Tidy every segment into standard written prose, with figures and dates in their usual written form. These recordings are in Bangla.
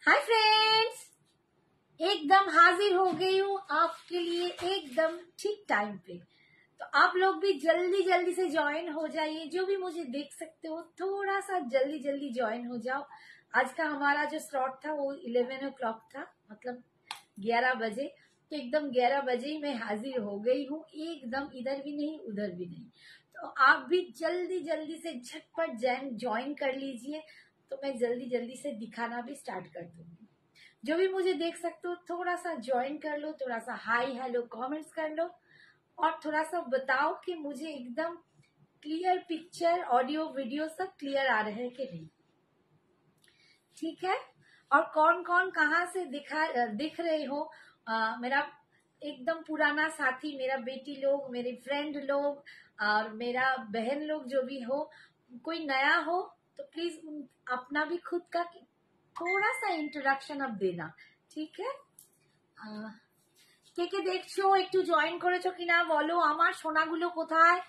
हाय फ्रेंड्स, एकदम हाजिर हो गई हूँ आपके लिए एकदम ठीक टाइम पे। तो आप लोग भी जल्दी जल्दी से ज्वाइन हो जाइए। जो भी मुझे देख सकते हो थोड़ा सा जल्दी जल्दी ज्वाइन हो जाओ। आज का हमारा जो स्लॉट था वो 11 o'clock था, मतलब 11 बजे। तो एकदम 11 बजे ही मैं हाजिर हो गई हूँ, एकदम इधर भी नहीं उधर भी नहीं। तो आप भी जल्दी जल्दी से झटपट ज्वाइन कर लीजिए, तो मैं जल्दी जल्दी से दिखाना भी स्टार्ट कर दूंगी। जो भी मुझे देख सकते हो थोड़ा सा ज्वाइन कर लो, थोड़ा सा हाई हेलो कमेंट्स कर लो और थोड़ा सा बताओ कि मुझे एकदम क्लियर पिक्चर, ऑडियो, वीडियो सब क्लियर आ रहे हैं कि नहीं। ठीक है। और कौन कौन कहाँ से दिख रहे हो। मेरा एकदम पुराना साथी, मेरा बेटी लोग, मेरे फ्रेंड लोग और मेरा बहन लोग जो भी हो, कोई नया हो तो प्लीज अपना भी खुद का थोड़ा सा इंट्रोडक्शन अब देना। ठीक है। কে কে দেখছো একটু জয়েন করেছো কিনা বলো। আমার সোনাগুলো কোথায়?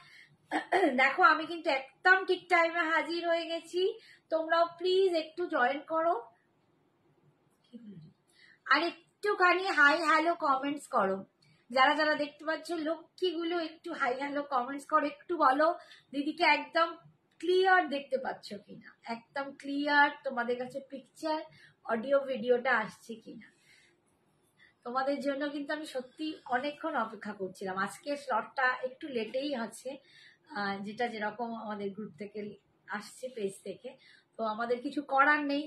দেখো আমি কিন্তু একদম ঠিক টাইমে হাজির হয়ে গেছি। তোমরাও প্লিজ একটু জয়েন করো আর একটুখানি হাই হ্যালো কমেন্টস করো। যারা যারা দেখতে পাচ্ছ লক্ষ্মীগুলো একটু হাই হ্যালো কমেন্টস করো, একটু বলো দিদিকে একদম ক্লিয়ার দেখতে পাচ্ছ কিনা, একদম ক্লিয়ার তোমাদের কাছে পিকচার, অডিও, ভিডিওটা আসছে কিনা। তোমাদের জন্য কিন্তু আমি সত্যি অনেকক্ষণ অপেক্ষা করছিলাম। আজকে স্লটটা একটু লেটেই আছে, যেটা যেরকম আমাদের গ্রুপ থেকে আসছে, পেজ থেকে। তো আমাদের কিছু করার নেই,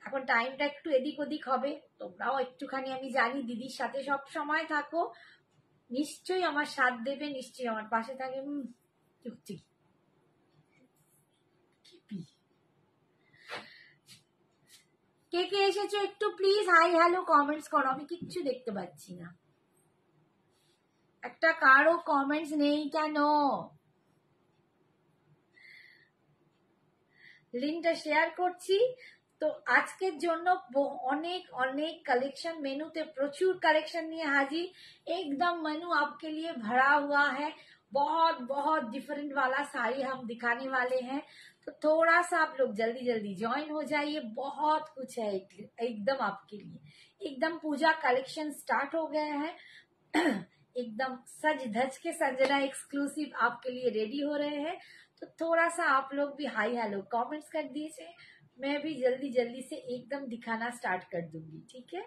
এখন টাইমটা একটু এদিক ওদিক হবে। তোমরাও একটুখানি, আমি জানি দিদির সাথে সব সময় থাকো, নিশ্চয়ই আমার সাথ দেবে, নিশ্চয়ই আমার পাশে থাকে। চুক্তি কে কে এসেছো একটু প্লিজ হাই হ্যালো কমেন্টস করো। আমি কিচ্ছু দেখতে পাচ্ছি না, একটা কারো কমেন্টস নেই কেন? লিঙ্কটা শেয়ার করছি। তো আজকের জন্য অনেক অনেক कलेक्शन, मेनूते प्रचुर कलेक्शन নিয়ে हाजिर। एकदम मेनू आपके लिए भरा हुआ है, बहुत बहुत डिफरेंट वाला साड़ी हम दिखाने वाले हैं। तो थोड़ा सा आप लोग जल्दी जल्दी ज्वाइन हो जाइए, बहुत कुछ है एकदम आपके लिए। एकदम पूजा कलेक्शन स्टार्ट हो गया है, एकदम सज धज के संजना एक्सक्लूसिव आपके लिए रेडी हो रहे हैं। तो थोड़ा सा आप लोग भी हाई हेलो कमेंट्स कर दीजिए, मैं भी जल्दी जल्दी से एकदम दिखाना स्टार्ट कर दूंगी। ठीक है।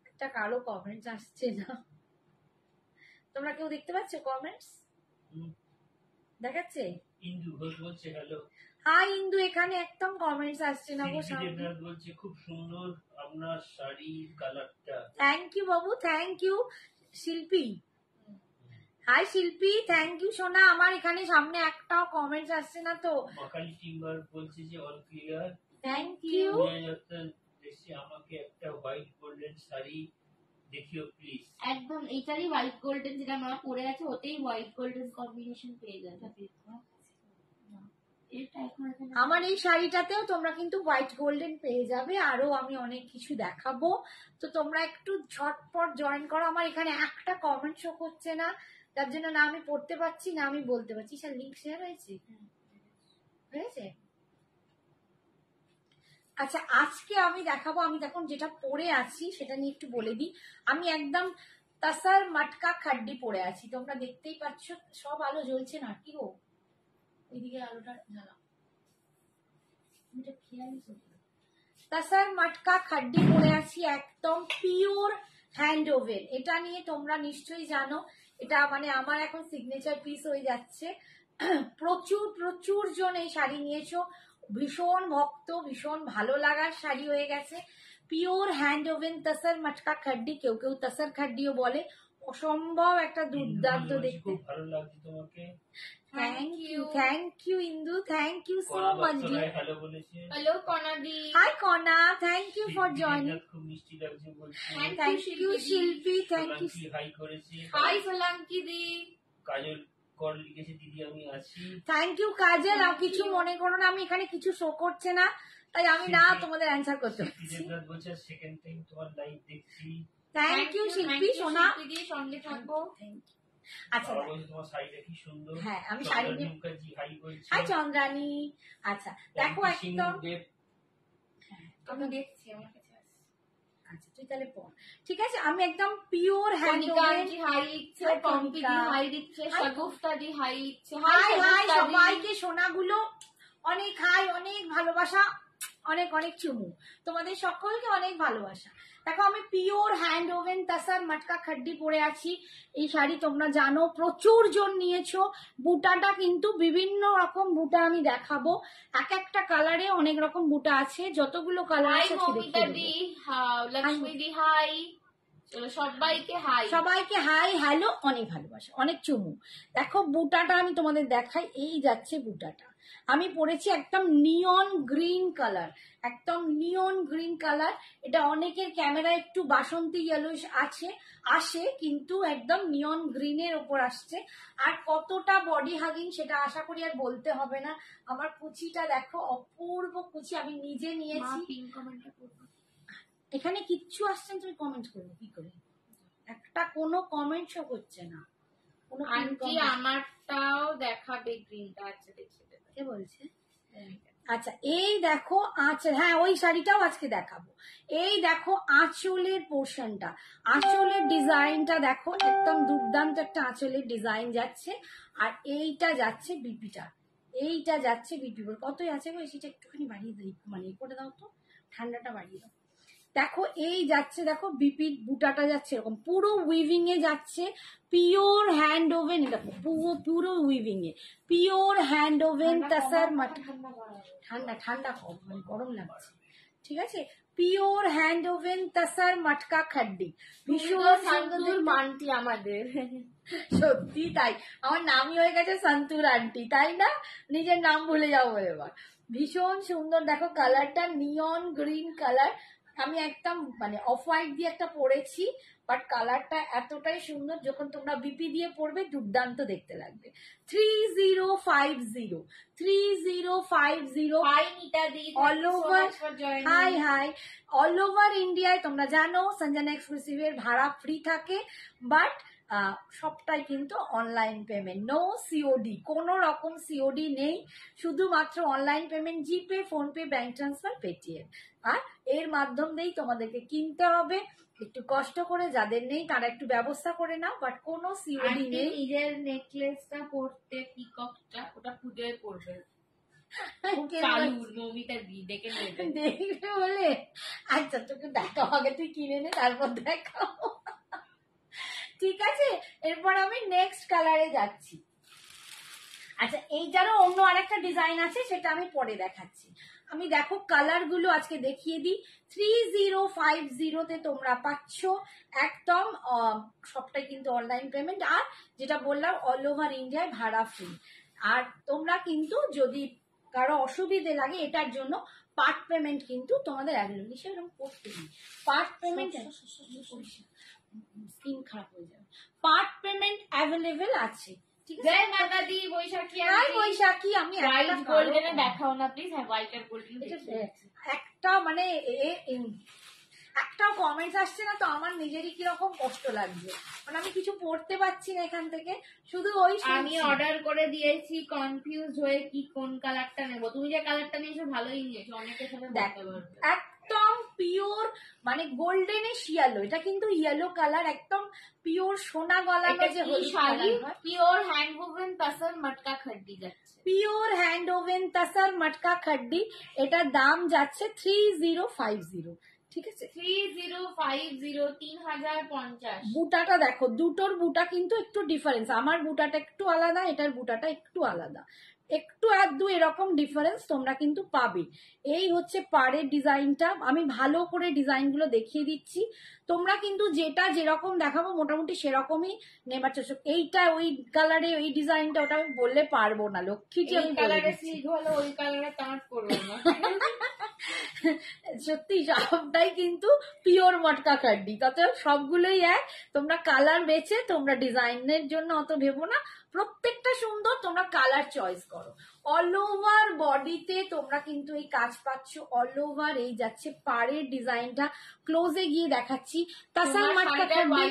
একটা কালো কমেন্টস আসছে না, তোমরা কেউ দেখতে পাচ্ছ কমেন্টস? দেখাচ্ছে ইন্দু ঘোষ বলছে হ্যালো। হাই ইন্দু, এখানে একদম কমেন্টস আসছে না গো। দেবনাথ বলছে খুব সুন্দর আপনার শাড়ি কালারটা। থ্যাংক ইউ বাবু, থ্যাংক ইউ। শিল্পী, হাই শিল্পী, থ্যাংক ইউ সোনা। আমার এখানে সামনে একটাও কমেন্টস আসছে না তো। মাকালি টিম্বার বলছে যে অল ক্লিয়ার, থ্যাংক ইউ। দেশে আমাকে একটা হোয়াইট গোল্ডেন শাড়ি দেখিও প্লিজ। একদম এইটারই হোয়াইট গোল্ডেন, যেটা আমরা পরে আছে ওতেই হোয়াইট গোল্ডেন কম্বিনেশন পেয়ে যাবে। আমার এই শাড়িটাতেও তোমরা কিন্তু হোয়াইট গোল্ডেন পেয়ে যাবে, আরো আমি অনেক কিছু দেখাবো। তো তোমরা একটু ঝটপট জয়েন করো। আমার এখানে একটা কমেন্ট শো করছে না, তার জন্য না আমি পড়তে পারছি না আমি বলতে পারছি। স্যার লিঙ্ক শেয়ার হয়েছে? হয়েছে। আচ্ছা, আজকে আমি দেখাবো, আমি এখন যেটা পরে আছি সেটা নিয়ে একটু বলে দিই। আমি একদম তাসার মটকা খাড্ডি পরে আছি, তোমরা দেখতেই পাচ্ছ। সব আলো জ্বলছে না কি গো? ওইদিকে আলোটা জ্বালাও, তাসার মটকা খাড্ডি পরে আছি, একদম পিওর হ্যান্ড ওভেন। এটা নিয়ে তোমরা নিশ্চয়ই জানো, এটা মানে আমার এখন সিগনেচার পিস হয়ে যাচ্ছে। প্রচুর প্রচুর জন এই শাড়ি নিয়েছো, ভীষণ ভক্ত, ভীষণ ভালো লাগার শাড়ি হয়ে গেছে। পিওর হ্যান্ড ওভেন তাসার মটকা খাড্ডি, কেউ কেউ তাসার খাড্ডিও বলে। অসম্ভব একটা দুর্দান্ত দেখতে, ভালো লাগছে তোমাকে। Thank you, thank you Indu, thank you so much. Hello বলেছে। হ্যালো কনাদি, hi Kona, thank you for joining. খুব মিষ্টি লাগছে বলছে। Thank you Shilpi, thank you. Hi করেছে। হাই সোলাঙ্কি দি। কাজল কল লিখেছে দিদি আমি আছি। থ্যাংক ইউ কাজল। আর কিছু মনে করো না, আমি এখানে কিছু শো করছে না তাই আমি না তোমাদের অ্যানসার করতে পারছি। বলছে সেকেন্ড টাইম তোমার লাইভ দেখছি। থ্যাংক ইউ শিল্পী সোনা, দিদি সঙ্গে থাকো। Thank you. আচ্ছা, তোমার শাড়িটা কি সুন্দর। হ্যাঁ, আমি শাড়ি নিয়ে হাই বলছি। হাই চন্দ্রানী। আচ্ছা দেখো একদম, আমি দেখছি আমার কাছে আছে। আচ্ছা তুই তাহলে পর, ঠিক আছে। আমি একদম পিওর হ্যান্ড সবাইকে সোনাগুলো অনেক হাই, অনেক ভালোবাসা, অনেক অনেক চুমু, তোমাদের সকলকে অনেক ভালোবাসা। দেখো আমি পিওর হ্যান্ড ওভেন তাসার মটকা খাড্ডি পরে আছি। এই শাড়ি তোমরা জানো প্রচুর জন নিয়েছো। বুটাটা কিন্তু বিভিন্ন রকম বুটা আমি দেখাবো, এক একটা কালারে অনেক রকম বুটা আছে, যতগুলো কালার আছে সবাইকে হাই হ্যালো, অনেক ভালোবাসা, অনেক চুমু। দেখো বুটাটা আমি তোমাদের দেখাই, এই যাচ্ছে বুটাটা। আমি পরেছি একদম নিয়ন গ্রিন কালার, একদম নিয়ন গ্রিন কালার। এটা অনেকের ক্যামেরা একটু বাসন্তী ইয়েলো আসে, কিন্তু একদম নিয়ন গ্রিনের ওপর আসছে। আর কতটা বডি হাগিং সেটা আশা করি আর বলতে হবে না। আমার কুচিটা দেখো, অপূর্ব কুচি, আমি নিজে নিয়েছি। এখানে কিচ্ছু আসছে না, তুমি কমেন্ট করবে কি করে? একটা কোনো কমেন্টসও করছে না। আমারটাও দেখাবে গ্রিনটা। আচ্ছা দেখছি কে বলছে? আচ্ছা এই দেখো আঁচল, হ্যাঁ ওই শাড়িটাও আজকে দেখাবো। এই দেখো আঁচলের পোর্শনটা, আঁচলের ডিজাইনটা দেখো, একদম দুর্দান্ত একটা আঁচলের ডিজাইন যাচ্ছে। আর এইটা যাচ্ছে বিপিটা, এইটা যাচ্ছে বিপি। কতই আছে গো, সেটা একটুখানি বাড়িয়ে দিই, মানে করে দাও তো, ঠান্ডাটা বাড়িয়ে দাও। দেখো এই যাচ্ছে, দেখো বিপি বুটাটা যাচ্ছে এরকম পুরো উইভিং এ যাচ্ছে, পিওর হ্যান্ড ওভেন। দেখো পুরো weaving a pure hand woven তাসার ঠান্ডা ঠান্ডা কম, মানে গরম লাগছে, ঠিক আছে। পিওর হ্যান্ড ওভেন তাসার মটকা খাড্ডি, ভীষণ সুন্দর মানটি আমাদের। সত্যি তাই, আমার নামই হয়ে গেছে সন্তুর আন্টি, তাই না? নিজের নাম ভুলে যাবো এবার। ভীষণ সুন্দর, দেখো কালারটা নিয়ন গ্রিন কালার। আমি একদম মানে অফ হোয়াইট দিয়ে একটা পরেছি, বাট কালারটা এতটাই সুন্দর, যখন তোমরা বিপি দিয়ে পরবে দুর্দান্ত দেখতে লাগবে। 3050 all over, high all over ইন্ডিয়ায়। তোমরা জানো সঞ্জনা এক্সক্লুসিভের ভাড়া ফ্রি থাকে, বাট সবটাই কিন্তু অনলাইন পেমেন্ট, নো সিওডি, কোনো রকম সিওডি নেই, শুধুমাত্র অনলাইন পেমেন্ট, জিপে, ফোনপে, ব্যাংক ট্রান্সফার, পেটিএম। আর এর মাধ্যম দিয়েই তোমাদেরকে কিনতে হবে, একটু কষ্ট করে, যাদের নেই তারা একটু ব্যবস্থা করে নাও, বাট কোনো সিওডি নেই। নিজের নেকলেসটা পরতে, পিককটা, ওটা পুজোয় পরবে। দেখবে বলে? আচ্ছা তোকে দেখাও আগে, তুই কিনে নে তারপর দেখাও, ঠিক আছে। এরপর আমি নেক্সট কালারে যাচ্ছি। আচ্ছা এইটারও অন্য আরেকটা ডিজাইন আছে, সেটা আমি পরে দেখাচ্ছি। আমি দেখো কালার গুলো আজকে দেখিয়ে দিই। 3050 তোমরা পাচ্ছ একদম, সবটাই কিন্তু অনলাইন পেমেন্ট, আর যেটা বললাম অল ওভার ইন্ডিয়ায় ভাড়া ফ্রি। আর তোমরা কিন্তু যদি কারো অসুবিধে লাগে এটার জন্য পার্ট পেমেন্ট কিন্তু তোমাদের অ্যাভেলেবল, সেরকম করতে নেই। পার্ট পেমেন্ট স্কিন খারাপ হয়ে যাবে, পার্ট পেমেন্ট অ্যাভেলেবল আছে, ঠিক আছে। জয় মাতা দি। বৈশাখী, বৈশাখী আমি দেখাও না প্লিজ। হ্যাঁ হোয়াইট আর গোল্ডেন একটা মানে একটাও কমেন্টস আসছে না, তো আমার নিজেরই কিরকম কষ্ট লাগছে, মানে আমি কিছু পড়তে পারছি না এখান থেকে, শুধু ওই আমি অর্ডার করে দিয়েছি, কনফিউজ হয়ে কি কোন কালারটা নেবো। তুমি যে কালারটা নিয়েছো ভালোই নিয়েছো, অনেকের সাথে দেখতে পারবে। একদম পিওর মানে গোল্ডেনিশ ইয়েলো, এটা কিন্তু ইয়েলো কালার, একদম পিওর সোনা গলানো যে শাড়ি। পিওর হ্যান্ড ওভেন তাসার মটকা খাড্ডি যাচ্ছে, পিওর হ্যান্ড ওভেন তাসার মটকা খাড্ডি। এটার দাম যাচ্ছে 3050, ঠিক আছে। 3050 বুটাটা দেখো, দুটোর বুটা কিন্তু একটু ডিফারেন্স, আমার বুটাটা একটু আলাদা, এটার বুটাটা একটু আলাদা, একটু আধটু এরকম ডিফারেন্স তোমরা কিন্তু পাবে। এই হচ্ছে পাড়ের ডিজাইনটা, আমি ভালো করে ডিজাইন গুলো দেখিয়ে দিচ্ছি, তোমরা কিন্তু যেটা যেরকম দেখাবো মোটামুটি সেরকমই নেবার চেষ্টা। এইটা ওই কালারে ওই ডিজাইনটা, ওটা আমি বললে পারবো না, লক্ষ্মীটি আমি কালারে হলো ওই কালারে তাঁত করবো না। সত্যি সবটাই কিন্তু পিওর মটকা খাড্ডি, তত সবগুলোই এক। তোমরা কালার বেছে, তোমরা ডিজাইনের জন্য অত ভেবো না, প্রত্যেকটা সুন্দর, তোমরা কালার চয়েস করো। অল ওভার বডিতে তোমরা কিন্তু এই কাজ পাচ্ছ, অল ওভার এই যাচ্ছে পাড়ের ডিজাইনটা, ক্লোজে গিয়ে দেখাচ্ছি। তাসার মটকা খাড্ডি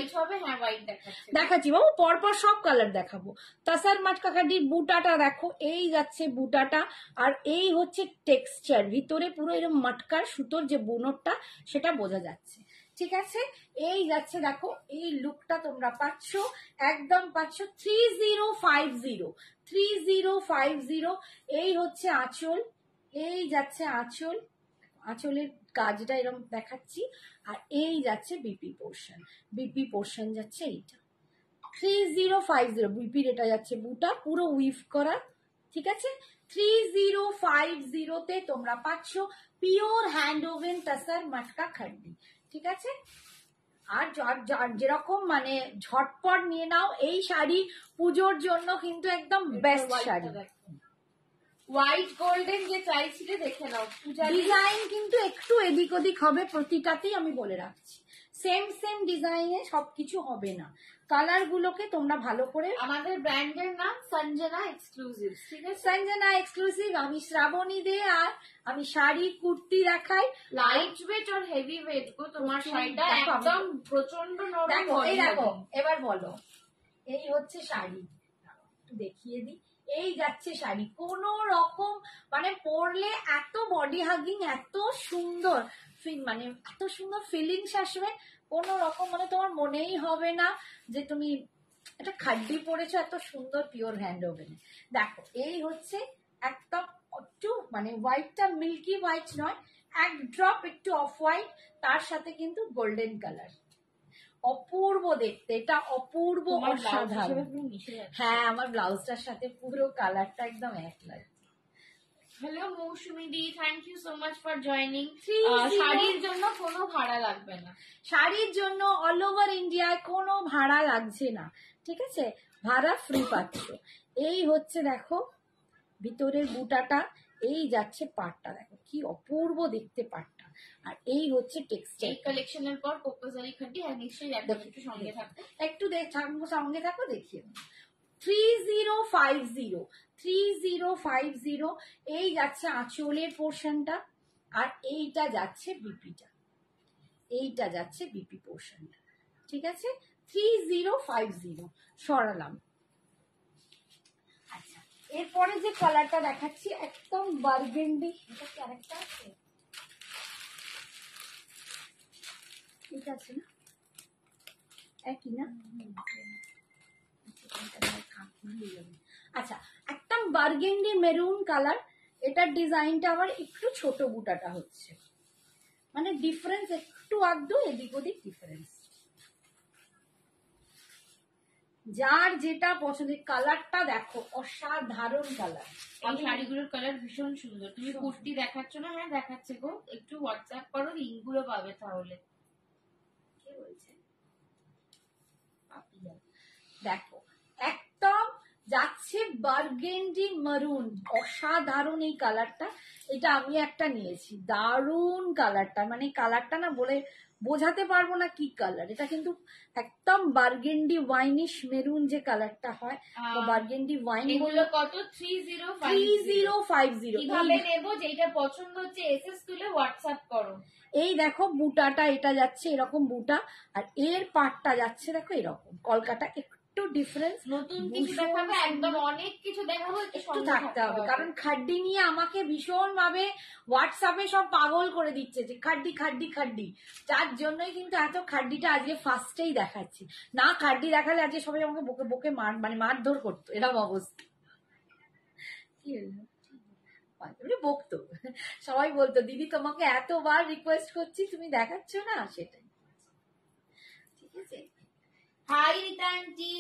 দেখাচ্ছি বাবু, পরপর সব কালার দেখাবো। তাসার মটকা খাড্ডির বুটাটা দেখো, এই যাচ্ছে বুটাটা, আর এই হচ্ছে টেক্সচার, ভিতরে পুরো এরকম মটকার সুতোর যে বুনটটা সেটা বোঝা যাচ্ছে, ঠিক আছে, এই যাচ্ছে দেখো, এই লুকটা তোমরা পাচ্ছ, একদম পাচ্ছ 3050, 3050। এই হচ্ছে আঁচল, এই যাচ্ছে আঁচল, আঁচলের কাজটা এরকম দেখাচ্ছি, আর এই যাচ্ছে বিপি পোর্শন, বিপি পোর্শন যাচ্ছে এইটা 3050। বিপির এটা যাচ্ছে বুটা পুরো উইভ করা, ঠিক আছে। 3050 তোমরা পাচ্ছ পিওর হ্যান্ড ওভেন টাসার মাটকা খাড্ডি, ঠিক আছে। আর যেরকম মানে ঝটপট নিয়ে নাও এই শাড়ি, পুজোর জন্য কিন্তু একদম বেস্ট শাড়ি। হোয়াইট গোল্ডেন যে চাইছিলে দেখে নাও, ডিজাইন কিন্তু একটু এদিক ওদিক হবে প্রতিটাতেই, আমি বলে রাখছি, সেম সেম ডিজাইনে সবকিছু হবে না। কালার গুলোকে তোমরা ভালো করে, আমাদের ব্র্যান্ডের নাম সঞ্জনা এক্সক্লুসিভ, ঠিক আছে, সঞ্জনা এক্সক্লুসিভ। আমি শ্রাবণী দে, আর আমি শাড়ি কুর্তি দেখাই, লাইট ওয়েট আর হেভি ওয়েট গো। তোমার শাড়িটা একদম প্রচন্ড নরম। দেখো এই দেখো, এবার বলো, এই হচ্ছে শাড়ি, একটু দেখিয়ে দিই। এই যাচ্ছে শাড়ি, কোন রকম মানে পরলে এত বডি হাগিং, এত সুন্দর মানে এত সুন্দর ফিলিংস আসবে, কোন রকম মানে তোমার মনেই হবে না যে তুমি এটা খাড্ডি পরেছো, এত সুন্দর পিওর হ্যান্ড ওভেনে। দেখো এই হচ্ছে একদম একটু মানে হোয়াইটটা মিল্কি হোয়াইট নয়, এক ড্রপ একটু অফ হোয়াইট, তার সাথে কিন্তু গোল্ডেন কালার, অপূর্ব দেখতে, এটা অপূর্ব অসাধারণ। হ্যাঁ, আমার ব্লাউজটার সাথে পুরো কালারটা একদম এক লাগে। হ্যালো মৌসুমি দি, thank you so much for joining. শাড়ির জন্য কোনো ভাড়া লাগবে না, শাড়ির জন্য অল ওভার ইন্ডিয়ায় কোনো ভাড়া লাগছে না, ঠিক আছে, ভাড়া ফ্রি পাচ্ছ। এই হচ্ছে দেখো ভিতরের বুটাটা, এই যাচ্ছে পাটটা, দেখো কি অপূর্ব দেখতে পাটটা, আর এই হচ্ছে টেক্সটাইল। কালেকশনের পর কোকোজারি খাড্ডি, হ্যাঁ নিশ্চয়ই একটু সঙ্গে থাকো, একটু থাকবো, সঙ্গে থাকো, দেখিয়ে 3050, 3050। এই যাচ্ছে আঁচলের পোর্শনটা, আর এইটা যাচ্ছে বিপিটা, এইটা যাচ্ছে বিপি পোর্শনটা, ঠিক আছে। 3050 সরালাম। আচ্ছা, এরপরে যে কালারটা দেখাচ্ছি একদম বার্গেন্ডি, এটা কি আরেকটা আছে, ঠিক আছে না, একই না, আচ্ছা একদম বার্গেন্ডি মেরুন কালার, এটার ডিজাইনটা আবার একটু ছোট বুটাটা হচ্ছে, মানে ডিফারেন্স একটু আধটু এদিক ওদিক ডিফারেন্স, যার যেটা পছন্দের। কালারটা দেখো অসাধারণ কালার, এই শাড়িগুলোর কালার ভীষণ সুন্দর। তুমি কুর্তি দেখাচ্ছ না? হ্যাঁ দেখাচ্ছে গো, একটু হোয়াটসঅ্যাপ করো, লিঙ্ক গুলো পাবে তাহলে। কে বলছে? দেখো একদম যাচ্ছে বার্গেন্ডি মারুন, অসাধারণ এই কালারটা, এটা আমি একটা নিয়েছি, দারুন কালারটা, মানে কালারটা না বলে বোঝাতে পারবো না কি কালার, এটা কিন্তু একদম বার্গেন্ডি ওয়াইনিশ মেরুন যে কালারটা হয়, বার্গেন্ডি ওয়াইন। এগুলো কত? 3050। কিভাবে নেব? যেটা পছন্দ হচ্ছে এসএস তুলে হোয়াটসঅ্যাপ করো। এই দেখো বুটাটা, এটা যাচ্ছে এরকম বুটা, আর এর পাটটা যাচ্ছে দেখো এরকম কলকাতা, একটু ডিফারেন্স। নতুন কিছু দেখাবে, একদম অনেক কিছু দেখাবো, একটু থাকতে হবে, কারণ খাড্ডি নিয়ে আমাকে ভীষণ ভাবে হোয়াটসঅ্যাপে সব পাগল করে দিচ্ছে যে খাড্ডি খাড্ডি খাড্ডি, যার জন্যই কিন্তু এত খাড্ডিটা আজকে ফার্স্টেই দেখাচ্ছি, না খাড্ডি দেখালে আজকে সবাই আমাকে বকে বকে মানে মারধর করতো, এরকম অবস্থা। কি হলো, বকতো, সবাই বলতো দিদি তোমাকে এতবার রিকোয়েস্ট করছি তুমি দেখাচ্ছ না, সেটাই, ঠিক আছে। হাই রিতান্টি,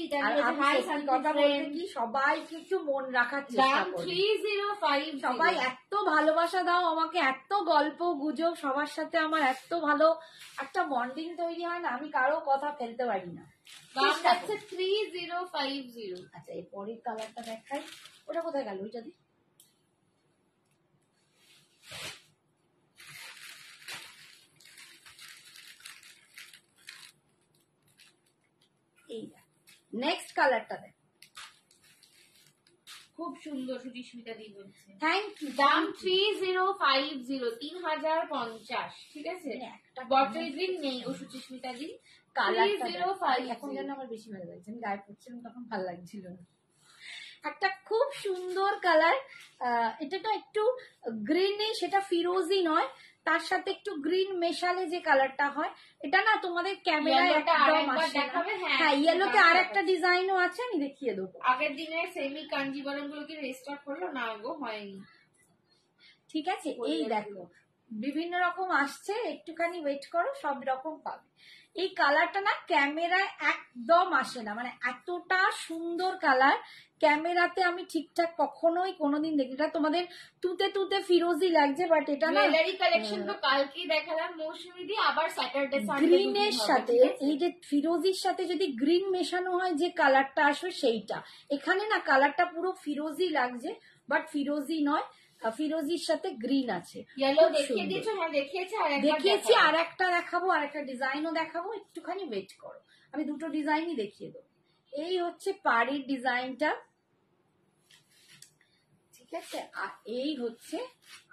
কথা বলতে কি সবাইকে একটু মন রাখার চেষ্টা করি। 3050, সবাই এত ভালোবাসা দাও আমাকে, এত গল্প গুজব, সবার সাথে আমার এত ভালো একটা বন্ডিং তৈরি হয় না, আমি কারো কথা ফেলতে পারি না। 3050। আচ্ছা এই পরের কালারটা দেখাই, ওটা কোথায় গেল, ওইটা দি, এই নেক্সট কালারটা দেখ, খুব সুন্দর। সুচিস্মিতা দি বলছে থ্যাংক ইউ। দাম 3050, 3050, ঠিক আছে। বটল গ্রিন নেই ও সুচিস্মিতা দি, কালারটা এখন যেন আমার বেশি ভালো লাগছে, আমি গায়ে পড়ছিলাম তখন ভালো লাগছিল না। একটা খুব সুন্দর কালার, এটা তো একটু গ্রিনে, সেটা ফিরোজি নয়, তার সাথে একটু গ্রিন মেশালে যে কালারটা হয়, এটা না তোমাদের ক্যামেরায় একদম আসে না। হ্যাঁ, ইয়েলোতে আর একটা ডিজাইনও আছে, আমি দেখিয়ে দেবো। আগের দিনে সেমি কাঞ্জিবরম গুলো কি রেস্টক করলো না গো? হয়নি। ঠিক আছে, এই দেখো বিভিন্ন রকম আসছে, একটুখানি ওয়েট করো, সব রকম পাবে। এই কালারটা না ক্যামেরায় একদম আসে না, মানে এতটা সুন্দর কালার ক্যামেরাতে আমি ঠিকঠাক কখনোই কোনোদিন দেখি। এটা তোমাদের তুতে তুতে ফিরোজি লাগছে, বাট এটা না জুয়েলারি কালেকশন তো কালকেই দেখালাম মৌসুমী দি, আবার স্যাটারডে সানডে গ্রিনের সাথে এই যে ফিরোজির সাথে যদি গ্রিন মেশানো হয় যে কালারটা আসবে সেইটা। এখানে না কালারটা পুরো ফিরোজি লাগছে, বাট ফিরোজি নয়, ফিরোজির সাথে গ্রিন আছে। ইয়েলো দেখিয়ে দিয়েছো? হ্যাঁ দেখিয়েছি, দেখিয়েছি, আর একটা দেখাবো, আর একটা ডিজাইনও দেখাবো, একটুখানি ওয়েট করো, আমি দুটো ডিজাইনই দেখিয়ে দেবো। এই হচ্ছে পাড়ির ডিজাইনটা, ঠিক আছে, আর এই হচ্ছে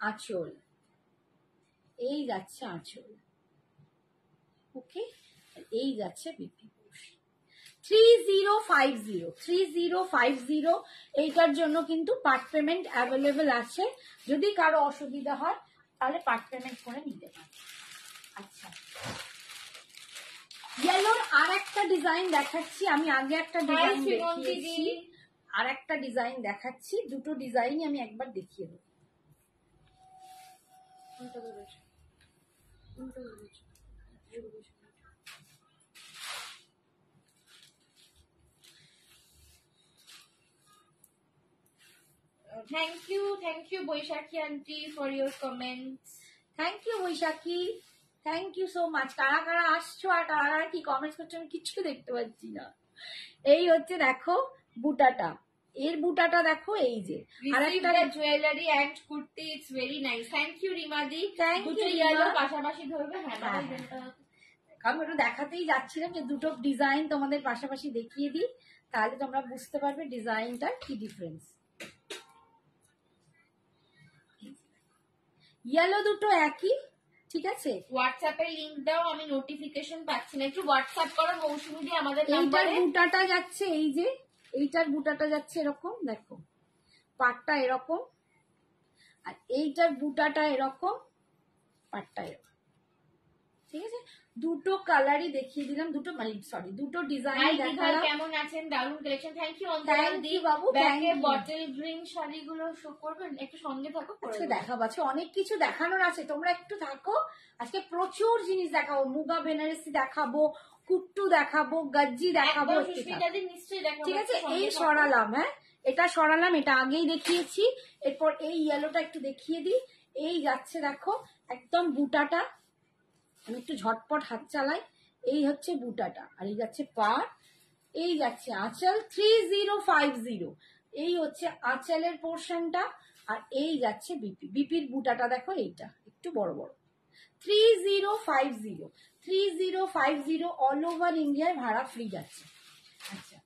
আঁচল, এই যাচ্ছে আঁচল, ওকে, এই যাচ্ছে বিপি। 3050 এইটার জন্য কিন্তু পার্ট পেমেন্ট অ্যাভেলেবেল আছে, যদি কারো অসুবিধা হয় তাহলে পার্ট পেমেন্ট করে নিতে পারে। আচ্ছা, ইয়েলোর আর একটা ডিজাইন দেখাচ্ছি, আমি আগে একটা ডিজাইন দেখিয়েছি, আর একটা ডিজাইন দেখাচ্ছি, দুটো ডিজাইনই আমি একবার দেখিয়ে দেবো। Thank you Baishakhi aunty for your comments. Thank you Baishakhi, thank you so much. কারা কারা আসছো আর কারা কারা কি কমেন্টস করছো আমি কিছু দেখতে পাচ্ছি না। এই হচ্ছে দেখো বুটাটা, এর বুটাটা দেখো, এই যে আরেকটা jewellery and kurti, it's very nice. Thank you রিমাদি। দুটো ইয়েলো পাশাপাশি ধরবে। হ্যাঁ আমি ওটা দেখাতেই যাচ্ছিলাম যে দুটো ডিজাইন তোমাদের পাশাপাশি দেখিয়ে দিই, তাহলে তোমরা বুঝতে পারবে ডিজাইনটার কি ডিফারেন্স। ইয়েলো দুটো একই, ঠিক আছে। হোয়াটসঅ্যাপে লিংক দাও, আমি নোটিফিকেশন পাচ্ছি না, একটু হোয়াটসঅ্যাপ করো মৌসুমী দি আমাদের এইটার নাম্বারে। বুটাটা যাচ্ছে, এই যে এইটার বুটাটা যাচ্ছে এরকম, দেখো পাটটা এরকম, আর এইটার বুটাটা এরকম, পাটটা এরকম, ঠিক আছে। দুটো কালারই দেখিয়ে দিলাম, দুটো মানে সরি দুটো ডিজাইন দেখালাম। কেমন আছেন? দারুন collection. Thank you thank you বাবু, থ্যাংক ইউ। বটল গ্রিন শাড়িগুলো শো করবেন, একটু সঙ্গে থাকো। আজকে দেখাবো, আজকে অনেক কিছু দেখানোর আছে, তোমরা একটু থাকো, আজকে প্রচুর জিনিস দেখাবো, মুগা বেনারসি দেখাবো, কুট্টু দেখাবো, গজ্জি দেখাবো, ঠিক আছে। এই সরালাম, হ্যাঁ এটা সরালাম, এটা আগেই দেখিয়েছি। এরপর এই ইয়েলোটা একটু দেখিয়ে দিই, এই যাচ্ছে দেখো একদম বুটাটা, আমি একটু ঝটপট হাত চালাই, এই হচ্ছে বুটাটা, আর এই যাচ্ছে পাড়, এই যাচ্ছে আঁচল 3050, এই হচ্ছে আঁচলের পোর্শনটা, আর এই যাচ্ছে বিপি, বিপির বুটাটা দেখো এইটা একটু বড় বড়। 3050 অল ওভার ইন্ডিয়ায় ভাড়া ফ্রি যাচ্ছে। আচ্ছা,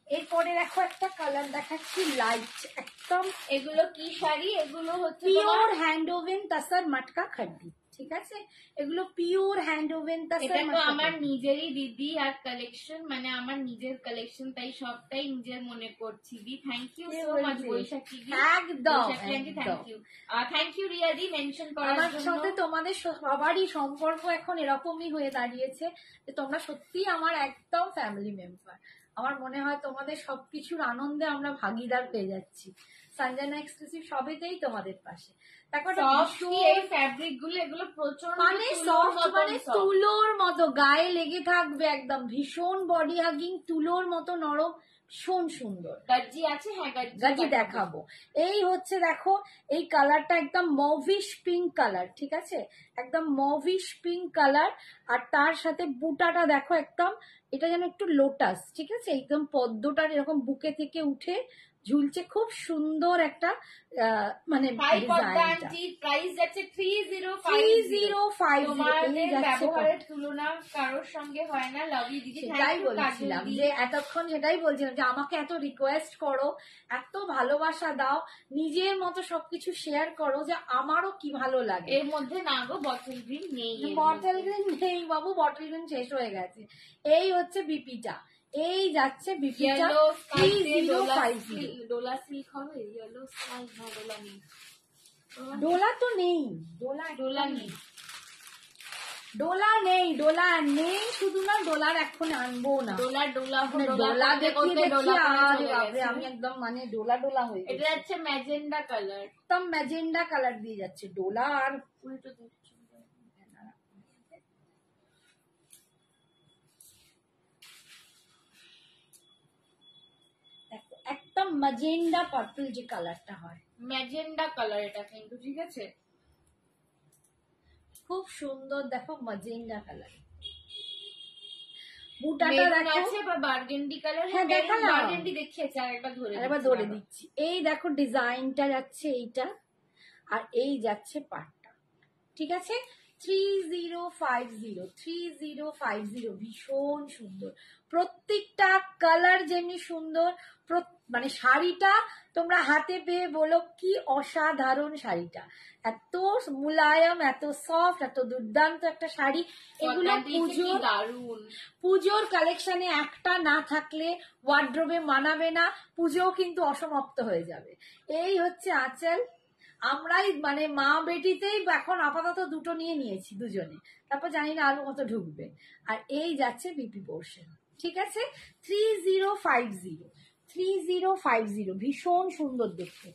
এরপরে দেখো একটা কালার দেখাচ্ছি লাইট একদম। এগুলো কি শাড়ি? এগুলো হচ্ছে পিওর হ্যান্ড ওভেন তাসার মাটকা খাড্ডি, ঠিক আছে, এগুলো পিওর হ্যান্ড ওভেন তাসার মাটকা। আমার নিজেরই দিদি আর কালেকশন, মানে আমার নিজের কালেকশন, তাই সবটাই নিজের মনে করছি। দি thank you so much Baishakhi দি, একদম থ্যাংক ইউ রিয়া দি মেনশন করার জন্য। আমার সাথে তোমাদের সবারই সম্পর্ক এখন এরকমই হয়ে দাঁড়িয়েছে যে তোমরা সত্যি আমার একদম ফ্যামিলি মেম্বার। আমার মনে হয় তোমাদের সবকিছুর আনন্দে আমরা ভাগিদার পেয়ে যাচ্ছি। সঞ্জনা এক্সক্লুসিভ সবেতেই তোমাদের পাশে। মানে সফট, মানে তুলোর মতো গায়ে লেগে থাকবে, একদম ভীষণ বডি হাগিং, তুলোর মতো নরম, ভীষণ সুন্দর। গাজ্জি আছে, হ্যাঁ গাজ্জি দেখাবো। এই হচ্ছে দেখো এই কালারটা একদম মভিশ পিঙ্ক কালার, ঠিক আছে, একদম মভিশ পিঙ্ক কালার, আর তার সাথে বুটাটা দেখো একদম, এটা যেন একটু লোটাস, ঠিক আছে, একদম পদ্মটার এরকম বুকে থেকে উঠে ঝুলছে, খুব সুন্দর একটা মানে প্রাইস যাচ্ছে 3050। তোমাদের ব্যবহারের তুলনা কারোর সঙ্গে হয় না। লাভ ইউ দিদি। সেটাই বলছিলাম যে এতক্ষণ, সেটাই বলছিলাম যে আমাকে এত রিকোয়েস্ট করো, এত ভালোবাসা দাও, নিজের মতো সবকিছু শেয়ার করো, যে আমারও কি ভালো লাগে। এর মধ্যে না গো বটল গ্রিন নেই, বটল গ্রিন নেই বাবু, বটল গ্রিন শেষ হয়ে গেছে। এই হচ্ছে বিপিটা, এই যাচ্ছে বিপিটা 3050। ডোলা সিল্ক হবে, ইয়েলো স্কাই, ডোলা নেই। ডোলা তো নেই, ডোলা নেই শুধু না, ডোলার এখন আনবো না। ডোলা দেখি আমি একদম মানে ডোলা হয়ে গেছে। এটা হচ্ছে ম্যাজেন্ডা কালার, একদম ম্যাজেন্ডা কালার দিয়ে যাচ্ছে ডোলা। আর উল্টো একদম ম্যাজেন্ডা পার্পল যে কালারটা হয়, ম্যাজেন্ডা কালার এটা কিন্তু, ঠিক আছে, খুব সুন্দর। দেখো ম্যাজেন্ডা কালার, বুটাটা দেখো আছে বা বার্গেন্ডি কালার। হ্যাঁ দেখালাম, বার্গেন্ডি দেখিয়েছি, আরেকবার ধরে দিচ্ছি। এই দেখো ডিজাইনটা যাচ্ছে এইটা, আর এই যাচ্ছে পাটটা, ঠিক আছে। 3050 ভীষণ সুন্দর, প্রত্যেকটা কালার যেমনি সুন্দর। মানে শাড়িটা তোমরা হাতে পেয়ে বলো কি অসাধারণ শাড়িটা, এত মুলায়ম, এত সফট, এত দুর্দান্ত একটা শাড়ি। এগুলো পুজোর কালেকশনে একটা না থাকলে ওয়ার্ড্রোবে মানাবে না, পুজোও কিন্তু অসমাপ্ত হয়ে যাবে। এই হচ্ছে আঁচল। আমরাই মানে মা বেটিতেই এখন আপাতত দুটো নিয়েছি দুজনে, তারপর জানি না আরো কত ঢুকবে। আর এই যাচ্ছে বিপি পোর্শন, ঠিক আছে। 3050 ভীষণ সুন্দর দেখতে।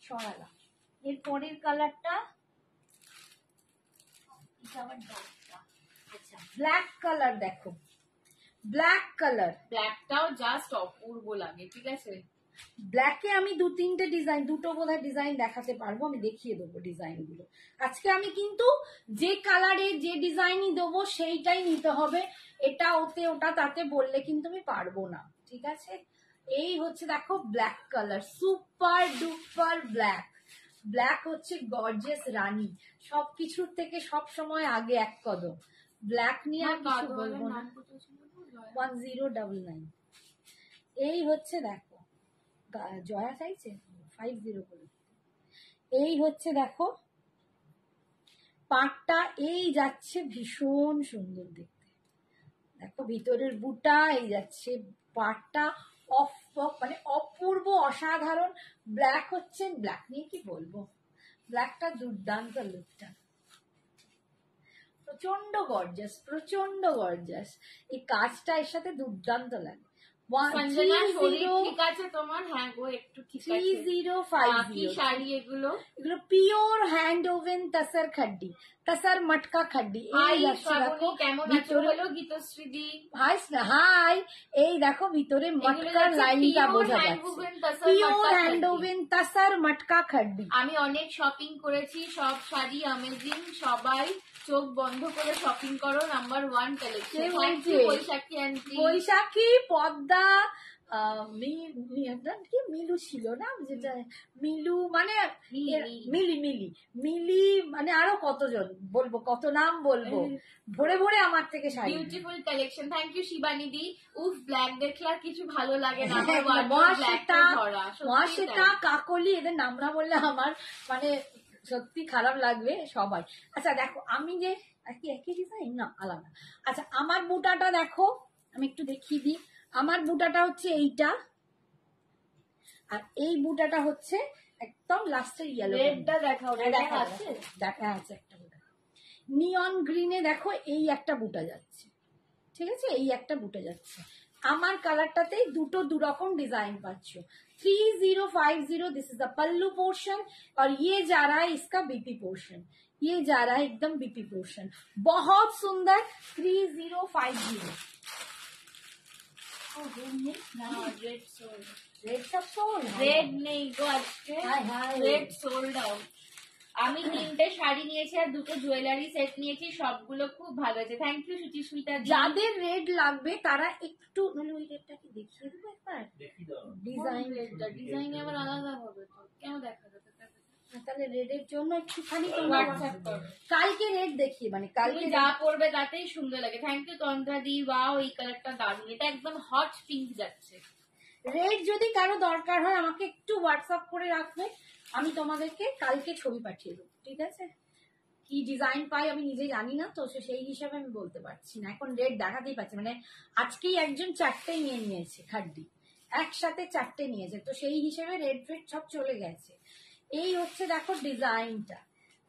সরালাম। এর পরের কালারটা আচ্ছা ব্ল্যাক কালার, দেখো ব্ল্যাকটাও জাস্ট অপূর্ব লাগে, ঠিক আছে। ব্ল্যাকে আমি দুটো বোধহয় ডিজাইন দেখাতে পারবো, আমি দেখিয়ে দেবো ডিজাইন গুলো। আজকে আমি কিন্তু যে কালারে যে ডিজাইনই দেবো সেইটাই নিতে হবে, এটা ওতে ওটা তাতে বললে কিন্তু আমি পারবো না, ঠিক আছে। এই হচ্ছে দেখো black colour, super duper black হচ্ছে গর্জিয়াস রানী, সবকিছুর থেকে সব সময় আগে এক কদম। ব্ল্যাক নিয়ে আর কিছু বলবো না। 1099। এই হচ্ছে দেখো জয়া চাইছে 50 করে। এই হচ্ছে দেখো পাটটা, এই যাচ্ছে ভীষণ সুন্দর দেখতে। দেখো ভিতরের বুটা, এই যাচ্ছে পাটটা, মানে অপূর্ব অসাধারণ। ব্ল্যাক হচ্ছে, ব্ল্যাক নিয়ে কি বলবো, ব্ল্যাকটা দুর্দান্ত লুকটা, প্রচন্ড গর্জাস। এই কাজটা এর সাথে দুর্দান্ত লাগে। 3050 শাড়ি এগুলো পিওর হ্যান্ড ওভেন তাসার খাড্ডি, তাসার মটকা খাড্ডি। এই দেখো কেমন গীতশ্রী দি হাই, এই দেখো ভিতরে মটকার লাইনটা বোঝা যাচ্ছে, পিওর হ্যান্ড ওভেন তাসার মটকা খাড্ডি। আমি অনেক শপিং করেছি, সব শাড়ি অ্যামেজিং, সবাই চোখ বন্ধ করে শপিং করো, নাম্বার 1 কালেকশন। বৈশাখী আন্টি, বৈশাখী, পদ্মা, মিলু ছিল না, যেটা মিলু মানে মিলি মানে আরো কতজন বলবো, কত নাম বলবো, ভরে আমার থেকে sari. Beautiful collection. Thank you Shivani di. উফ ব্ল্যাক দেখলে আর কিছু ভালো লাগে না, মহাশ্বেতা, কাকলি, এদের নাম না বললে আমার মানে সত্যি খারাপ লাগবে সবাই। আচ্ছা দেখো আমি যে একই ডিজাইন না আলাদা। আচ্ছা আমার বুটাটা দেখো, আমি একটু দেখিয়ে দিই। আমার বুটাটা হচ্ছে এইটা, আর এই বুটাটা হচ্ছে একদম লাস্টের ইয়েলো। রেডটা দেখাও, দেখা আছে একটা বুটা নিয়ন গ্রিনে, দেখো এই একটা বুটা যাচ্ছে, ঠিক আছে, এই একটা বুটা যাচ্ছে। আমার কালারটাতেই দু রকম डिजाइन पाচ্ছ। 3050 this is the pallu portion और ये जा रहा है इसका बीपी पोर्शन, ये जा रहा है एकदम बीपी पोर्शन, बहुत सुंदर। 3050 रेड सब सोल्ड, रेड नहीं गो আজকে রেড সোল্ড আউট। আমি 3টে শাড়ি নিয়েছি আর 2টো জুয়েলারি সেট নিয়েছি, সবগুলো খুব ভালো হয়েছে। Thank you Suchismita. যাদের রেড লাগবে তারা একটু মানে ওই রেডটা কি দেখিয়ে দেবো একবার, ডিজাইন আবার আলাদা হবে তো, কেন দেখা যাবে? তাহলে রেডের জন্য একটুখানি কালকে রেড দেখিয়ে, মানে কালকে যা পরবে তাতেই সুন্দর লাগে। থ্যাংক ইউ তন্দ্রা দি। ওয়াও এই কালারটা দারুণ, এটা একদম হট পিঙ্ক যাচ্ছে। রেড যদি কারো দরকার হয় আমাকে একটু হোয়াটসঅ্যাপ করে রাখবে, আমি তোমাদেরকে কালকে ছবি পাঠিয়ে দেবো, ঠিক আছে। কি ডিজাইন পাই আমি নিজে জানি না তো, সেই হিসাবে আমি বলতে পারছি না। এখন রেড দেখাতেই পাচ্ছি, মানে আজকেই একজন 4টে নিয়েছে খাড্ডি, একসাথে 4টে নিয়েছে, তো সেই হিসেবে রেড ফেড সব চলে গেছে। এই হচ্ছে দেখো ডিজাইনটা,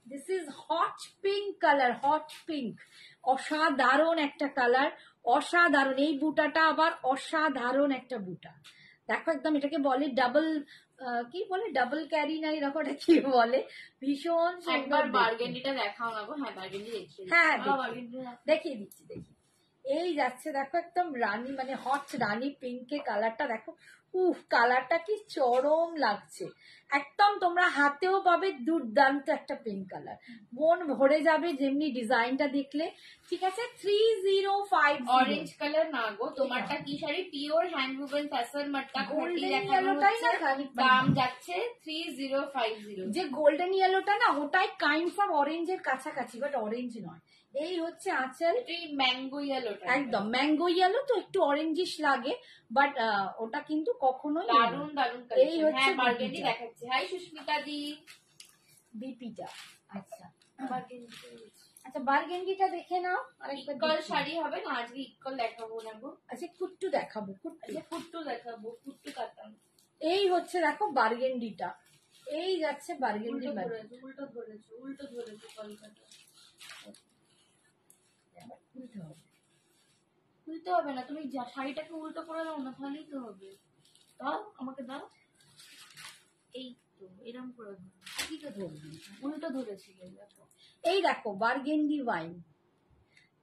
this is hot pink colour, hot pink, অসাধারণ একটা কালার, অসাধারণ। এই বুটাটা আবার অসাধারণ একটা বুটা, দেখো একদম এটাকে বলে ডাবল, কি বলে ডাবল ক্যারি না এরকম কি বলে, ভীষণ একবার বার্গেন্ডিটা দেখাও না গো। হ্যাঁ বার্গেন্ডি দেখছি, হ্যাঁ দেখিয়ে দিচ্ছি, দেখি এই যাচ্ছে দেখো একদম রানী মানে হট রানী পিঙ্কে কালারটা দেখো, উফ কালারটা কি চরম লাগছে একদম, তোমরা হাতেও পাবে দুর্দান্ত একটা পিঙ্ক কালার, মন ভরে যাবে যেমনি ডিজাইনটা দেখলে। ঠিক আছে 3050 অরেঞ্জ কালার না গো, তোমারটা কি sari, pure hand woven তাসার মাট্টা golden ইয়েলোটাই না, দাম যাচ্ছে 3050। যে গোল্ডেন ইয়েলোটা না ওটাই কাইন্ড ফ্রম অরেঞ্জের কাছাকাছি, বাট অরেঞ্জ নয়। এই হচ্ছে আঁচল, ম্যাঙ্গো ইয়েলোটা একদম ম্যাঙ্গো ইয়েলো, তো একটু অরেঞ্জিশ লাগে, বাট ওটা কিন্তু কখনো দারুন দারুন। এই হচ্ছে বার্গেন্ডি দেখাচ্ছি। হাই সুস্মিতা দি, বিপিটা। আচ্ছা আচ্ছা বার্গেন্ডিটা দেখে নাও আরেকবার। ইক্কল শাড়ি হবে না আজকে, ইক্কল দেখাবো না গো। আচ্ছা কুট্টু দেখাবো, কুট্টু দেখাবো, কুট্টু কাটাম। এই হচ্ছে দেখো বার্গেন্ডিটা, এই যাচ্ছে বার্গেন্ডি, উল্টো ধরেছে উল্টো ধরেছে কলকাতা। খুলতে হবে না, তুমি শাড়িটাকে উল্টো করে দাও না, তাহলেই তো হবে। দাও আমাকে দাও, এই তো এরকম করে ধরো, কি তো ধরবি, উল্টো ধরেছিল দেখো। এই দেখো বার্গেন্ডি ওয়াইন,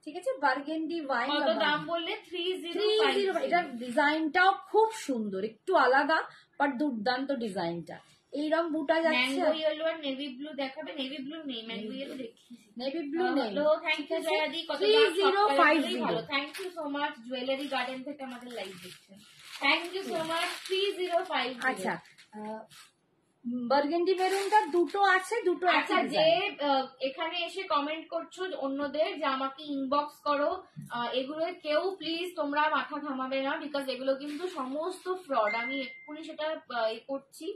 ঠিক আছে বার্গেন্ডি ওয়াইন। কত দাম বললে? 3050। এটার ডিজাইনটাও খুব সুন্দর, একটু আলাদা বাট দুর্দান্ত ডিজাইনটা। এইরকম বুটা যাচ্ছে, ম্যাঙ্গো ইয়েলো আর নেভি ব্লু দেখাবে। নেভি ব্লু নেই, ম্যাঙ্গো ইয়েলো দেখছি। নেভি ব্লু নেই। থ্যাংক ইউ জয়াদি, কত দাম? 3050। ভালো, thank you so much. Jewellery garden থেকে আমাদের লাইভ দেখছেন, থ্যাংক ইউ সো মাচ। 3050। আচ্ছা বার্গেন্ডি মেরুনটা দুটো আছে, দুটো আচ্ছা যে এখানে এসে কমেন্ট করছো অন্যদের যে আমাকে ইনবক্স করো, এগুলো কেউ প্লিজ তোমরা মাথা ঘামাবে না, বিকজ এগুলো কিন্তু সমস্ত ফ্রড। আমি এক্ষুনি সেটা করছি,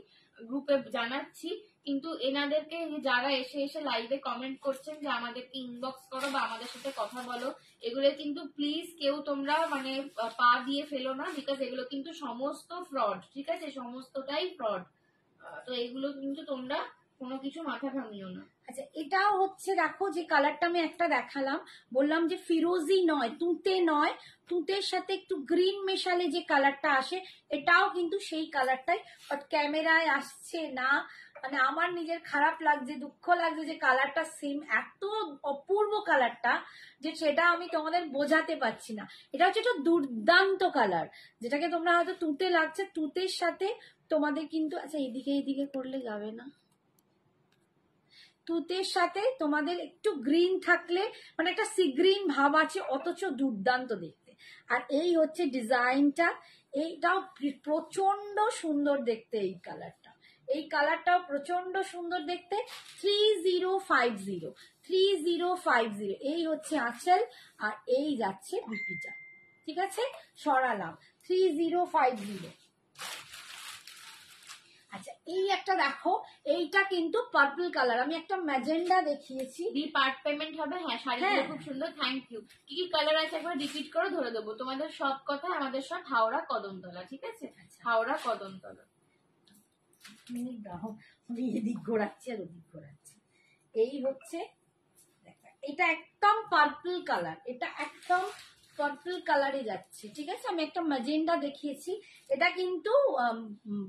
গ্রুপে জানাচ্ছি, কিন্তু এনাদেরকে যারা এসে এসে লাইভে কমেন্ট করছেন যে আমাদেরকে ইনবক্স করো বা আমাদের সাথে কথা বলো, এগুলো কিন্তু প্লিজ কেউ তোমরা মানে পা দিয়ে ফেলো না, বিকজ এগুলো কিন্তু সমস্ত ফ্রড, ঠিক আছে, সমস্তটাই ফ্রড। তো এগুলো কিন্তু তোমরা কোনো কিছু মাথা ঘামিও না। আচ্ছা এটাও হচ্ছে দেখো যে কালারটা আমি একটা দেখালাম, বললাম যে ফিরোজি নয়, তুঁতে নয়, তুঁতের সাথে একটু গ্রিন মেশালে যে কালারটা আসে, এটাও কিন্তু সেই কালারটাই, বাট ক্যামেরায় আসছে না, মানে আমার নিজের খারাপ লাগছে, দুঃখ লাগছে যে কালারটা সেম, এত অপূর্ব কালারটা যে সেটা আমি তোমাদের বোঝাতে পারছি না। এটা হচ্ছে একটা দুর্দান্ত কালার, যেটাকে তোমরা হয়তো তুঁতে লাগছে, তুঁতের সাথে তোমাদের কিন্তু, আচ্ছা এদিকে এদিকে করলে যাবে না, তুতের সাথে তোমাদের একটু গ্রিন থাকলে মানে একটা সি গ্রিন ভাব আছে, অথচ দুর্দান্ত দেখতে। আর এই হচ্ছে ডিজাইনটা, এইটাও প্রচন্ড সুন্দর দেখতে, এই কালারটা, এই কালারটাও প্রচন্ড সুন্দর দেখতে। 3050, 3050, এই হচ্ছে আঁচল, আর এই যাচ্ছে বিপিটা, ঠিক আছে সরালাম 3050। আচ্ছা এই একটা দেখো, এইটা কিন্তু পার্পল কালার, আমি একটা ম্যাজেন্ডা দেখিয়েছি, পার্ট পেমেন্ট হবে। হ্যাঁ শাড়িগুলো খুব সুন্দর, থ্যাংক ইউ। কি কি কালার আছে একবার রিপিট করে ধরে দেবো তোমাদের সব কথা। আমাদের সব হাওড়া কদমতলা, ঠিক আছে, হাওড়া কদমতলা। আমি এদিক ঘোরাচ্ছি আর ওদিক ঘোরাচ্ছি। এই হচ্ছে এটা একদম পার্পল কালার, এটা একদম পার্পল কালারে যাচ্ছে, ঠিক আছে। আমি একটা ম্যাজেন্ডা দেখিয়েছি, এটা কিন্তু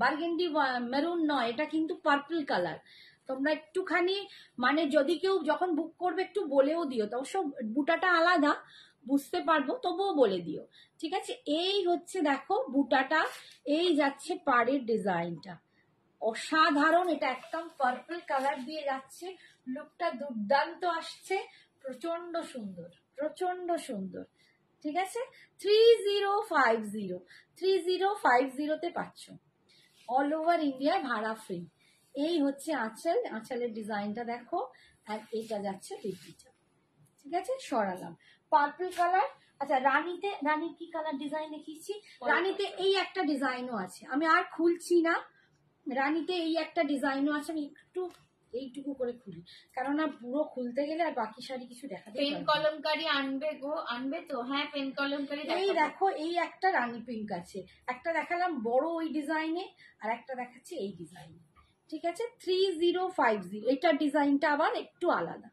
বার্গেন্ডি মেরুন নয়, এটা কিন্তু পার্পল কালার। তোমরা একটুখানি মানে যদি কেউ যখন বুক করবে একটু বলেও দিও, অবশ্য বুটাটা আলাদা বুঝতে পারবো, তবুও বলে দিও, ঠিক আছে। এই হচ্ছে দেখো বুটাটা, এই যাচ্ছে পাড়ের ডিজাইনটা অসাধারণ, এটা একদম পার্পল কালার দিয়ে যাচ্ছে, লুকটা দুর্দান্ত আসছে, প্রচন্ড সুন্দর, প্রচন্ড সুন্দর, ঠিক আছে। 3050, 3050 পাচ্ছ, অল ওভার ইন্ডিয়া ভাড়া ফ্রি। এই হচ্ছে আঁচল, আঁচলের ডিজাইনটা দেখো, আর এটা যাচ্ছে বিপিটা, ঠিক আছে সরালাম পার্পল কালার। আচ্ছা রানীতে, রানীর কি কালার ডিজাইন দেখিয়েছি, রানীতে এই একটা ডিজাইনও আছে, আমি আর খুলছি না, রানীতে এই একটা ডিজাইনও আছে, আমি একটু এইটুকু করে খুলি, কেননা পুরো খুলতে গেলে আর বাকি শাড়ি কিছু দেখাতে পেন কলমকারি আনবে গো, আনবে তো? হ্যাঁ পেন কলমকারি। এই দেখো এই একটা রানী পিঙ্ক আছে, একটা দেখালাম বড় ওই ডিজাইনে, আর একটা দেখাচ্ছি এই ডিজাইনে, ঠিক আছে 3050। এটার ডিজাইনটা আবার একটু আলাদা,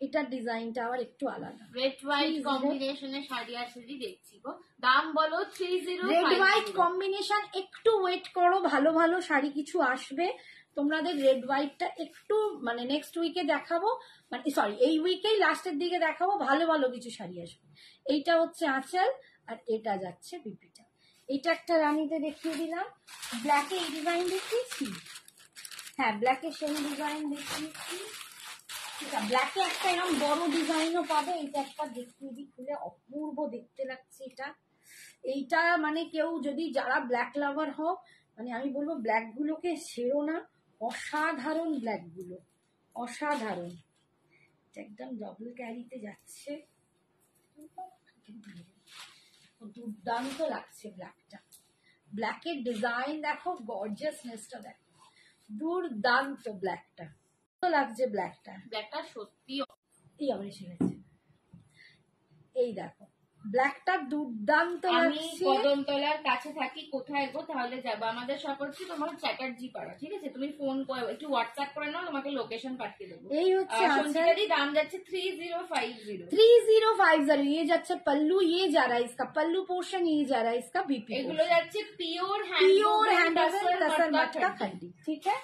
এটার ডিজাইনটা আবার একটু আলাদা। রেড হোয়াইট কম্বিনেশনের শাড়ি আছে যে দেখছি গো, দাম বলো 3050। রেড হোয়াইট কম্বিনেশন, একটু ওয়েট করো, ভালো ভালো শাড়ি কিছু আসবে তোমাদের। রেড হোয়াইটটা একটু মানে নেক্সট উইকে দেখাবো, মানে সরি এই উইকেই লাস্টের দিকে দেখাবো, ভালো ভালো কিছু শাড়ি আসবে। এইটা হচ্ছে আঁচল আর এটা যাচ্ছে বিপিটা। এটা একটা রানীতে দেখিয়ে দিলাম, ব্ল্যাকে এই ডিজাইন দেখিয়েছি, হ্যাঁ ব্ল্যাকে সেই ডিজাইন দেখিয়েছি। ব্ল্যাকে একটা এরকম বড় ডিজাইনও পাবে, এটা একটা দেখিয়ে দিই খুলে, অপূর্ব দেখতে লাগছে এটা। এইটা মানে কেউ যদি যারা ব্ল্যাক লাভার হও, মানে আমি বলবো ব্ল্যাক গুলোকে ছেড়ো না, অসাধারণ ব্ল্যাক গুলো, অসাধারণ। একদম ডবল ক্যারিতে যাচ্ছে, দুর্দান্ত লাগছে ব্ল্যাকটা। ব্ল্যাকের ডিজাইন দেখো, গর্জিয়াসনেসটা দেখো, দুর্দান্ত ব্ল্যাকটা লাগছে। ব্ল্যাকটা সত্যি এই আবার এসে গেছে, এই দেখো ব্ল্যাকটা দুর্দান্ত আমি লাগছে। কদমতলার কাছে থাকি, কোথায় গো তাহলে যাবো? আমাদের শপ হচ্ছে তোমার চ্যাটার্জি পাড়া, ঠিক আছে? তুমি ফোন করো, একটু হোয়াটসঅ্যাপ করে নাও, তোমাকে লোকেশন পাঠিয়ে দেবো। এই হচ্ছে সঞ্চিতারই দাম যাচ্ছে 3050। 3050 ये যাচ্ছে पल्लू, ये जा रहा है इसका पल्लू पोर्शन, ये जा रहा है इसका बीपी। এগুলো যাচ্ছে পিওর हैंडलूम तसर मटका खंडी, ठीक है।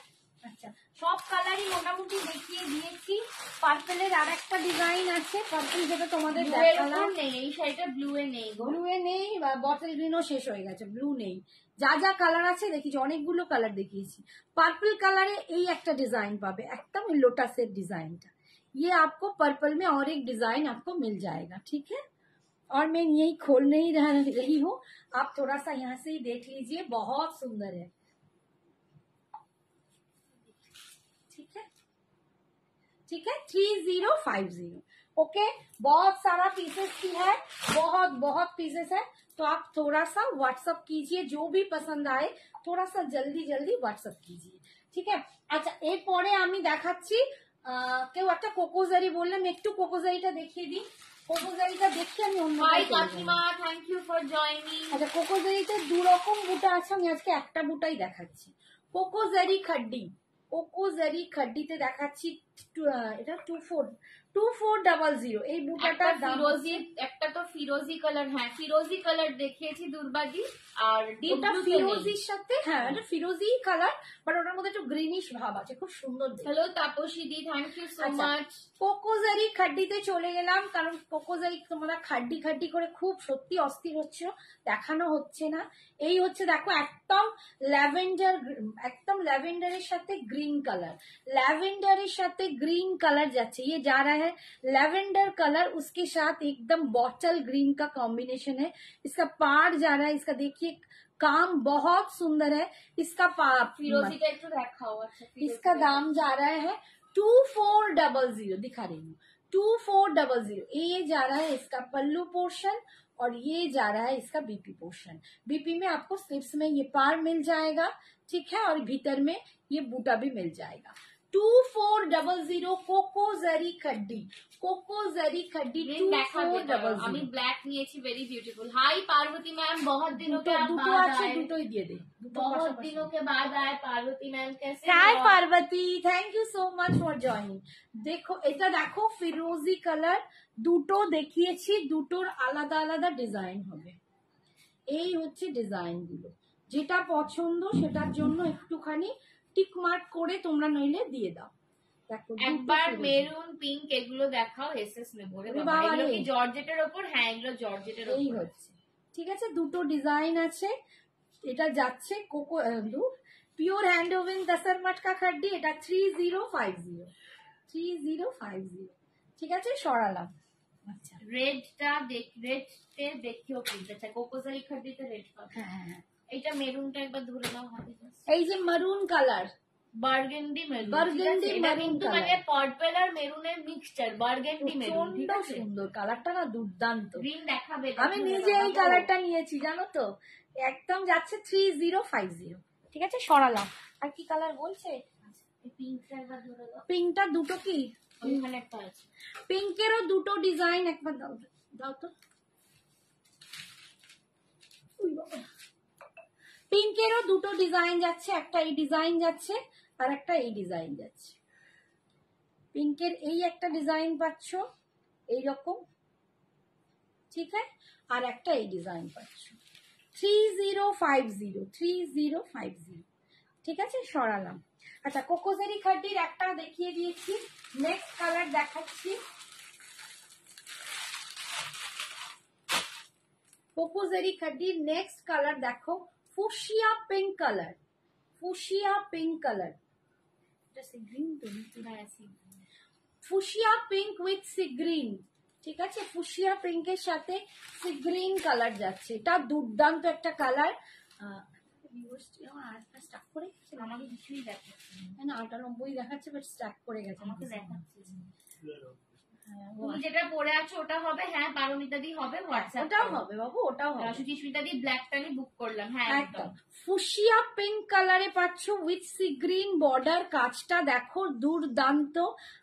আচ্ছা সব কালারই মোটামুটি দেখিয়ে দিয়েছি। পার্পলের আর একটা ডিজাইন আছে, পার্পল যেটা তোমাদের দেখালাম নেই, এই শাড়িটা ব্লু এ নেই গো, ব্লু এ নেই, বটল গ্রিনও শেষ হয়ে গেছে, ব্লু নেই। যা যা কালার আছে দেখিয়েছি, অনেকগুলো কালার দেখিয়েছি। পার্পল কালারে এই একটা ডিজাइन পাবে, একদম লোটাসের ডিজাइनটা। ये आपको पर्पल में और एक डिजाइन आपको मिल जाएगा, ठीक है। और मैं यही खोल नहीं रही हूँ, आप थोड़ा सा यहाँ से ही देख लीजिए, बहुत सुंदर है, ठीक है, ठीक है। 3050, ओके। बहुत सारा पीसेस की है, बहुत बहुत पीसेस है, तो आप थोड़ा सा व्हाट्सअप कीजिए, जो भी पसंद आए थोड़ा सा जल्दी जल्दी व्हाट्सअप कीजिए, ठीक है। আচ্ছা এরপরে আমি দেখাচ্ছি, কেউ একটা কোকোজারি বললাম, একটু কোকোজারিটা দেখিয়ে দিই। কোকোজারিটা দেখি আমি অন্য। হাই কাকিমা, থ্যাংক ইউ ফর জয়নিং। আচ্ছা কোকোজারিতে দু রকম বুটা আছে, আমি আজকে একটা বুটাই দেখাচ্ছি। কোকোজারি খাড্ডি, কোকোজারি খাড্ডিতে দেখাচ্ছি, এটা 2400। এই বুটাটা ফিরোজি, একটা তো ফিরোজি কালার, হ্যাঁ ফিরোজি কালার দেখিয়েছি দুর্বাদি, আর ওটা ফিরোজির সাথে, হ্যাঁ এটা ফিরোজি কালার, বাট ওটার মধ্যে একটু গ্রিনিশ ভাব আছে, খুব সুন্দর। Hello Tapasi di, thank you so much. কোকোজারি খাড্ডিতে চলে গেলাম, কারণ কোকোজারি তোমরা খাড্ডি খাড্ডি করে খুব সত্যি অস্থির হচ্ছে, দেখানো হচ্ছে না। এই হচ্ছে দেখো একদম ল্যাভেন্ডার, একদম ল্যাভেন্ডারের সাথে গ্রিন কালার, ল্যাভেন্ডারের সাথে ग्रीन कलर जाच्छे, ये जा रहा है लैवेंडर कलर, उसके साथ एकदम बॉटल ग्रीन का कॉम्बिनेशन है। इसका पार्ट जा रहा है, इसका देखिए काम बहुत सुंदर है। इसका फिरोजी का एक तो रखा हुआ है, इसका दाम जा रहा है 2400, दिखा रही हूँ 2400। ये जा रहा है इसका पल्लू पोर्शन, और ये जा रहा है इसका बीपी पोर्शन। बीपी में आपको स्लीव्स में ये पार मिल जाएगा, ठीक है, और भीतर में ये बूटा भी मिल जाएगा। 2400 কোকোজারি খাড্ডি, কোকোজারি খাড্ডি 2400। আমি ব্ল্যাক নিয়েছি, very beautiful. Hi Parvati ma'am, बहुत दिनों के দুটো बाद আছে, आए, দুটোই দিয়ে দে। बहुत दिनों के बाद आए पार्वती मैम, कैसे? Hi Parvati, thank you so much for joining. দেখো এটা দেখো ফিরোজি কালার, দুটো দেখিয়েছি, দুটোর আলাদা আলাদা ডিজাইন হবে। এই হচ্ছে ডিজাইন গুলো, যেটা পছন্দ সেটার জন্য একটুখানি টিক মার্ক করে তোমরা নইলে দিয়ে দাও। দেখো একবার মেরুন পিঙ্ক এগুলো দেখাও, এসএস নেবো রে বাবা। এগুলো কি জর্জেটের উপর? হ্যাঁ এগুলো জর্জেটের উপর। এই হচ্ছে, ঠিক আছে, দুটো ডিজাইন আছে। এটা যাচ্ছে কোকো পিওর হ্যান্ড ওভেন তাসার মটকা খাড্ডি, এটা 3050, ঠিক আছে, সরালাম। আচ্ছা রেডটা রেডতে দেখিও প্লিজ। আচ্ছা কোকোজারি খাড্ডিতে রেড পাবে, হ্যাঁ। এটা মেরুনটা একবার ধরে নাও হাতে। এই যে মারুন colour, burgundy maroon, burgundy maroon কিন্তু মানে পার্পল আর মেরুনের মিক্সচার, বার্গেন্ডি মেরুন, ঠিক আছে। সুন্দর কালারটা না, দুর্দান্ত। গ্রিন দেখাবে, আমি নিজে এই কালারটা নিয়েছি জানো তো, একদম যাচ্ছে 3050, ঠিক আছে, সরালাম। আর কি কালার বলছে? পিঙ্কটা একবার ধরে দাও। পিঙ্কটা দুটো কি ওইখানে একটা আছে, পিঙ্কেরও দুটো ডিজাইন, একবার দাও দাও তো। পিঙ্কেরও দুটো ডিজাইন যাচ্ছে, একটা এই ডিজাইন যাচ্ছে, আর একটা এই ডিজাইন যাচ্ছে, পিঙ্কের এই একটা ডিজাইন পাচ্ছ এইরকম, ঠিক আছে, আর একটা এই ডিজাইন পাচ্ছ 3050 3050, ঠিক আছে, সরালাম। আচ্ছা, কোকোজেরি খাড্ডির একটা দেখিয়ে দিয়েছি, নেক্সট কালার দেখাচ্ছি। কোকোজেরি খাড্ডির নেক্সট কালার দেখো, fuchsia pink colour, fuchsia pink colour, এটা সি গ্রিন তো fuchsia pink with sea green, ঠিক আছে, ফুশিয়া পিঙ্কের সাথে সি গ্রিন কালার যাচ্ছে, এটা দুর্দান্ত একটা কালার। স্টাক করে গেছে, আমাকে কিছুই দেখাচ্ছে না 98 দেখাচ্ছে, বাট স্টাক করে গেছে, আমাকে দেখাচ্ছে। হ্যাঁ, তুমি যেটা পরে আছো ওটা হবে, হ্যাঁ পারমিতা দি হবে, হোয়াটসঅ্যাপ ওটাও হবে বাবু, ওটাও হবে, সুচিস্মিতা দি ব্ল্যাকটা আমি বুক করলাম, হ্যাঁ একদম ফুশিয়া পিঙ্ক কালারে পাচ্ছ উইথ সি গ্রিন বর্ডার, কাজটা দেখো দুর্দান্ত।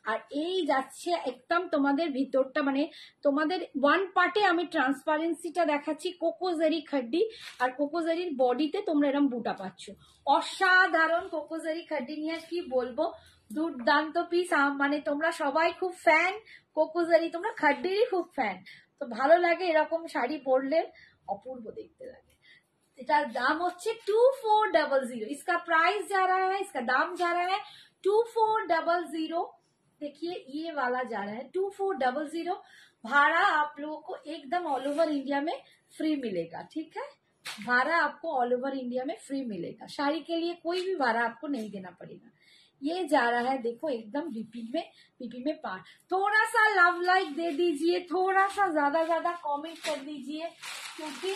আর এই যাচ্ছে একদম তোমাদের ভিতরটা, মানে তোমাদের ওয়ান পার্টে আমি ট্রান্সপারেন্সিটা দেখাচ্ছি, কোকোজেরি খাড্ডি, আর কোকোজেরির বডিতে তোমরা এরকম বুটা পাচ্ছ, অসাধারণ। কোকোজেরি খাড্ডি নিয়ে কি বলবো, দুর্দান্ত পিস, মানে তোমরা সবাই খুব ফ্যান কোকোজেরি, তোমরা খাড্ডিরই খুব ফ্যান, তো ভালো লাগে এরকম শাড়ি পরলে, অপূর্ব দেখতে লাগে। इधर दाम होच्छे 2400, इसका प्राइस जा रहा है, इसका दाम जा रहा है 2400। देखिए ये वाला जा रहा है 2400, भाड़ा आप लोगों को एकदम ऑल ओवर इंडिया में फ्री मिलेगा, ठीक है, भाड़ा आपको ऑल ओवर इंडिया में फ्री मिलेगा, साड़ी के लिए कोई भी भाड़ा आपको नहीं देना पड़ेगा। ये जा रहा है देखो एकदम बीपी में पार। थोड़ा सा लव लाइक दे दीजिए, थोड़ा सा ज्यादा कमेंट कर दीजिए, क्योंकि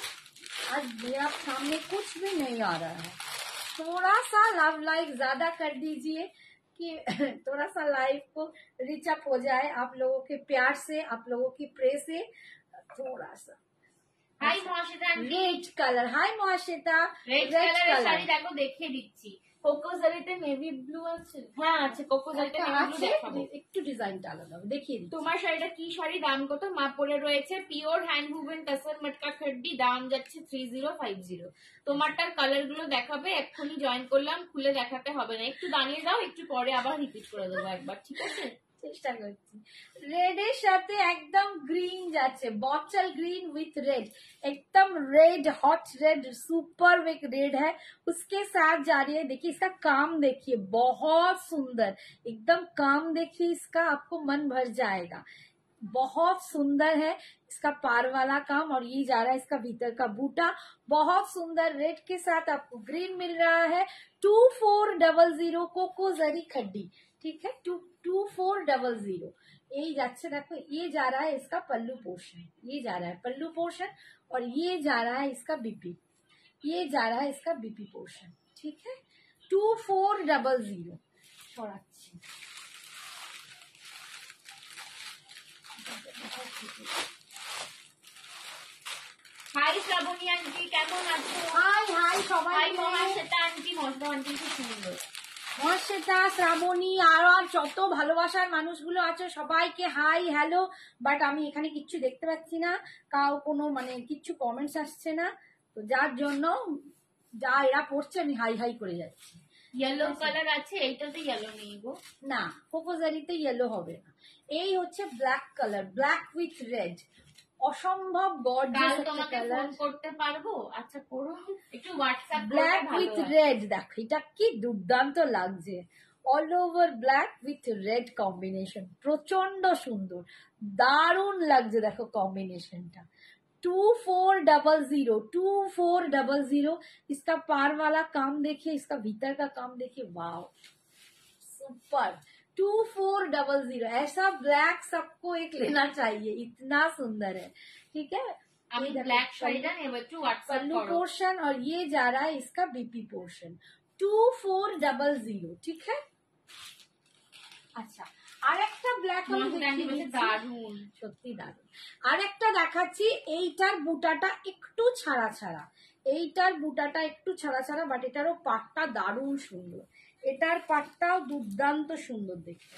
आज मेरा सामने कुछ भी नहीं आ रहा है, थोड़ा सा लव लाइक ज्यादा कर दीजिए कि थोड़ा सा लाइफ को रिच अप हो जाए, आप लोगों के प्यार से, आप लोगों की प्रे से, थोड़ा सा। Hi Mahasweta aunty, red colour, hi Mahasweta, red কালারের শাড়ি দেখো দেখিয়ে দিচ্ছি, কোকোজারিতে নেভি ব্লু আছে, হ্যাঁ আছে কোকোজারিতে নেভি ব্লু দেখাবো, একটু ডিজাইনটা আলাদা দেখিয়ে দিই। তোমার শাড়িটা কি শাড়ি, দাম কত? মা পরে রয়েছে পিওর হ্যান্ড উভেন টাসর মটকা খাড্ডি, দাম যাচ্ছে 3050। তোমারটার কালার গুলো দেখাবে, এক্ষুনি জয়েন করলাম, খুলে দেখাতে হবে না, একটু দাঁড়িয়ে যাও, একটু পরে আবার রিপিট করে দেবো একবার, ঠিক আছে? চেষ্টা করছি। রেডের সাথে একদম গ্রিন যাচ্ছে, बॉटल ग्रीन विथ रेड, एकदम रेड, हॉट रेड, सुपर विक रेड है, उसके साथ जा रही है। देखिए इसका काम देखिए, बहुत सुंदर, एकदम काम देखिए इसका, आपको मन भर जाएगा, बहुत सुंदर है इसका पार वाला काम। और ये जा रहा है इसका भीतर का बूटा, बहुत सुंदर, रेड के साथ आपको ग्रीन मिल रहा है 2400 कोकोजरी खड्डी, ठीक है, 2400 यही जाच्छे। देखो ये जा रहा है इसका पल्लू पोर्शन, ये जा रहा है पल्लू पोर्शन, और ये जा रहा है इसका बीपी, ये जा रहा है इसका बीपी पोर्शन, ठीक है, 2400 ছড়াচ্ছি। হাই শ্রাবণী আন্টি, কেমন আছো? হাই হাই সবাই, hi Mahasweta aunty, Mahasweta aunty খুব সুন্দর, মহাশ্বেতা, শ্রাবণী, আর যত ভালোবাসার মানুষগুলো আছে সবাইকে হাই হ্যালো। বাট আমি এখানে কিচ্ছু দেখতে পাচ্ছি না, কাউ কোনো মানে কিচ্ছু কমেন্টস আসছে না, তো যার জন্য যা এরা পড়ছে আমি হাই হাই করে যাচ্ছি। ইয়েলো কালার আছে, এইটাতে ইয়েলো নেই গো, না কোকোজারিতে ইয়েলো হবে না, এই হচ্ছে black colour, black with red, অসম্ভব গর্জিয়াস একটা তোমাকে কালার। ফোন করতে পারবো? আচ্ছা করো, একটু হোয়াটসঅ্যাপ ব্ল্যাক উইথ রেড, দেখো এটা কি দুর্দান্ত লাগছে, all over black with red combination, প্রচন্ড সুন্দর, দারুণ লাগছে, দেখো কম্বিনেশনটা। 2400 इसका पार वाला काम देखिए, इसका भीतर का काम देखिए, वाओ सुपर। 2400 ऐसा ब्लैक सबको एक लेना चाहिए, इतना सुंदर है, ठीक है। আমি ব্ল্যাক শাড়িটা নেব, একটু হোয়াটসঅ্যাপ पल्लू করো। पोर्शन, और ये जा रहा है इसका बीपी पोर्शन 2400, ठीक है। अच्छा আর একটা ব্ল্যাক দারুন, সত্যি দারুন। আর একটা দেখাচ্ছি, এইটার বুটাটা একটু ছাড়া ছাড়া, এইটার বুটাটা একটু ছাড়া ছাড়া, বাট এটারও পাটটা দারুণ সুন্দর, এটার পাটটাও দুর্দান্ত সুন্দর দেখতে।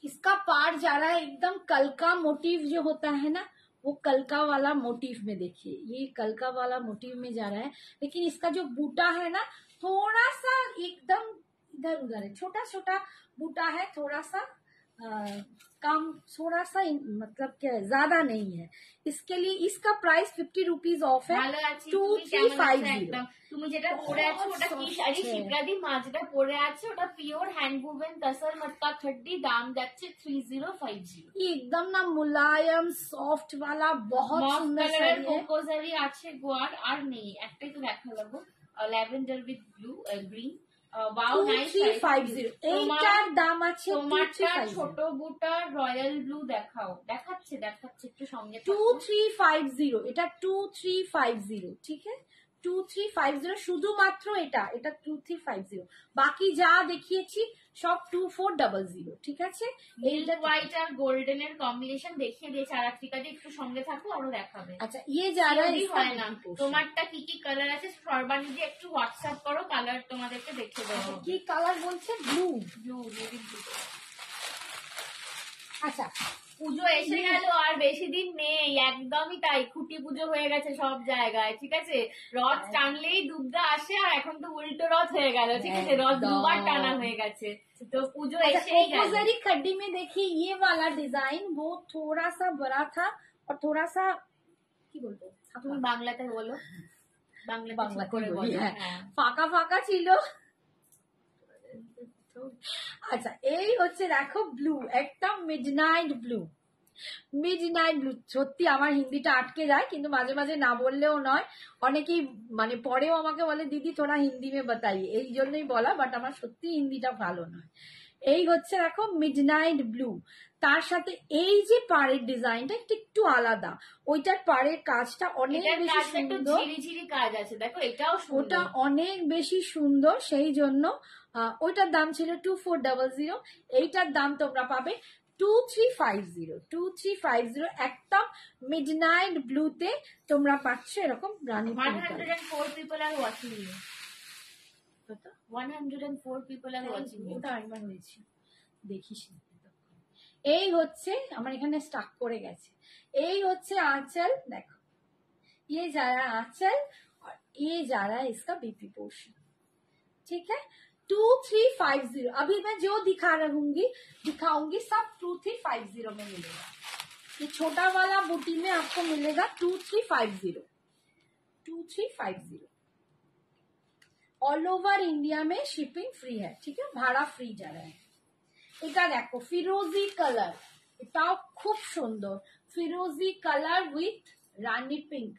इसका पार जा रहा है एकदम कल का मोटिव जो होता है ना, वो कलका वाला मोटिव में, देखिए ये कलका वाला मोटिव में जा रहा है, लेकिन इसका जो बूटा है ना थोड़ा सा एकदम इधर उधर है, छोटा छोटा बूटा है, थोड़ा सा कम, थोड़ा सा मतलब क्या है, ज्यादा नहीं है। इसके लिए इसका प्राइस 50 रुपीज ऑफ है। 2350। তুমি যেটা পরে আছো ওটা কি শাড়ি শিবরাদি মা যেটা পরে আছে ওটা পিওর হ্যান্ড वुवन तसर मटका खड्डी, दाम যাচ্ছে 3050। ये एकदम ना मुलायम सॉफ्ट वाला बहुत सुंदर साड़ी है। কোকোজারি আছে গোয়ার আর নেই, একটাই তো দেখা লাগবো lavender with blue green. Wow nice 2350। এইটার দাম আছে তোমারটা ছোট বুটা রয়্যাল ব্লু দেখাও, দেখাচ্ছে একটু সঙ্গে 2350। এটা 2350, ঠিক আছে 2350 শুধুমাত্র এটা 2350। বাকি যা দেখিয়েছি সব 2400, ঠিক আছে। মিল্ক হোয়াইট আর গোল্ডেন এর কম্বিনেশন দেখিয়ে দিয়েছে আরাত্রিকাদি, একটু সঙ্গে থাকো আরো দেখাবে। আচ্ছা ইয়ে যারা হয় না, তোমারটা কি কি কালার আছে সর্বানিদি একটু হোয়াটসঅ্যাপ করো, কালার তোমাদেরকে দেখিয়ে দেবো। কি কালার বলছে? Blue navy blue. আচ্ছা পুজো এসে গেল আর বেশি দিন নেই, একদমই তাই, খুঁটি পুজো হয়ে গেছে সব জায়গায়, ঠিক আছে। রথ টানলেই দুর্গা আসে, আর এখন তো উল্টো রথ হয়ে গেল, ঠিক আছে, রথ দুবার টানা হয়ে গেছে, তো পুজো এসেই গেল। कोकोजरी खड्डी में देखिए ये वाला डिजाइन वो थोड़ा सा बड़ा था और थोड़ा सा কি বলবো, তুমি বাংলাতে বলো, বাংলা করে বলো। ফাঁকা ফাঁকা ছিল। আচ্ছা এই হচ্ছে দেখো ব্লু, একদম মিডনাইট ব্লু। সত্যি আমার হিন্দিটা আটকে যায়, কিন্তু মাঝে মাঝে না বললেও নয়, অনেকেই মানে পরেও আমাকে বলে দিদি থোড়া হিন্দি মে বাতাইয়ে, এই জন্যই বলা, বাট আমার সত্যি হিন্দিটা ভালো নয়। এই হচ্ছে দেখো মিডনাইট ব্লু, তার সাথে এই যে পাড়ের ডিজাইনটা একটু আলাদা, ওইটার পাড়ের কাজটা অনেক বেশি সুন্দর, ঝিরিঝিরি কাজ আছে দেখো, এটাও ওটা অনেক বেশি সুন্দর, সেই জন্য ওইটার দাম ছিল 2400, এইটার দাম তোমরা পাবে 2350। একদম মিডনাইট ব্লুতে তোমরা পাচ্ছ এরকম রানী। 104 people are watching you। 104 people are watching you। ওটা একবার হয়েছে, দেখিস। এই হচ্ছে আমার এখানে স্টাক করে গেছে। এই হচ্ছে आंचल, देखो ये जा रहा है आंचल और ये जा रहा है इसका बीपी पोर्शन, ठीक है। 2350। अभी मैं जो दिखाऊंगी सब 2350 में मिलेगा। ये छोटा वाला बूटी में आपको मिलेगा 2350। ऑल ओवर इंडिया में शिपिंग फ्री है, ठीक है, भाड़ा फ्री जा रहा है। এটা দেখো ফিরোজি কালার, এটাও খুব সুন্দর, ফিরোজি colour with rani pink,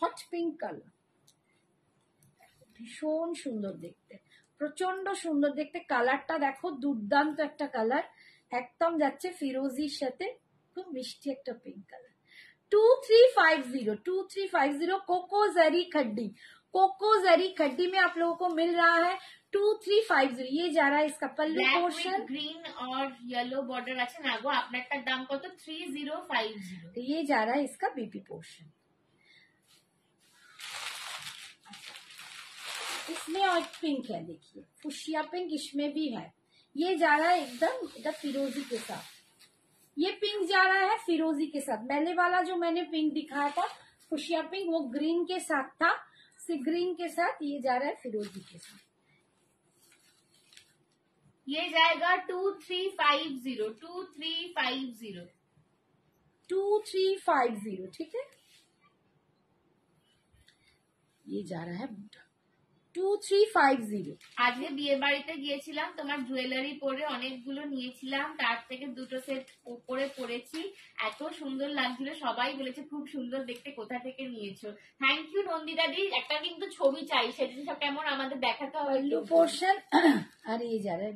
hot pink colour, ভীষণ সুন্দর দেখতে, প্রচন্ড সুন্দর দেখতে। কালারটা দেখো দুর্দান্ত একটা কালার, একদম যাচ্ছে ফিরোজির সাথে, খুব মিষ্টি একটা পিঙ্ক কালার। 2350 कोकोजरी खड्डी। कोकोजरी खड्डी में आप लोगों को मिल रहा है 2350। ये जा रहा है इसका पल्लू पोर्शन, ग्रीन और येलो बॉर्डर আছে না গো, আপনারটার দাম কত? 3050। तो ये जा रहा है इसका बीपी पोर्शन। इसमें और पिंक है, देखिए फुशिया पिंक इसमें भी है। ये जा रहा है एकदम फिरोजी के साथ, ये पिंक जा रहा है फिरोजी के साथ। पहले वाला जो मैंने पिंक दिखाया था फुशिया पिंक, वो ग्रीन के साथ था, ग्रीन के साथ ये जा रहा है फिरोजी के साथ। ये जाएगा 2350। ठीक है, ये जा रहा है 2350। আজকে বিয়ে বাড়িতে গিয়েছিলাম, তোমার জুয়েলারি পরে অনেকগুলো নিয়েছিলাম, তার থেকে দুটো সেট পরে পরেছি, এত সুন্দর লাগছিল, সবাই বলেছে খুব সুন্দর দেখতে, কোথা থেকে নিয়েছো। থ্যাংক ইউ নন্দিতা দি, একটা কিন্তু ছবি চাই, সেদিনটা কেমন আমাদের দেখাতে হবে। পোর্শন আর এই যা রা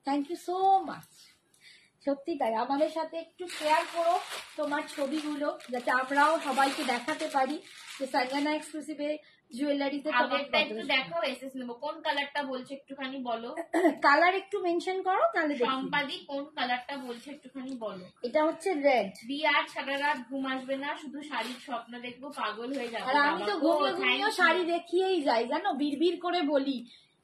থ্যাংক ইউ সো মাচ। সত্যি তাই, আমাদের সাথে একটু শেয়ার করো তোমার ছবিগুলো, যাতে আমরাও সবাইকে দেখাতে পারি যে সঞ্জনা এক্সক্লুসিভে জুয়েলারিতে একটু দেখাও, এসএস নেবো। কোন কালারটা বলছে একটুখানি বলো, কালার একটু মেনশন করো তাহলে। সম্পাদি কোন কালারটা বলছে একটুখানি বলো। এটা হচ্ছে রেড। বিয়ার সারা রাত ঘুম আসবে না, শুধু শাড়ির স্বপ্ন দেখবো, পাগল হয়ে যাবো। আর আমি তো ঘুমিয়ে শাড়ি দেখিয়েই যাই, জানো, বিড়বিড় করে বলি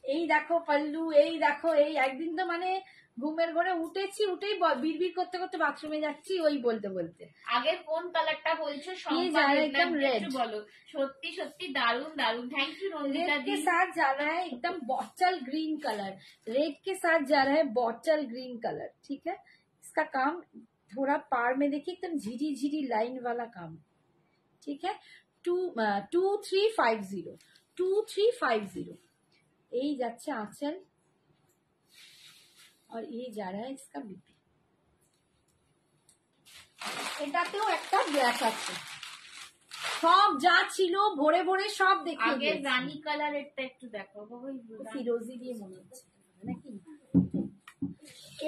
এই দেখো পাল্লু, এই দেখো, এই একদিন তো মানে ঘুমের ঘরে উঠেছি, উঠেই বিড়বিড় করতে করতে বাথরুমে যাচ্ছি ওই বলতে বলতে। আগে কোন কালারটা বলছো? एकदम रेड, বলো। সত্যি সত্যি দারুন দারুন, থ্যাংক ইউ নন্দিতা रेड दी। के साथ जा रहा है एकदम बॉटल ग्रीन कलर, रेड के साथ जा रहा है बॉटल ग्रीन कलर। ठीक है, इसका काम थोड़ा पार में देखिए एकदम झिरी झिरी लाइन वाला काम। ठीक है, 2350 यही যাচ্ছে आंचल और ये जा रहा है इसका बीपी। এটাতেও একটা গ্লাস আছে, সব যা ছিল ভরে ভরে সব দেখিয়ে আগে দিয়েছি। রানী কালারেরটা একটু দেখো বাবা, ফিরোজি দিয়ে মনে হচ্ছে নাকি?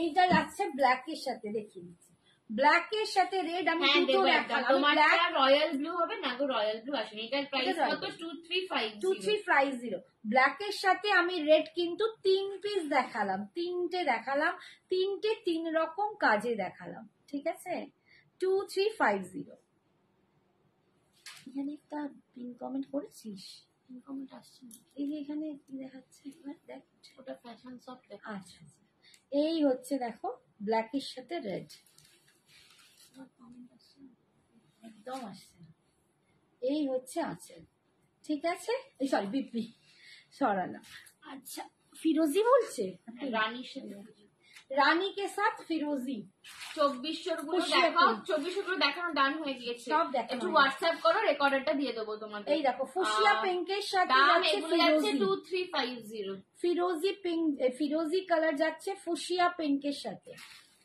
এইটা যাচ্ছে ব্ল্যাক এর সাথে, দেখিয়ে দিচ্ছি। ব্ল্যাক এর সাথে রেড আমি দুটো দেখালাম। তোমারটা রয়্যাল ব্লু হবে না গো? রয়্যাল ব্লু আসেনি। এটার প্রাইস কত? 2350। ব্ল্যাক এর সাথে আমি রেড কিন্তু 3 পিস দেখালাম, 3টে দেখালাম, 3টে 3 রকম কাজে দেখালাম। ঠিক আছে, 2350। এখানে একটা পিন কমেন্ট করেছিস? পিন কমেন্ট আসছে না। এই যে এখানে কি দেখাচ্ছে একবার দেখ, ওটা ফ্যাশন শপ। আচ্ছা আচ্ছা, এই হচ্ছে দেখো ব্ল্যাক এর সাথে রেড, একদম আসছে না। এই হচ্ছে আঁচল। ঠিক আছে, এই সরি বিপি সরানো। আচ্ছা, ফিরোজি বলছে রানীর সাথে, রানী কে সাথ ফিরোজি। 2400 গুলো দেখাও, 2400 গুলো দেখানো ডান হয়ে গিয়েছে। সব দেখানো, একটু হোয়াটসঅ্যাপ করো, রেকর্ডারটা দিয়ে দেবো তোমাদের। এই দেখো ফুশিয়া পিঙ্কের সাথে দাম যাচ্ছে এগুলো যাচ্ছে ফিরোজি, 2350। ফিরোজি পিঙ্ক, ফিরোজি কালার যাচ্ছে ফুশিয়া পিঙ্কের সাথে,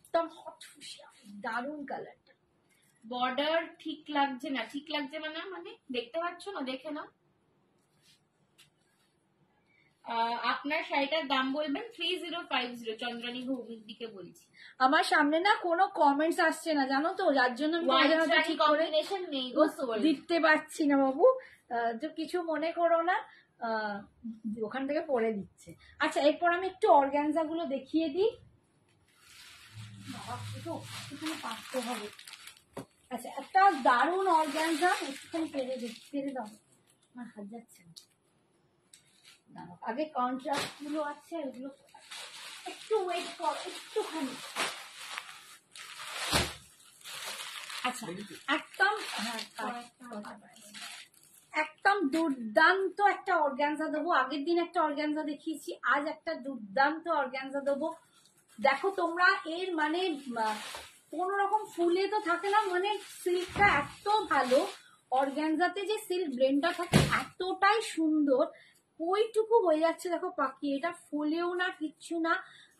একদম হট ফুশিয়া, দারুন কালারটা। বর্ডার ঠিক লাগছে না, ঠিক লাগছে মানে দেখতে পাচ্ছ না? দেখে নাও। আপনার শাড়িটার দাম বলবেন 3050। চন্দ্রানী ভৌমিকদিকে বলছি। আমার সামনে না কোনো কমেন্টস আসছে না জানো তো, যার জন্য আমি ঠিক করে দিতে পারছি না বাবু, তো কিছু মনে করো না, ওখান থেকে পড়ে দিচ্ছে। আচ্ছা, এরপর আমি একটু অর্গানজা গুলো দেখিয়ে দিই। পারতে হবে। আচ্ছা, একটা দারুণ অর্গানজা, একটুখানি পেরে দাও, আমার হাত যাচ্ছে না। আগে কন্ট্রাস্ট গুলো আছে, ওগুলো একটু ওয়েট কর, একটুখানি। আচ্ছা, একদম একদম দুর্দান্ত একটা অর্গানজা দেবো। আগের দিন একটা অর্গানজা দেখিয়েছি, আজ একটা দুর্দান্ত অর্গানজা দেবো। দেখো তোমরা, এর মানে কোন রকম ফুলে তো থাকে না, মানে সিল্কটা এত ভালো, অর্গানজাতে যে সিল্ক ব্লেন্ডটা থাকে এতটাই সুন্দর, ওইটুকু হয়ে যাচ্ছে দেখো পাখি, এটা ফুলেও না, কিচ্ছু না।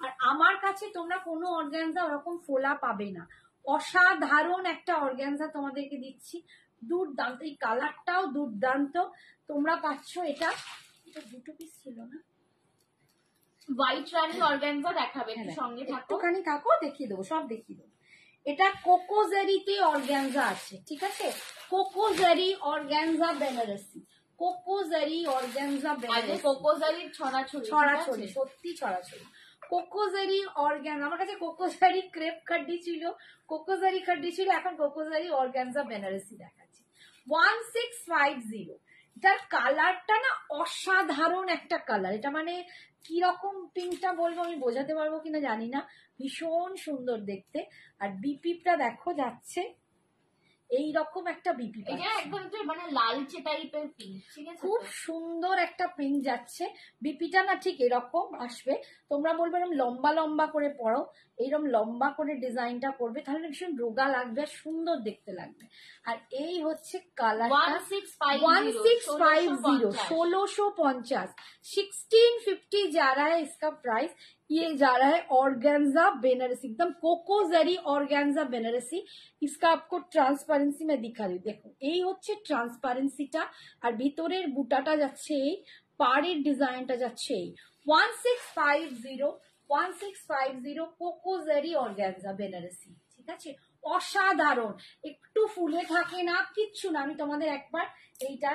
আর আমার কাছে তোমরা কোনো অর্গানজা ওরকম ফোলা পাবে না, অসাধারণ একটা অর্গানজা তোমাদেরকে দিচ্ছি, দুর্দান্ত। এই কালারটাও দুর্দান্ত, তোমরা পাচ্ছ এটা। দুটো পিস ছিল না? হোয়াইট রানী অর্গানজা দেখাবে, সঙ্গে থাকো, একটুখানি থাকো, দেখিয়ে দেবো, সব দেখিয়ে দেবো। এটা কোকোজারিতে অর্গানজা আছে। ঠিক আছে, কোকোজারি অর্গানজা বেনারসি, কোকোজারি অর্গানজা বেনারসি, কোকোজারির ছড়াছড়ি, সত্যি ছড়াছড়ি। কোকোজারি অর্গানজা, আমার কাছে কোকোজারি ক্রেপ খাড্ডি ছিল, কোকোজারি খাড্ডি ছিল, এখন কোকোজারি অর্গানজা বেনারসি দেখাচ্ছি। 1650। এটার কালারটা না অসাধারণ একটা কালার, এটা মানে কিরকম পিঙ্কটা বলবো আমি বোঝাতে পারবো কিনা জানি না, ভীষণ সুন্দর দেখতে। আর বিপিটা দেখো যাচ্ছে এইরকম একটা বিপি, একদম মানে লালচে টাইপের পিঙ্ক। ঠিক আছে, খুব সুন্দর একটা পিঙ্ক যাচ্ছে। বিপিটা না ঠিক এরকম আসবে, তোমরা বলবে এরকম লম্বা লম্বা করে পরো, এইরকম লম্বা করে ডিজাইনটা করবে, তাহলে ভীষণ রোগা লাগবে আর সুন্দর দেখতে লাগবে। আর এই হচ্ছে কালারটা 1650, 1650, 1650 जा रहा है इसका प्राइस। ये जा रहा है ऑर्गेन्जा बेनारसी, एकदम कोकोजारी ऑर्गेन्जा बेनारसी। इसका आपको ट्रांसपारेंसी में दिखा दी, देखो এই হচ্ছে ট্রান্সপারেন্সিটা, আর ভিতরের বুটাটা যাচ্ছে এই, পাড়ের ডিজাইনটা যাচ্ছে এই। 1650, 1650 কোকোজারি অর্গানজা বেনারসি। ঠিক আছে, অসাধারণ, একটু ফুলে থাকে না, কিচ্ছু না। আমি তোমাদের একবার এইটা,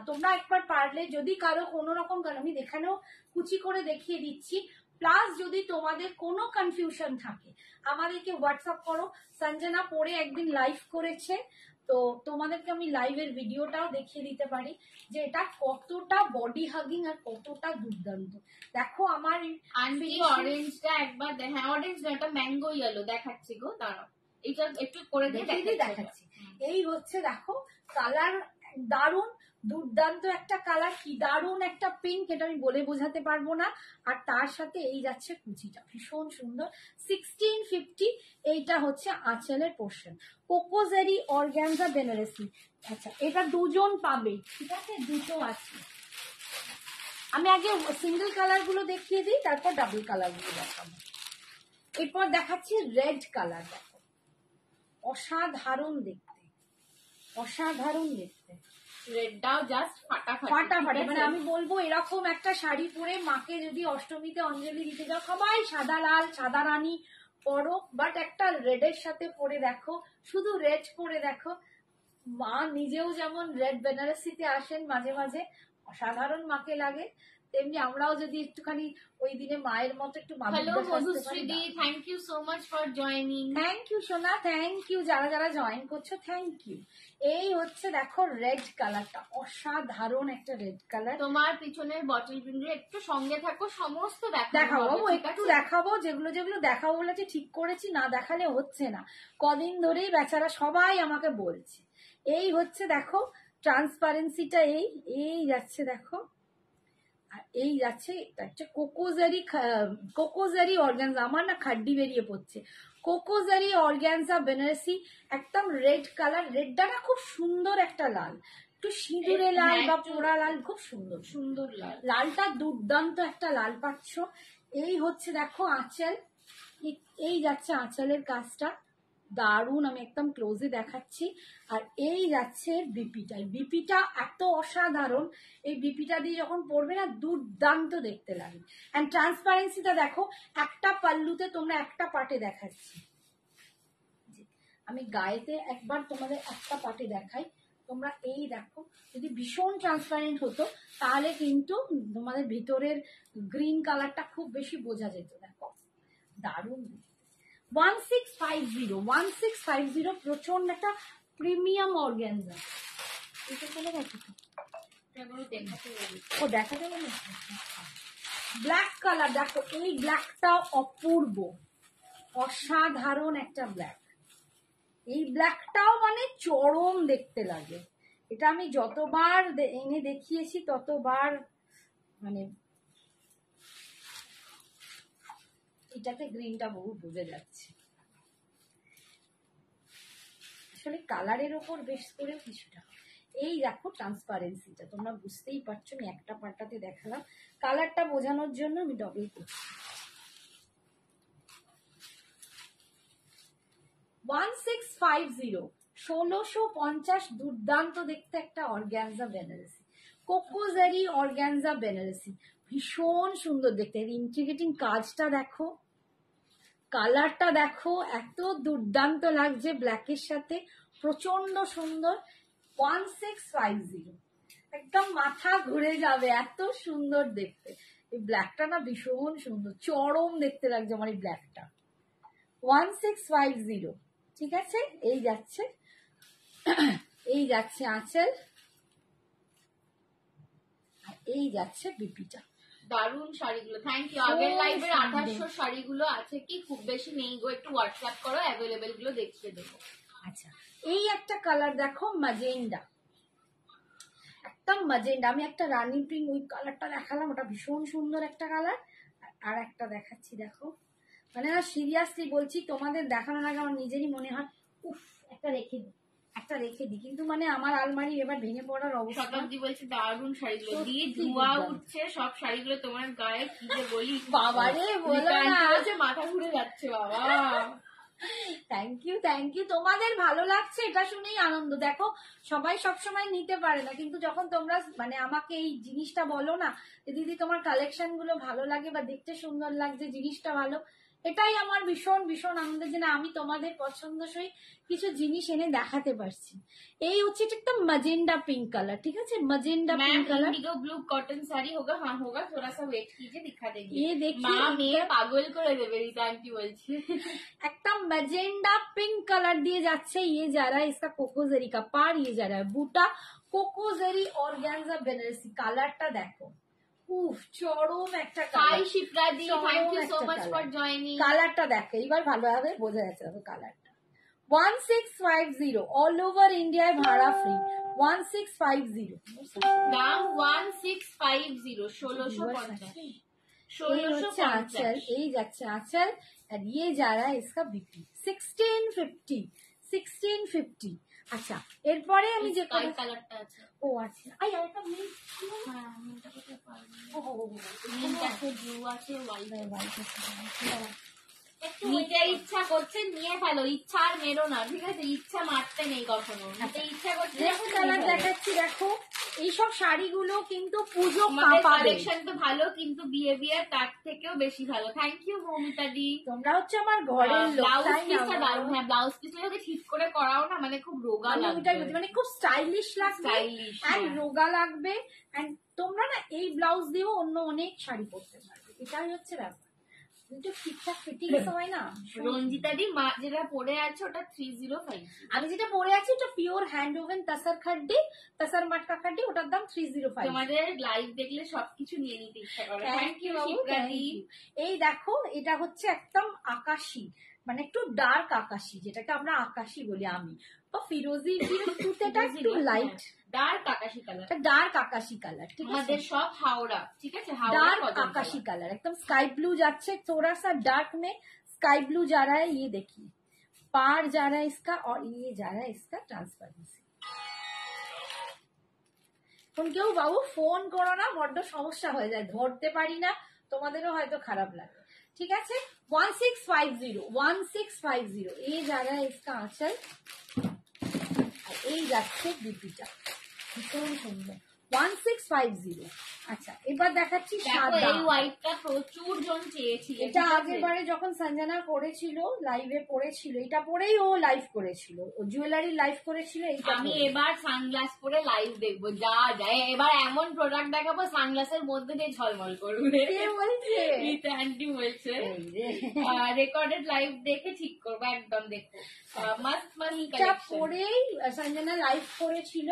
তোমরা একবার পারলে, যদি কারো কোনো রকম, আমি দেখানো কুচি করে দেখিয়ে দিচ্ছি, প্লাস যদি তোমাদের কোনো কনফিউশন থাকে আমাদেরকে হোয়াটসঅ্যাপ করো। সঞ্জনা পরে একদিন লাইভ করেছে, তো তোমাদেরকে আমি লাইভের ভিডিওটাও দেখিয়ে দিতে পারি যে এটা কতটা বডি হাগিং আর কতটা দুর্দান্ত। দেখো আমার আন্টি অরেঞ্জটা একবার হ্যাঁ অরেঞ্জ না, এটা ম্যাঙ্গো ইয়েলো দেখাচ্ছি গো, দাঁড়াও এটা একটু করে দিয়ে দেখাচ্ছি। এই হচ্ছে দেখো কালার দারুন, দুর্দান্ত একটা কালার, কি দারুন একটা পিঙ্ক, এটা আমি বলে বোঝাতে পারবো না। আর তার সাথে এই যাচ্ছে কুচিটা ভীষণ সুন্দর, 1650। এইটা হচ্ছে আঁচলের পোর্শন, কোকোজেরি অর্গানজা বেনারসি। আচ্ছা, এটা দুজন পাবে, ঠিক আছে, দুটো আছে। আমি আগে সিঙ্গেল কালার গুলো দেখিয়ে দিই, তারপর ডাবল কালার গুলো দেখাবো। এরপর দেখাচ্ছি রেড কালার। দেখো অসাধারণ দেখতে, অসাধারণ দেখতে, রেডটাও জাস্ট ফাটাফাটি ফাটাফাটি। মানে আমি বলবো এরকম একটা শাড়ি পরে মাকে যদি অষ্টমীতে অঞ্জলি দিতে যাও, সবাই সাদা লাল সাদা রানী পরো, বাট একটা রেডের সাথে পরে দেখো, শুধু রেড পরে দেখো। মা নিজেও যেমন রেড বেনারসিতে আসেন মাঝে মাঝে, অসাধারণ মাকে লাগে, তেমনি আমরাও যদি একটুখানি ওই দিনে মায়ের মতো একটু হ্যালো মধুশ্রীদি, thank you so much for joining. Thank you সোনা, থ্যাংক ইউ যারা যারা জয়েন করছো, থ্যাংক ইউ। এই হচ্ছে দেখো রেড কালারটা, অসাধারণ একটা রেড কালার। তোমার পিছনের বটল গ্রিন একটু সঙ্গে থাকো, সমস্ত দেখাবো, একটু দেখাবো, যেগুলো যেগুলো দেখাবো বলেছি ঠিক করেছি, না দেখালে হচ্ছে না। কদিন ধরেই বেচারা সবাই আমাকে বলছে। এই হচ্ছে দেখো ট্রান্সপারেন্সিটা, এই যাচ্ছে দেখো, আর এই যাচ্ছে একটা কোকোজারি অর্গানজা। আমার না খাড্ডি বেরিয়ে পড়ছে। কোকোজারি অর্গানজা বেনারসি, একদম রেড কালার। রেডটা না খুব সুন্দর একটা লাল, একটু সিঁদুরে লাল বা পোড়া লাল, খুব সুন্দর সুন্দর লাল। লালটা দুর্দান্ত একটা লাল পাচ্ছ। এই হচ্ছে দেখো আঁচল, এই যাচ্ছে আঁচলের কাজটা দারুন, আমি একদম ক্লোজে দেখাচ্ছি। আর এই যাচ্ছে বিপিটা, বিপিটা এত অসাধারণ, এই বিপিটা দিয়ে যখন পরবে না দুর্দান্ত দেখতে লাগে। এন্ড ট্রান্সপারেন্সিটা দেখো, একটা পাল্লুতে তোমরা একটা পাটে দেখাচ্ছি, আমি গায়েতে একবার তোমাদের একটা পাটে দেখাই, তোমরা এই দেখো। যদি ভীষণ ট্রান্সপারেন্ট হতো তাহলে কিন্তু তোমাদের ভিতরের গ্রিন কালারটা খুব বেশি বোঝা যেত। দেখো দারুণ, 1650 প্রচন্ড একটা প্রিমিয়াম অর্গানজা। এটা চলে গেছে তো, ও দেখাতে বলে। ব্ল্যাক কালার দেখো, এই ব্ল্যাকটা অপূর্ব, অসাধারণ একটা ব্ল্যাক। এই ব্ল্যাকটাও মানে চরম দেখতে লাগে। এটা আমি যতবার এনে দেখিয়েছি ততবার মানে এটাতে গ্রিনটা বহু বুঝে যাচ্ছে। আসলে কালারের ওপর বেশ করে কিছুটা। এই দেখো ট্রান্সপারেন্সিটা, তোমরা বুঝতেই পারছো, আমি একটা পাল্টাতে দেখালাম কালারটা বোঝানোর জন্য, আমি ডবল করছি। 1650, 1650, দুর্দান্ত দেখতে একটা অর্গানজা বেনারসি, কোকোজারি অর্গানজা বেনারসি, ভীষণ সুন্দর দেখতে। এর ইন্টিগ্রেটিং কাজটা দেখো, কালারটা দেখো, এত দুর্দান্ত লাগছে ব্ল্যাকের সাথে, প্রচন্ড সুন্দর। 1650, একদম মাথা ঘুরে যাবে, এত সুন্দর দেখতে। এই ব্ল্যাকটা না ভীষণ সুন্দর, চরম দেখতে লাগছে আমার এই ব্ল্যাকটা। 1650, ঠিক আছে। এই যাচ্ছে, এই যাচ্ছে আঁচল, আর এই যাচ্ছে বিপিটা। দারুন শাড়িগুলো, থ্যাংক ইউ। আগের লাইভের 2800 শাড়িগুলো আছে কি, খুব বেশি নেই গো, একটু হোয়াটসঅ্যাপ করো, অ্যাভেলেবেল গুলো দেখিয়ে দেবো। আচ্ছা, এই একটা কালার দেখো, ম্যাজেন্ডা, একদম ম্যাজেন্ডা। আমি একটা রানি পিঙ্ক ওই কালারটা দেখালাম, ওটা ভীষণ সুন্দর একটা কালার। আর একটা দেখাচ্ছি দেখো, মানে না সিরিয়াসলি বলছি, তোমাদের দেখানোর আগে আমার নিজেরই মনে হয় উফ একটা রেখে দিই, একটা রেখে দিই, কিন্তু মানে আমার আলমারি এবার ভেঙে পড়ার অবস্থা। শতাব্দী বলছে দারুন শাড়িগুলো, দিয়ে ধোয়া উঠছে সব শাড়িগুলো তোমার গায়ে, কি যে বলি বাবারে বলো না, মাথা ঘুরে যাচ্ছে বাবা। থ্যাংক ইউ, থ্যাংক ইউ, তোমাদের ভালো লাগছে এটা শুনেই আনন্দ। দেখো সবাই সবসময় নিতে পারে না, কিন্তু যখন তোমরা মানে আমাকে এই জিনিসটা বলো না যে দিদি তোমার কালেকশন গুলো ভালো লাগে বা দেখতে সুন্দর লাগছে, জিনিসটা ভালো, এটাই আমার ভীষণ ভীষণ আনন্দের, যে না আমি তোমাদের পছন্দসই কিছু জিনিস এনে দেখাতে পারছি। এই হচ্ছে এটা একটা मजेंडा पिंक कलर, ठीक है, magenta pink colour. Indigo blue cotton sari होगा, हाँ होगा, थोड़ा सा वेट कीजिए दिखा देंगे। ये देखिए, মা মেয়ে পাগল করে দেবে, রিতা আন্টি বলছে। একটা मजेंडा पिंक कलर দিয়ে যাচ্ছে। ये जा रहा है इसका कोकोजरी का पार, ये जा रहा है बूटा कोकोजरी ऑर्गेन्जा बेनारसी। কালারটা দেখো, উফ চরম একটা কালার। হাই শিপ্রা দি, thank you so much for joining. কালারটা দেখো, এইবার ভালোভাবে বোঝা যাচ্ছে দেখো কালারটা। 1650 অল ওভার ইন্ডিয়ায় ভাড়া ফ্রি। 1650 দাম 1650, 1650, 1650। এই যাচ্ছে আঁচল। আর ये जा रहा है इसका बिक्री 1650। আচ্ছা, এরপরে আমি যে কালারটা আছে, ও আচ্ছা, আই আরেকটা মিল, হ্যাঁ মিলটা কোথায় পারবো, ও মিল আছে, ব্লু আছে, হোয়াইট আছে। হোয়াইট নিতে ইচ্ছা করছে নিয়ে ফেলো, ইচ্ছা আর মেরো না, ঠিক আছে, ইচ্ছা মারতে নেই কখনো, নিতে ইচ্ছা করছে। কালার দেখাচ্ছি দেখো, এইসব শাড়িগুলো কিন্তু পুজো আমাদের কালেকশন তো ভালো, কিন্তু বিহেভিয়ার তার থেকেও বেশি ভালো। থ্যাংক ইউ মৌমিতা দি। তোমরা হচ্ছে আমার ঘরের লোক, ব্লাউজ তাই না? পিসটা দারুণ, হ্যাঁ ব্লাউজ পিসটা যদি ঠিক করে করাও না, মানে খুব রোগা আমি লাগবে, ওটাই বলছি, মানে খুব স্টাইলিশ লাগবে, স্টাইলিশ এন্ড রোগা লাগবে, এন্ড তোমরা না এই ব্লাউজ দিয়েও অন্য অনেক শাড়ি পরতে পারবে। এটাই হচ্ছে ব্যাপার, কিন্তু ঠিকঠাক ফিটিং হয় না। রঞ্জিতা দি মা যেটা পরে আছে ওটা 305। আমি যেটা পরে আছি ওটা পিওর হ্যান্ড ওভেন তাসার খাড্ডি, তাসার মাটকা খাড্ডি, ওটার দাম 305। তোমাদের লাইভ দেখলে সবকিছু নিয়ে নিতে ইচ্ছা করে। থ্যাংক ইউ শিপ্রা দি। এই দেখো, এটা হচ্ছে একদম আকাশি, মানে একটু ডার্ক আকাশি, যেটাকে আমরা আকাশি বলি আমি, বা ফিরোজি, এটা একটু লাইট ডার্ক আকাশি কালার, ডার্ক আকাশি কালার, ঠিক আছে, আমাদের সব হাওড়া, ঠিক আছে, হাওড়া डार्क आकाशी कलर, एकदम स्काई ब्लू जाच्छे, थोड़ा सा डार्क में स्काई ब्लू जा रहा है। ये देखिए पार जा रहा है इसका, और ये जा रहा है इसका ट्रांसपेरेंसी। কেউ বাবু ফোন করো না, বড্ড সমস্যা হয়ে যায়, ধরতে পারি না, তোমাদেরও হয়তো খারাপ লাগে, ঠিক আছে। 1650 এই जा रहा है इसका आंचल, আর এই যাচ্ছে বিপিটা, ভীষণ সুন্দর। 1650। আচ্ছা, এবার দেখাচ্ছি সাদা। এই হোয়াইটটা প্রচুর জন চেয়েছিল, এটা আগেরবারে যখন সঞ্জনা করেছিল লাইভে পড়েছিল, এটা পরেই ও লাইভ করেছিল, ও জুয়েলারি লাইভ করেছিল। আমি এবার সানগ্লাস পরে লাইভ দেখবো, যা যায় এবার এমন প্রোডাক্ট দেখাবো সানগ্লাসের মধ্যে দিয়ে ঝলমল করবে। কে বলছে? রিতা আন্টি বলছে। রেকর্ডেড লাইভ দেখে ঠিক করবো, একদম দেখো মাস্ট মাস্ট কালেকশন। পরেই সঞ্জনা লাইভ করেছিল,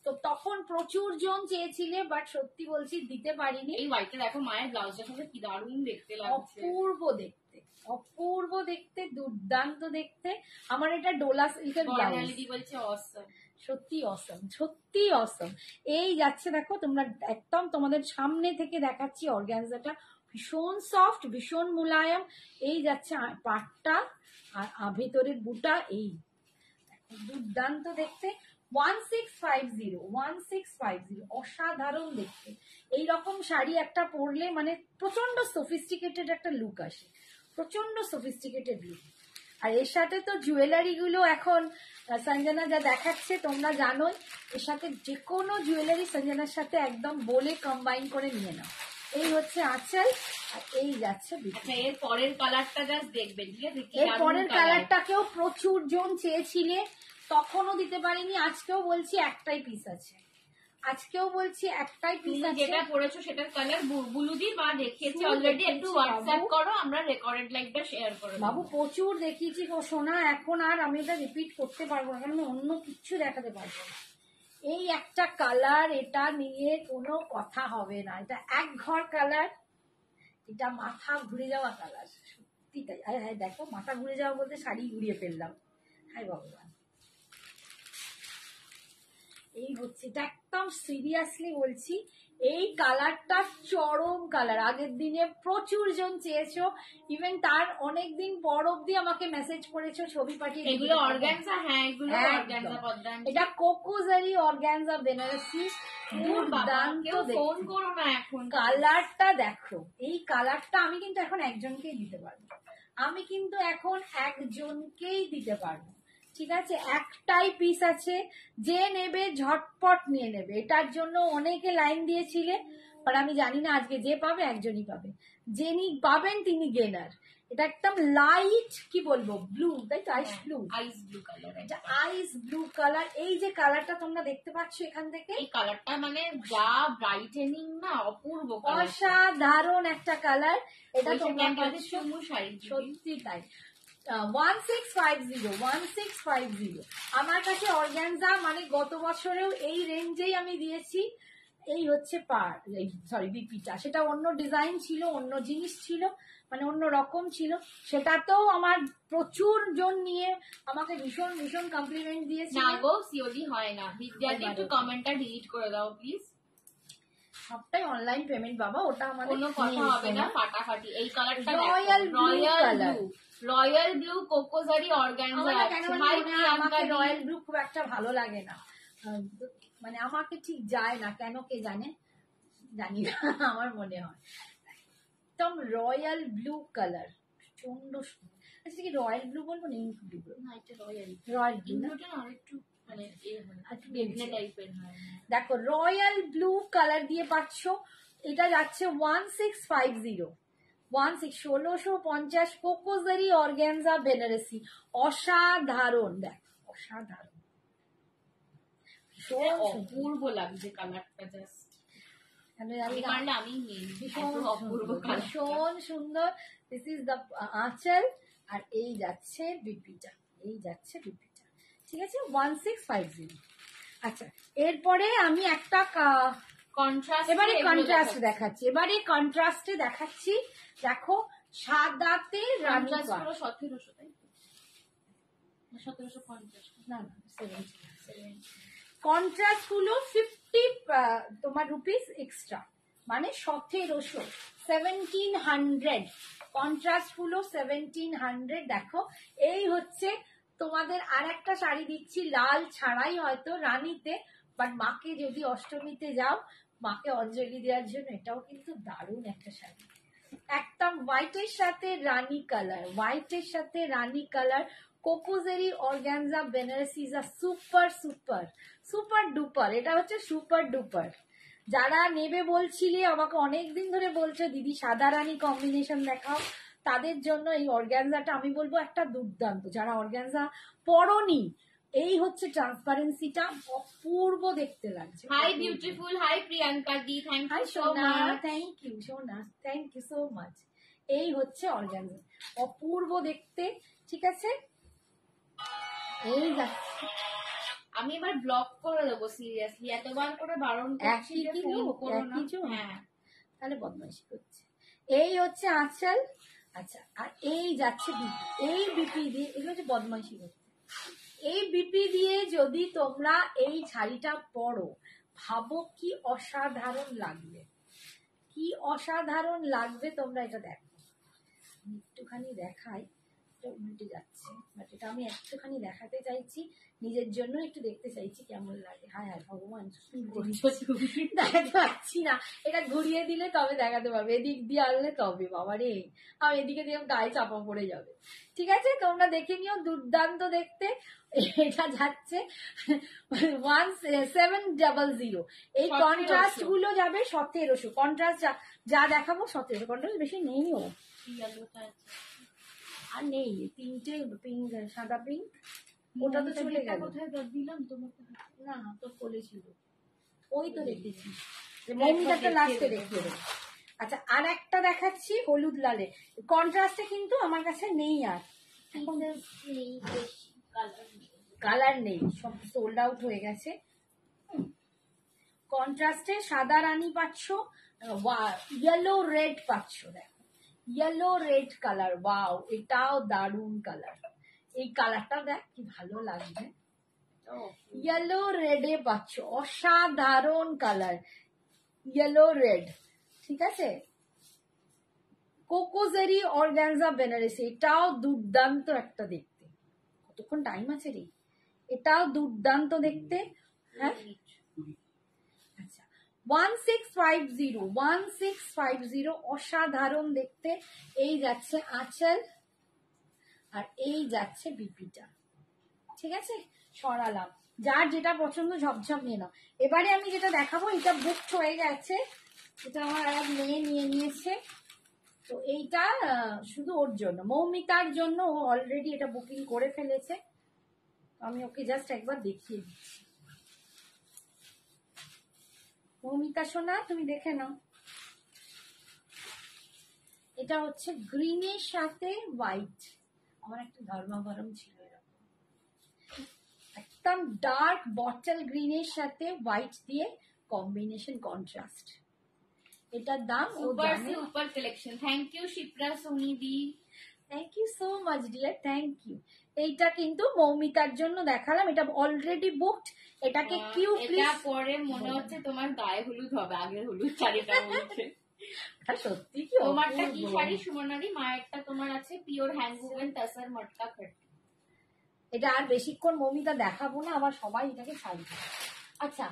তো তখন প্রচুর জন চেয়েছিলে, বাট সত্যি বলছি দিতে পারিনি। এই হোয়াইটটা দেখো, মায়ের ব্লাউজটা সাথে কি দারুণ দেখতে লাগছে, অপূর্ব দেখতে, অপূর্ব দেখতে, দুর্দান্ত দেখতে। আমার এটা ডোলা সিল্কের ব্লাউজ, বলছে অসম, সত্যি অসম, সত্যি অসম। এই যাচ্ছে দেখো, তোমরা একদম তোমাদের সামনে থেকে দেখাচ্ছি, অর্গানজাটা ভীষণ সফট, ভীষণ মুলায়ম। এই যাচ্ছে পাটটা, আর ভেতরের বুটা, এই দুর্দান্ত দেখতে। 1650 অসাধারণ দেখতে। এই রকম শাড়ি একটা পরলে মানে প্রচন্ড সফিস্টিকেটেড একটা লুক আসে, প্রচন্ড সফিস্টিকেটেড লুক। আর এর সাথে তো জুয়েলারি গুলো এখন সঞ্জনা যা দেখাচ্ছে তোমরা জানোই, এর সাথে যে কোনো জুয়েলারি সঞ্জনার সাথে একদম বলে কম্বাইন করে নিয়ে নাও। এই হচ্ছে আঁচল, আর এই যাচ্ছে বিক্রি। এর পরের কালারটা জাস্ট দেখবেন, ঠিক আছে, এর পরের কালারটাকেও প্রচুর জন চেয়েছিলে, তখনও দিতে পারিনি। আজকেও বলছি একটাই পিস আছে, আজকেও বলছি একটাই পিস আছে। যেটা পড়েছো সেটার কালার বুলুদি মা দেখিয়েছি অলরেডি, একটু হোয়াটসঅ্যাপ করো, আমরা রেকর্ডেড লাইভটা শেয়ার করব। বাবু প্রচুর দেখিয়েছি গো সোনা, এখন আর আমি এটা রিপিট করতে পারবো না, কারণ অন্য কিচ্ছু দেখাতে পারবো না। এই একটা কালার, এটা নিয়ে কোনো কথা হবে না, এটা এক ঘর কালার, এটা মাথা ঘুরে যাওয়া কালার, সত্যি তাই। হ্যাঁ দেখো, মাথা ঘুরে যাওয়া বলতে শাড়ি ঘুরিয়ে ফেললাম, হাই ভগবান। এই হচ্ছে, এটা একদম সিরিয়াসলি বলছি, এই কালারটা চরম কালার। আগের দিনে প্রচুর জন চেয়েছো, ইভেন তার অনেক দিন পর অব্দি আমাকে মেসেজ করেছো, ছবি পাঠিয়ে। এগুলো অর্গানজা, হ্যাঁ এগুলো অর্গানজা পদ্মান, এটা কোকোজারি অর্গানজা বেনারসি, দুর্দান্ত। ফোন করো না এখন, কালারটা দেখো, এই কালারটা আমি কিন্তু এখন একজনকেই দিতে পারবো, আমি কিন্তু এখন একজনকেই দিতে পারবো। ঠিক আছে, একটাই পিস আছে, যে নেবে ঝটপট নিয়ে নেবে। এটার জন্য অনেকে লাইন দিয়েছিলে, আর আমি জানি না আজকে যে পাবে একজনই পাবে, যিনি পাবেন তিনি গেনার। এটা একদম লাইট কি বলবো ব্লু, তাই তো, আইস ব্লু, আইস ব্লু কালার, এটা আইস ব্লু কালার। এই যে কালারটা তোমরা দেখতে পাচ্ছ এখান থেকে, এই কালারটা মানে যা ব্রাইটেনিং না, অপূর্ব অসাধারণ একটা কালার। এটা তোমরা সত্যি তাই। 1650 আমার কাছে অর্গানজা মানে গত বছরেও এই রেঞ্জেই আমি দিয়েছি। এই হচ্ছে বিপিটা, সেটা অন্য ডিজাইন ছিল, অন্য জিনিস ছিল, মানে অন্য রকম ছিল। সেটাতেও আমার প্রচুর জন নিয়ে আমাকে ভীষণ ভীষণ কমপ্লিমেন্ট দিয়েছে। না গো, সিওডি হয় না। বিদ্যাকে একটু কমেন্টটা ডিলিট করে দাও প্লিজ। সবটাই অনলাইন পেমেন্ট বাবা, ওটা আমাদের কোনো কথা হবে না, ফাটাফাটি। এই কালারটা রয়্যাল ব্লু কোকোজারি অর্গানজা। আমাকে রয়্যাল ব্লু খুব একটা ভালো লাগে না, মানে আমাকে ঠিক যায় না, কেন কে জানে, জানি না, আমার মনে হয় একদম রয়্যাল ব্লু কালার, প্রচন্ড সুন্দর। আচ্ছা কি রয়্যাল ব্লু বলবো না ইঙ্ক ব্লু বলবো? না, এটা রয়্যাল ব্লু না, আরেকটু মানে টাইপের হয়। দেখো রয়্যাল ব্লু কালার দিয়ে পাচ্ছ। এটা যাচ্ছে 1650, 1650 কোকোজারি অর্গানজা বেনারসি। অসাধারণ, দেখ অসাধারণ, অপূর্ব লাগছে কালারটা, জাস্ট ভীষণ সুন্দর। দিস ইজ দ্য আঁচল, আর এই যাচ্ছে বিপিটা, এই যাচ্ছে বিপিটা, ঠিক আছে 1650। আচ্ছা, এরপরে আমি একটা এবারে কন্ট্রাস্ট দেখাচ্ছি, দেখো সাদাতে রানী পাড়, 1750 না না 70, কন্ট্রাস্ট গুলো 50 তোমার রুপিস এক্সট্রা, মানে 1700 কন্ট্রাস্ট গুলো 1700। দেখো এই হচ্ছে তোমাদের আর একটা শাড়ি দিচ্ছি, লাল ছাড়াই হয়তো রানীতে, বাট মাকে যদি অষ্টমীতে যাও মাকে অঞ্জলি দেওয়ার জন্য এটাও কিন্তু দারুণ একটা শাড়ি। একদম হোয়াইটের সাথে রানী কালার, কোকোজারি organza Benarasi, super super super duper. এটা হচ্ছে সুপার ডুপার। যারা নেবে বলছিলে, আমাকে অনেকদিন ধরে বলছো দিদি সাদা রানী কম্বিনেশন দেখাও, তাদের জন্য এই অর্গানজাটা আমি বলবো একটা দুর্দান্ত। যারা অর্গানজা পরনি, এই হচ্ছে ট্রান্সপারেন্সিটা, অপূর্ব দেখতে লাগছে। হাই বিউটিফুল, হাই প্রিয়াঙ্কা দি, thank you so much. Thank you সোনা, থ্যাংক ইউ সো মাচ। এই হচ্ছে অর্গানজা, অপূর্ব দেখতে, ঠিক আছে। এই আমি এবার ব্লক করে দেবো সিরিয়াসলি, এতবার করে বারণ করছি যে ফোন করো না। হ্যাঁ, তাহলে বদমাইশি করছে। এই হচ্ছে আঁচল, আচ্ছা, আর এই যাচ্ছে বিপি। এই বিপি দিয়ে, এগুলো হচ্ছে বদমাইশি করছে। এই বিপি দিয়ে যদি তোমরা এই শাড়িটা পরো, ভাবো কি অসাধারণ লাগবে, কি অসাধারণ লাগবে। তোমরা এটা দেখো, একটুখানি দেখাই, উল্টে যাচ্ছে, বাট এটা আমি একটুখানি দেখাতে চাইছি, নিজের জন্য একটু দেখতে চাইছি কেমন লাগে। হায় হায় ভগবান, দেখাতে পারছি না, এটা ঘুরিয়ে দিলে তবে দেখাতে পারবে, এদিক দিয়ে আনলে তবে। বাবা রে, আর এদিকে দিয়ে গায়ে চাপা পড়ে যাবে। ঠিক আছে, তোমরা দেখে নিও, দুর্দান্ত দেখতে। এটা যাচ্ছে 1700। এই কন্ট্রাস্ট গুলো যাবে 1700, কন্ট্রাস্ট যা দেখাবো 1700, কন্ট্রাস্ট বেশি নেইও, আর নেই, তিনটে পিঙ্ক, সাদা পিঙ্ক, ওটা তো চলে গেল। কোথায় দিলাম তোমাকে? না তো বলেছিল, ওই তো দেখেছি, মৌমিতাটা লাস্টে দেখিয়ে দেবো। আচ্ছা, আর একটা দেখাচ্ছি হলুদ লালে, কন্ট্রাস্টে কিন্তু আমার কাছে নেই, আর কালার নেই, সব সোল্ড আউট হয়ে গেছে। কন্ট্রাস্টে সাদা রানী পাচ্ছ, ইয়েলো রেড পাচ্ছ, দেখো ইয়েলো রেড কালার, ওয়াও, এটাও দারুন কালার। এই কালারটা দেখ কি ভালো লাগবে, ইয়েলো রেডে পাচ্ছ, অসাধারণ কালার, ইয়েলো রেড, ঠিক আছে। কোকোজারি অর্গানজা বেনারসি, এটাও দুর্দান্ত একটা দেখতে। কতক্ষণ টাইম আছে রে, এটাও দুর্দান্ত দেখতে। হ্যাঁ, আচ্ছা 1650, অসাধারণ দেখতে। এই যাচ্ছে আঁচল, আর এই যাচ্ছে বিপিটা, ঠিক আছে, সরালাম। যার যেটা পছন্দ ঝপঝপ নিয়ে নাও। এবারে আমি যেটা দেখাবো এটা বুকড হয়ে গেছে, এটা আমার আর মেয়ে নিয়ে নিয়েছে। তো এইটা শুধু ওর জন্য, মৌমিতার জন্য, ও অলরেডি এটা বুকিং করে ফেলেছে। আমি ওকে জাস্ট একবার দেখিয়ে দিচ্ছি। মৌমিতা সোনা, তুমি দেখে নাও। এটা হচ্ছে গ্রিনের সাথে হোয়াইট। আমার একটা ধর্মাভরম ছিল এরকম, একদম ডার্ক বটল গ্রিনের সাথে হোয়াইট দিয়ে কম্বিনেশন, কন্ট্রাস্ট। এটার দাম super super collection. Thank you Shipra Soni দি, thank you so much dear, thank you. এইটা কিন্তু মৌমিতার জন্য দেখালাম, এটা অলরেডি বুকড। এটাকে কিউ এটা পরে মনে হচ্ছে তোমার গায়ে হলুদ হবে, আগের হলুদ শাড়িটা বলছে। সত্যি কি? তোমারটা কি শাড়ি সুমনারি? মায়েরটা তোমার আছে পিওর হ্যান্ডওভেন তাসার মটকা খাটি। এটা আর বেশিক্ষণ মৌমিতা দেখাবো না, আবার সবাই এটাকে শাড়ি। আচ্ছা,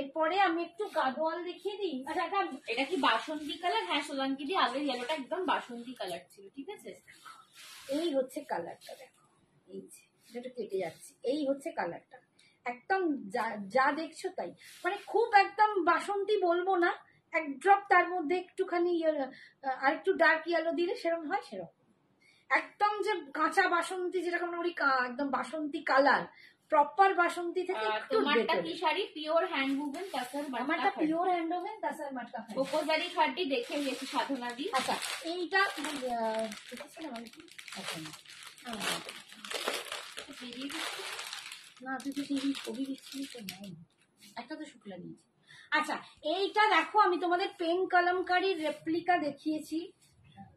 এরপরে আমি একটু গাদোয়াল দেখিয়ে দিই। আচ্ছা, এটা কি বাসন্তী কালার? হ্যাঁ সোলাঙ্কি দি, আগের ইয়েলোটা একদম বাসন্তী কালার ছিল, ঠিক আছে। এই হচ্ছে কালারটা, দেখো এই যে যেটা কেটে যাচ্ছে, এই হচ্ছে কালারটা। একদম যা দেখছো তাই, মানে খুব একদম বাসন্তী বলবো না, এক ড্রপ তার মধ্যে একটুখানি আর একটু ডার্ক ইয়েলো দিলে সেরকম হয়, সেরকম একদম যে কাঁচা বাসন্তী যেরকম বলি, একদম বাসন্তী কালার, প্রপার বাসন্তী থেকে একটু। তোমারটা কি শাড়ি? পিওর হ্যান্ডওভেন তাসার মটকা। আমারটা পিওর হ্যান্ডওভেন তাসার মটকা খাটি। কোকোজারি খাটি দেখে গেছি সাধনা দি। আচ্ছা, এইটা দেখেছি না মানে কি এখন না, তুই তো সেই কবি দিচ্ছিলি তো, নাই একটা তো শুক্লা দিয়েছি। আচ্ছা, এইটা দেখো, আমি তোমাদের পেন কলমকারীর রেপ্লিকা দেখিয়েছি,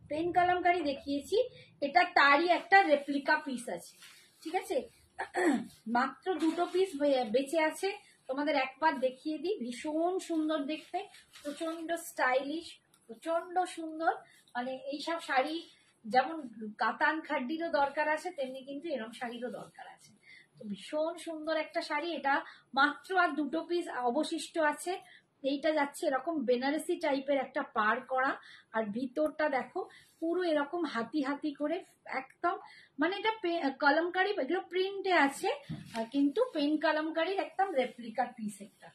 পেন কলমকারী দেখিয়েছি, এটা তারই একটা রেপ্লিকা পিস আছে, ঠিক আছে। মাত্র 2টো পিস বেঁচে আছে, তোমাদের একবার দেখিয়ে দিই। ভীষণ সুন্দর দেখতে, প্রচন্ড স্টাইলিশ, প্রচন্ড সুন্দর। মানে এইসব শাড়ি যেমন কাতান খাড্ডিরও দরকার আছে, তেমনি কিন্তু এরকম শাড়িরও দরকার আছে। তো ভীষণ সুন্দর একটা শাড়ি, এটা মাত্র আর 2টো পিস অবশিষ্ট আছে। এইটা যাচ্ছে এরকম বেনারসি টাইপের একটা পার করা, আর ভিতরটা দেখো পুরো এরকম হাতি হাতি করে একদম, মানে এটা কলমকারি, এগুলো প্রিন্টে আছে, কিন্তু পেন কলমকারির একদম রেপ্লিকা পিস একটা।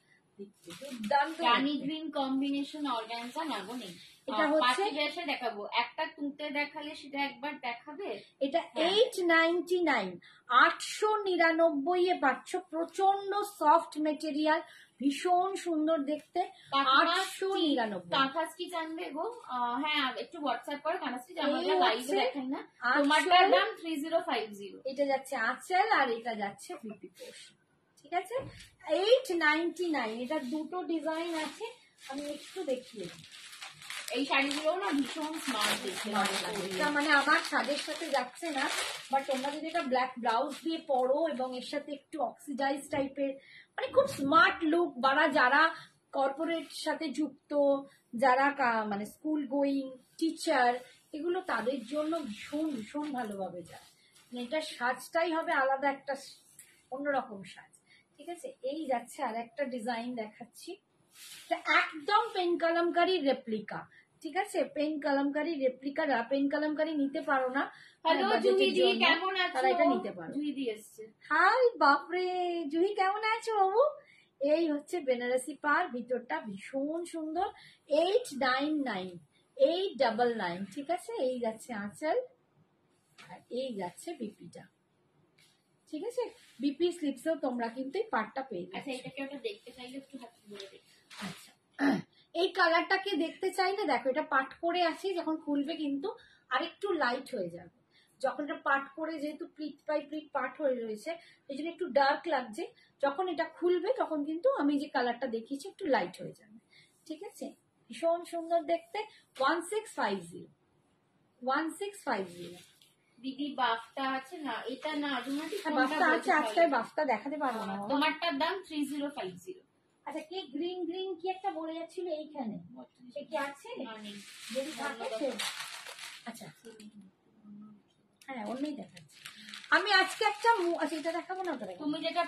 রানী গ্রিন কম্বিনেশন অর্গানজা নাগো নেই। এটা হচ্ছে দেখাবো, একটা তুতে দেখালে সেটা একবার দেখাবে। এটা 899, 899 এ পাচ্ছ, প্রচন্ড সফট মেটেরিয়াল, ভীষণ সুন্দর দেখতে। 899 কাঁথাস্টিচ আনবে গো। হ্যাঁ, একটু হোয়াটসঅ্যাপ করে কাঁথাস্টিচ, আমাদের লাইভে দেখেন না। তোমারটার দাম 3050। এটা যাচ্ছে আঁচল, আর এটা যাচ্ছে বিপি পোর্শন, ঠিক আছে। 899, এটা 2টো ডিজাইন আছে, আমি একটু দেখিয়ে দিই। এই শাড়িগুলো না ভীষণ স্মার্ট দেখতে, মানে আমার সাজের সাথে যাচ্ছে না, বাট তোমরা যদি এটা ব্ল্যাক ব্লাউজ দিয়ে পরো এবং এর সাথে একটু অক্সিডাইজ টাইপের, মানে খুব স্মার্ট লুক, যারা কর্পোরেট সাথে যুক্ত, যারা মানে স্কুল গোয়িং টিচার, এগুলো তাদের জন্য ভীষণ ভীষণ ভালোভাবে যায়। মানে এটা সাজটাই হবে আলাদা একটা অন্যরকম সাজ, ঠিক আছে। এই যাচ্ছে আর একটা ডিজাইন দেখাচ্ছি, একদম পেন কলমকারী রেপ্লিকা, ঠিক আছে। পেন কলমকারী রেপ্লিকা, যারা পেন কলমকারী নিতে পারো না, তারা এটা নিতে পারো। হাই বাপরে, জুহি কেমন আছো বাবু? এই হচ্ছে বেনারসি পার, ভিতরটা ভীষণ সুন্দর। 899, 899, ঠিক আছে। এই যাচ্ছে আঁচল, আর এই যাচ্ছে বিপিটা, ঠিক আছে। বিপি স্লিপসেও তোমরা কিন্তু এই পার্টটা পেয়ে যাচ্ছ। দেখতে চাইলে একটু হাত ধরে দেখো। আচ্ছা, এই কালারটাকে দেখতে চাইলে দেখো, এটা পাট করে আছে, যখন খুলবে কিন্তু আরেকটু লাইট হয়ে যাবে। যখন এটা পাট করে, যেহেতু প্লিট বাই প্লিট পাট হয়ে রয়েছে, এই জন্য একটু ডার্ক লাগছে, যখন এটা খুলবে তখন কিন্তু আমি যে কালারটা দেখিয়েছি একটু লাইট হয়ে যাবে, ঠিক আছে। ভীষণ সুন্দর দেখতে। 1650, 1650। দিদি বাফটা আছে না? এটা না, বাফটা আছে, আজকে বাফটা দেখাতে পারবো না। তোমারটার দাম 3050। আচ্ছা, কে গ্রিন গ্রিন কি একটা বলে যাচ্ছিল এইখানে, সে কি আছে? যদি থাকে, আচ্ছা হ্যাঁ, অন্যই দেখাচ্ছে। আমি আজকে একটা, আচ্ছা এটা দেখাবো না, তুমি যেটা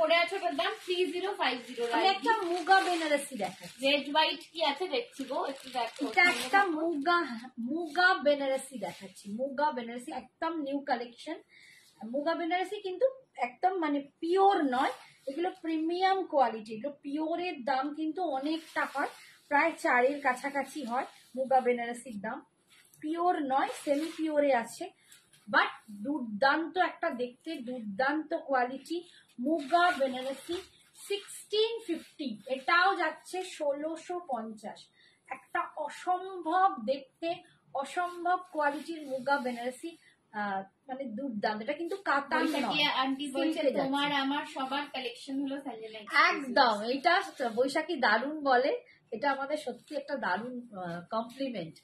পরে আছো ওটার দাম 3050। আমি একটা মুগা বেনারসি দেখাচ্ছি, রেড হোয়াইট কি আছে দেখছি গো, একটু দেখো। এটা একটা মুগা বেনারসি দেখাচ্ছি, মুগা বেনারসি একদম নিউ কালেকশন। মুগা বেনারসি কিন্তু একদম মানে পিওর নয়, এগুলো প্রিমিয়াম কোয়ালিটি, এগুলো পিওরের দাম কিন্তু অনেকটা হয়, প্রায় 4-এর কাছাকাছি হয় মুগা বেনারসির দাম। পিওর নয়, সেমি পিওরে আছে, বাট দুর্দান্ত একটা দেখতে, দুর্দান্ত কোয়ালিটি মুগা বেনারসি 1650, এটাও যাচ্ছে 1650। একটা অসম্ভব দেখতে, অসম্ভব কোয়ালিটির মুগা বেনারসি, মানে দুর্দান্ত। এটা কিন্তু কাতান নয়, আন্টি বলছে তোমার আমার সবার কালেকশন হলো সঞ্জনা। একদম, এটা বৈশাখী দারুণ বলে, এটা আমাদের সত্যি একটা দারুণ কমপ্লিমেন্ট।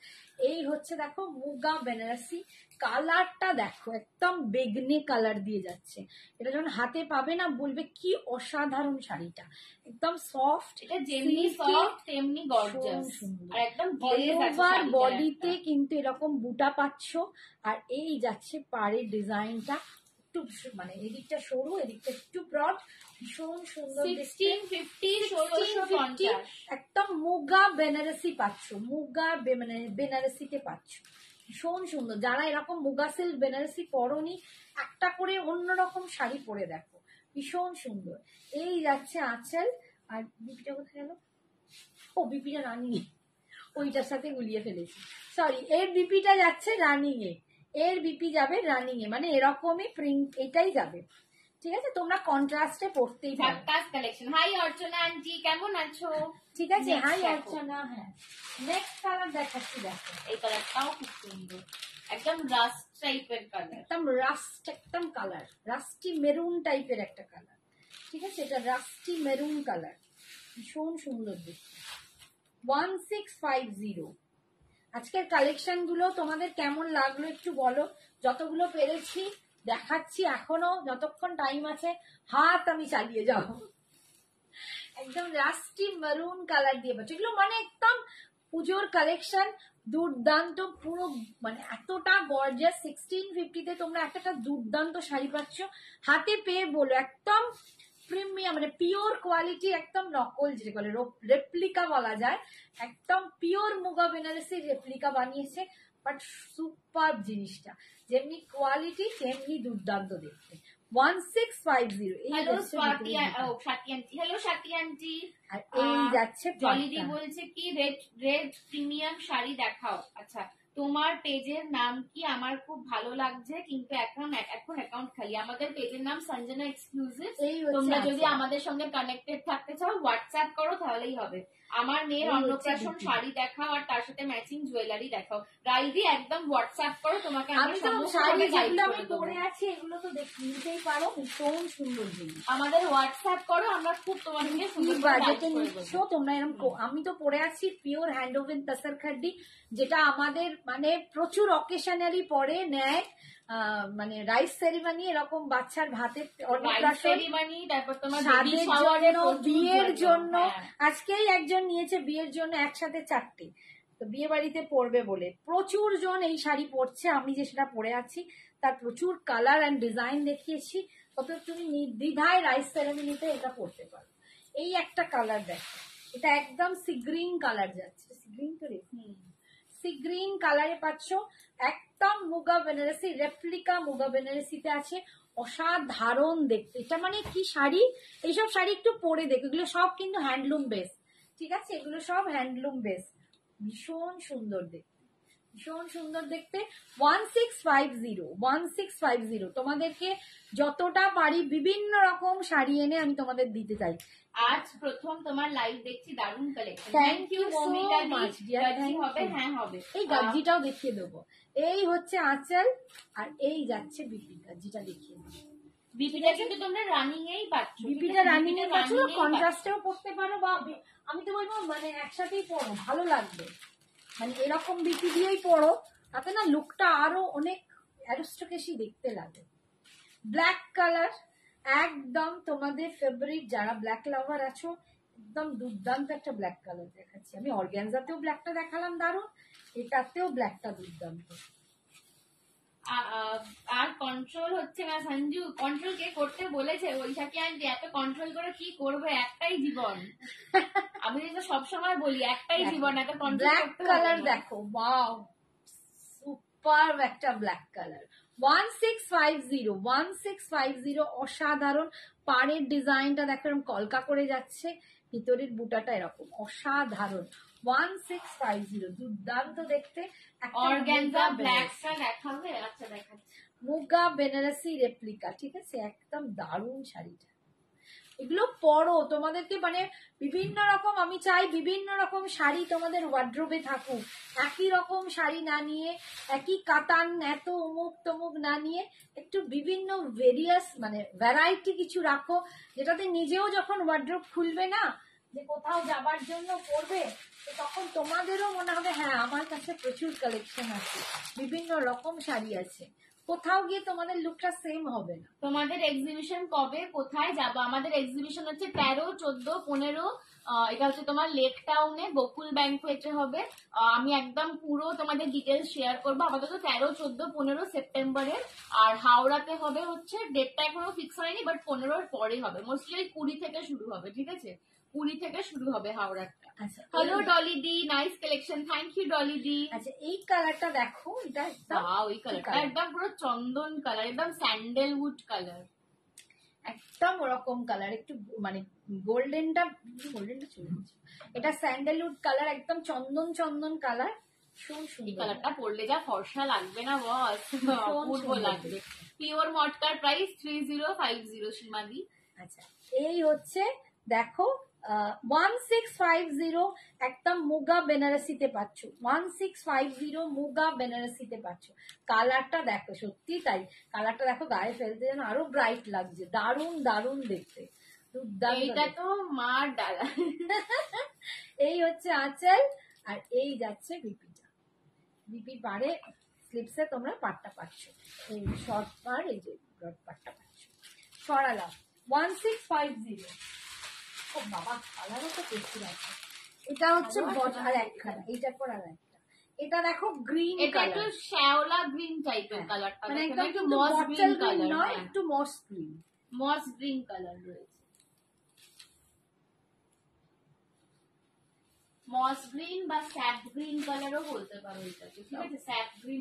এই হচ্ছে দেখো মুগা বেনারসি, কালারটা দেখো একদম বেগনি কালার দিয়ে যাচ্ছে, এটা যখন হাতে পাবে না বলবে কি অসাধারণ শাড়িটা, একদম সফট, এটা যেমনি সফট তেমনি গর্জিয়াস, আর একদম গ্লেজ আছে ওভার বডিতে কিন্তু এরকম বুটা পাচ্ছ, আর এই যাচ্ছে পাড়ের ডিজাইনটা একটু মানে এদিকটা সরু এদিকটা একটু ব্রড, ভীষণ সুন্দর। 1650 একদম মুগা বেনারসি পাচ্ছ, মুগা বেনারসিতে পাচ্ছ, ভীষণ সুন্দর। যারা এরকম মুগা সিল্ক বেনারসি পরনি, একটা করে অন্যরকম শাড়ি পরে দেখো, ভীষণ সুন্দর। এই যাচ্ছে আঁচল, আর বিপিটা কোথায় গেল? ও বিপিটা রানিং এ, ওইটার সাথে গুলিয়ে ফেলেছি, সরি। এর বিপিটা যাচ্ছে রানিং এ, এর বিপি যাবে রানিং এ, মানে এরকমই প্রিন্ট এটাই যাবে, ঠিক আছে? তোমরা কন্ট্রাস্টে পড়তেই পারো। কালেকশন। হাই অর্চনা আন্টি, কেমন আছো? ঠিক আছে, হাই অর্চনা। হ্যাঁ, নেক্সট কালার দেখাচ্ছি, দেখো এই কালারটাও খুব সুন্দর, একদম রাস্ট টাইপের কালার, একদম রাস্ট, একদম কালার রাস্টি মেরুন টাইপের একটা কালার, ঠিক আছে? এটা রাস্টি মেরুন কালার, ভীষণ সুন্দর দেখতে। 1650। আজকের কালেকশন গুলো তোমাদের কেমন লাগলো একটু বলো, যতগুলো পেরেছি দেখাচ্ছি, এখনো যতক্ষণ টাইম আছে হাত আমি চালিয়ে যাবো। একদম রাস্টি মেরুন কালার দিয়ে পাচ্ছ, এগুলো মানে একদম পুজোর কালেকশন, দুর্দান্ত, পুরো মানে এতটা গর্জিয়াস। 1650-তে তোমরা একটা দুর্দান্ত শাড়ি পাচ্ছ, হাতে পেয়ে বলো একদম প্রিমিয়াম, মানে পিওর কোয়ালিটি, একদম নকল, যেটা বলে রেপ্লিকা বলা যায়, একদম পিওর মুগা বেনারসি রেপ্লিকা বানিয়েছে, বাট সুপার জিনিসটা, যেমনি কোয়ালিটি তেমনি দুর্দান্ত দেখতে। 1650। Hello Swati aunty, hello Swati aunty. আর এই যাচ্ছে জলিদি বলছে কি রেড প্রিমিয়াম শাড়ি দেখাও। আচ্ছা, তোমার পেজের নাম কি? আমার খুব ভালো লাগছে, কিন্তু এখন অ্যাকাউন্ট খালি। আমাদের পেজের নাম সঞ্জনা এক্সক্লুসিভ। তোমরা যদি আমাদের সঙ্গে কানেক্টেড থাকতে চাও হোয়াটসঅ্যাপ করো, তাহলেই হবে। আমার মেয়ের অন্নপ্রাশন শাড়ি দেখাও, আর তার সাথে ম্যাচিং জুয়েলারি দেখাও। রাইদি একদম হোয়াটসঅ্যাপ করো, তোমাকে আমি পরে আছি, এগুলো তো নিতেই পারো, ভীষণ সুন্দর জিনিস। আমাদের হোয়াটসঅ্যাপ করো, আমরা খুব তোমাদেরকে সুন্দর বাজেটে নিচ্ছ তোমরা এরকম। আমি তো পরে আছি পিওর হ্যান্ড ওভেন তাসার খাড্ডি, যেটা আমাদের মানে প্রচুর অকেশনালি পরে নেয়, মানে রাইস সেরিমনি, এরকম বাচ্চার ভাতের অন্নপ্রাশন, তারপর তোমার বিয়ের জন্য। আজকেই একজন নিয়েছে বিয়ের জন্য একসাথে 4টে, তো বিয়ে বাড়িতে পরবে বলে প্রচুর জন এই শাড়ি পরছে। আমি যে সেটা পরে আছি তার প্রচুর কালার অ্যান্ড ডিজাইন দেখিয়েছি, তবে তুমি নির্দ্বিধায় রাইস সেরিমনিতে এটা পরতে পারো। এই একটা কালার দেখো, এটা একদম সি গ্রিন কালার যাচ্ছে, সি গ্রিন তো সি গ্রিন কালারে পাচ্ছ, একদম মুগা বেনারসি রেপ্লিকা মুগা বেনারসিতে আছে, অসাধারণ দেখতে। এটা মানে কি শাড়ি, এইসব শাড়ি একটু পরে দেখো, এগুলো সব কিন্তু হ্যান্ডলুম বেস, ঠিক আছে? এগুলো সব হ্যান্ডলুম বেস, ভীষণ সুন্দর দেখতে, ভীষণ সুন্দর দেখতে। 1650 তোমাদেরকে যতটা পারি বিভিন্ন রকম শাড়ি এনে আমি তোমাদের দিতে চাই। আজ প্রথম তোমার লাইভ দেখছি, দারুণ collection. Thank you so much dear. হবে, হ্যাঁ হবে। এই গাজ্জিটাও দেখিয়ে দেবো। এই হচ্ছে আঁচল, আর এই যাচ্ছে বিপি, গাজ্জিটা দেখিয়ে দেবো। বিপিটা কিন্তু তোমরা রানিং এই পাচ্ছ, বিপিটা রানিং এ পাচ্ছ, কন্ট্রাস্টেও পড়তে পারো, বা আমি তো বলবো মানে একসাথেই পরো, ভালো লাগবে। মানে এরকম বিপি দিয়েই পরো, তাতে না লুকটা আরো অনেক অ্যারিস্টোক্রেসি দেখতে লাগে। ব্ল্যাক কালার, একদম তোমাদের ফেভারিট, যারা ব্ল্যাক লাভার আছো, একদম দুর্দান্ত একটা ব্ল্যাক কালার দেখাচ্ছি আমি। অর্গানজাতেও ব্ল্যাকটা দেখালাম দারুণ, এটাতেও ব্ল্যাকটা দুর্দান্ত। আর কন্ট্রোল হচ্ছে না সঞ্জু, কন্ট্রোল কে করতে বলেছে? বৈশাখী আন্টি, এত কন্ট্রোল করে কি করবে? একটাই জীবন। আমি তো সবসময় বলি একটাই জীবন, এত কন্ট্রোল। ব্ল্যাক কালার দেখো, ওয়াও সুপার একটা ব্ল্যাক কালার, 1650 অসাধারণ। পাড়ের ডিজাইনটা দেখো এরকম কলকা করে যাচ্ছে, ভিতরের বুটাটা এরকম অসাধারণ। 1650 দুর্দান্ত দেখতে। অর্গানজা ব্ল্যাকটা দেখাবে? আচ্ছা দেখাচ্ছি। মুগা বেনারসি রেপ্লিকা, ঠিক আছে, একদম দারুণ শাড়িটা। এগুলো পরো, তোমাদেরকে মানে বিভিন্ন রকম, আমি চাই বিভিন্ন রকম শাড়ি তোমাদের ওয়ার্ড্রোবে থাকুক। একই রকম শাড়ি না নিয়ে, একই কাতান এত অমুক তমুক না নিয়ে, একটু বিভিন্ন ভেরিয়াস মানে ভ্যারাইটি কিছু রাখো, যেটাতে নিজেও যখন ওয়ার্ড্রোব খুলবে না, যে কোথাও যাবার জন্য পড়বে, তো তখন তোমাদেরও মনে হবে হ্যাঁ আমার কাছে প্রচুর কালেকশন আছে, বিভিন্ন রকম শাড়ি আছে। কোথাও গিয়ে তোমাদের লুকটা সেম হবে না। তোমাদের এক্সিবিশন কবে, কোথায় যাবো? আমাদের এক্সিবিশন হচ্ছে 13, 14, 15। এটা হচ্ছে তোমার লেক টাউনে গোকুল ব্যাংকুয়েটে হবে। আমি একদম পুরো তোমাদের ডিটেলস শেয়ার করবো। আপাতত 13, 14, 15 সেপ্টেম্বরের। আর হাওড়াতে হবে হচ্ছে, ডেটটা এখনো ফিক্স হয়নি, বাট 15-র পরে হবে। মোস্টলি 20 থেকে শুরু হবে, ঠিক আছে? 20 থেকে শুরু হবে হাওড়াটা। আচ্ছা, hello Dolly di, nice collection, thank you Dolly di. আচ্ছা এই কালারটা দেখো, এটা ওই কালারটা একদম পুরো চন্দন কালার, একদম স্যান্ডেলউড কালার, একদম ওরকম কালার, একটু মানে গোল্ডেনটা চলে যাচ্ছে, এটা স্যান্ডেলউড কালার, একদম চন্দন চন্দন কালার। এই কালারটা পরলে যা ফর্সা লাগবে না বস, অপূর্ব লাগবে। পিওর মটকার প্রাইস 3050 সীমাদি। আচ্ছা এই হচ্ছে দেখো 1650 একদম মুগা বেনারসিতে পাচ্ছ, 1650 মুগা বেনারসিতে পাচ্ছ। কালারটা দেখো, সত্যি তাই, কালারটা দেখো গায়ে ফেলতে যেন আরো ব্রাইট লাগছে, দারুণ দারুণ দেখতে। এইটা তো মার ডালা। এই হচ্ছে আঁচল, আর এই যাচ্ছে বিপিটা, বিপি পারে স্লিপসে তোমরা পাটটা পাচ্ছ, এই শর্ট পার, এই যে ব্রড পাটটা পাচ্ছ। সরালাম 1650। ও বাবা কালারও তো বেশি আছে। এটা হচ্ছে আর একখানা, এইটার পর আর একটা, এটা দেখো গ্রিন, এটা একটু শ্যাওলা গ্রিন টাইপের কালারটা, মানে একটু মস গ্রিন কালার নয়, একটু মস গ্রিন, মস গ্রিন কালার রয়েছে। মস গ্রিন বা স্যাপ গ্রিন কালারও বলতে পারো এটাকে, ঠিক আছে? স্যাপ গ্রিন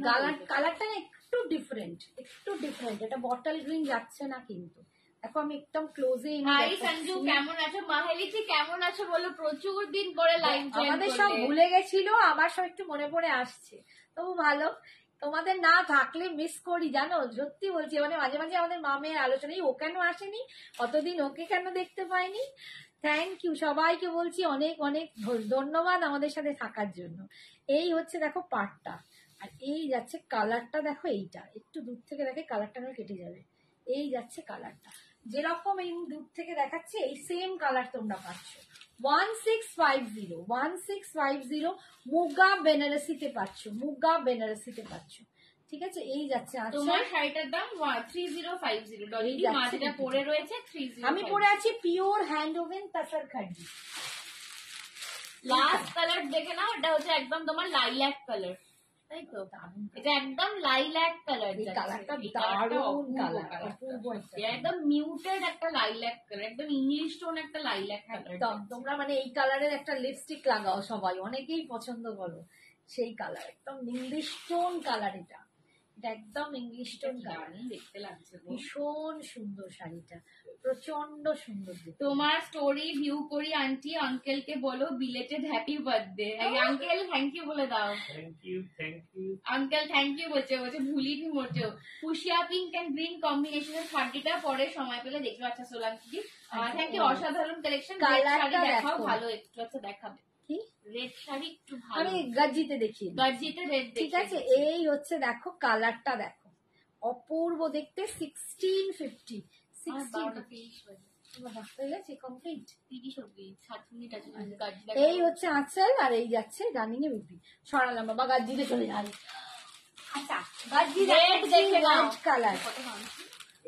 কালারটা একটু ডিফারেন্ট, একটু ডিফারেন্ট, এটা বটল গ্রিন যাচ্ছে না কিন্তু। দেখো আমি একদম ক্লোজে হাই সঞ্জু, কেমন আছো? মাহেলিতি কেমন আছো বলো? প্রচুর দিন পরে লাইভ জয়েন আমাদের সব ভুলে গেছিল, আবার সব একটু মনে পড়ে আসছে, তবু ভালো। তোমাদের না থাকলে মিস করি জানো, সত্যি বলছি, মানে মাঝে মাঝে আমাদের মামের আলোচনায় ও কেন আসেনি, অতদিন ওকে কেন দেখতে পাইনি। থ্যাংক ইউ সবাইকে বলছি, অনেক অনেক ধন্যবাদ আমাদের সাথে থাকার জন্য। এই হচ্ছে দেখো পাটটা, আর এই যাচ্ছে কালারটা, দেখো এইটা একটু দূর থেকে দেখে কালারটা কেটে যাবে, এই যাচ্ছে কালারটা, যেরকম এই দূর থেকে দেখাচ্ছে এই সেম কালার তোমরা পাচ্ছ। 1650 মুগা বেনারসিতে পাচ্ছ, মুগা বেনারসিতে পাচ্ছ, ঠিক আছে? এই যাচ্ছে তোমার শাড়িটার দাম 3050 ডলি, মাঝটা পরে রয়েছে 30। আমি পরে আছি pure hand woven তাসার খাডি। Last colour দেখে নাও, এটা হচ্ছে একদম তোমার লাইল্যাক কালার, তাই তো? এটা একদম লাইল্যাক কালার, এই কালারটা দারুণ কালার, একদম মিউটেড একটা লাইল্যাক কালার, একদম ইংলিশ টোন একটা লাইল্যাক কালার। তোমরা মানে এই কালারের একটা লিপস্টিক লাগাও সবাই, অনেকেই পছন্দ করো সেই কালার, একদম ইংলিশ টোন কালার, এটা একদম ইংলিশ টোন কালার, দেখতে লাগছে ভীষণ সুন্দর শাড়িটা, প্রচন্ড সুন্দর। তোমার স্টোরি ভিউ করি আন্টি, আঙ্কেল কে বলো belated happy birthday. Uncle thank you বলে দাও। Thank you uncle thank you বলছে, ভুলিনি মোটেও। ফুশিয়া পিঙ্ক এন্ড গ্রিন কম্বিনেশনের শাড়িটা পরে সময় পেলে দেখবে। আচ্ছা সোলাঙ্কি থ্যাংক ইউ, অসাধারণ কালেকশন। শাড়ি দেখাও ভালো একটু, আচ্ছা দেখাবে কি রেড শাড়ি একটু ভালো, আমি গাজিতে দেখি, গাজিতে রেড, ঠিক আছে? এই হচ্ছে দেখো কালারটা দেখো, অপূর্ব দেখতে। 1650 এই হচ্ছে আঁচল, আর এই যাচ্ছে রানিং এ বিপি। সরালাম বাবা, গাজিতে চলে যাই। আচ্ছা গাজি দেখে লাইট কালার,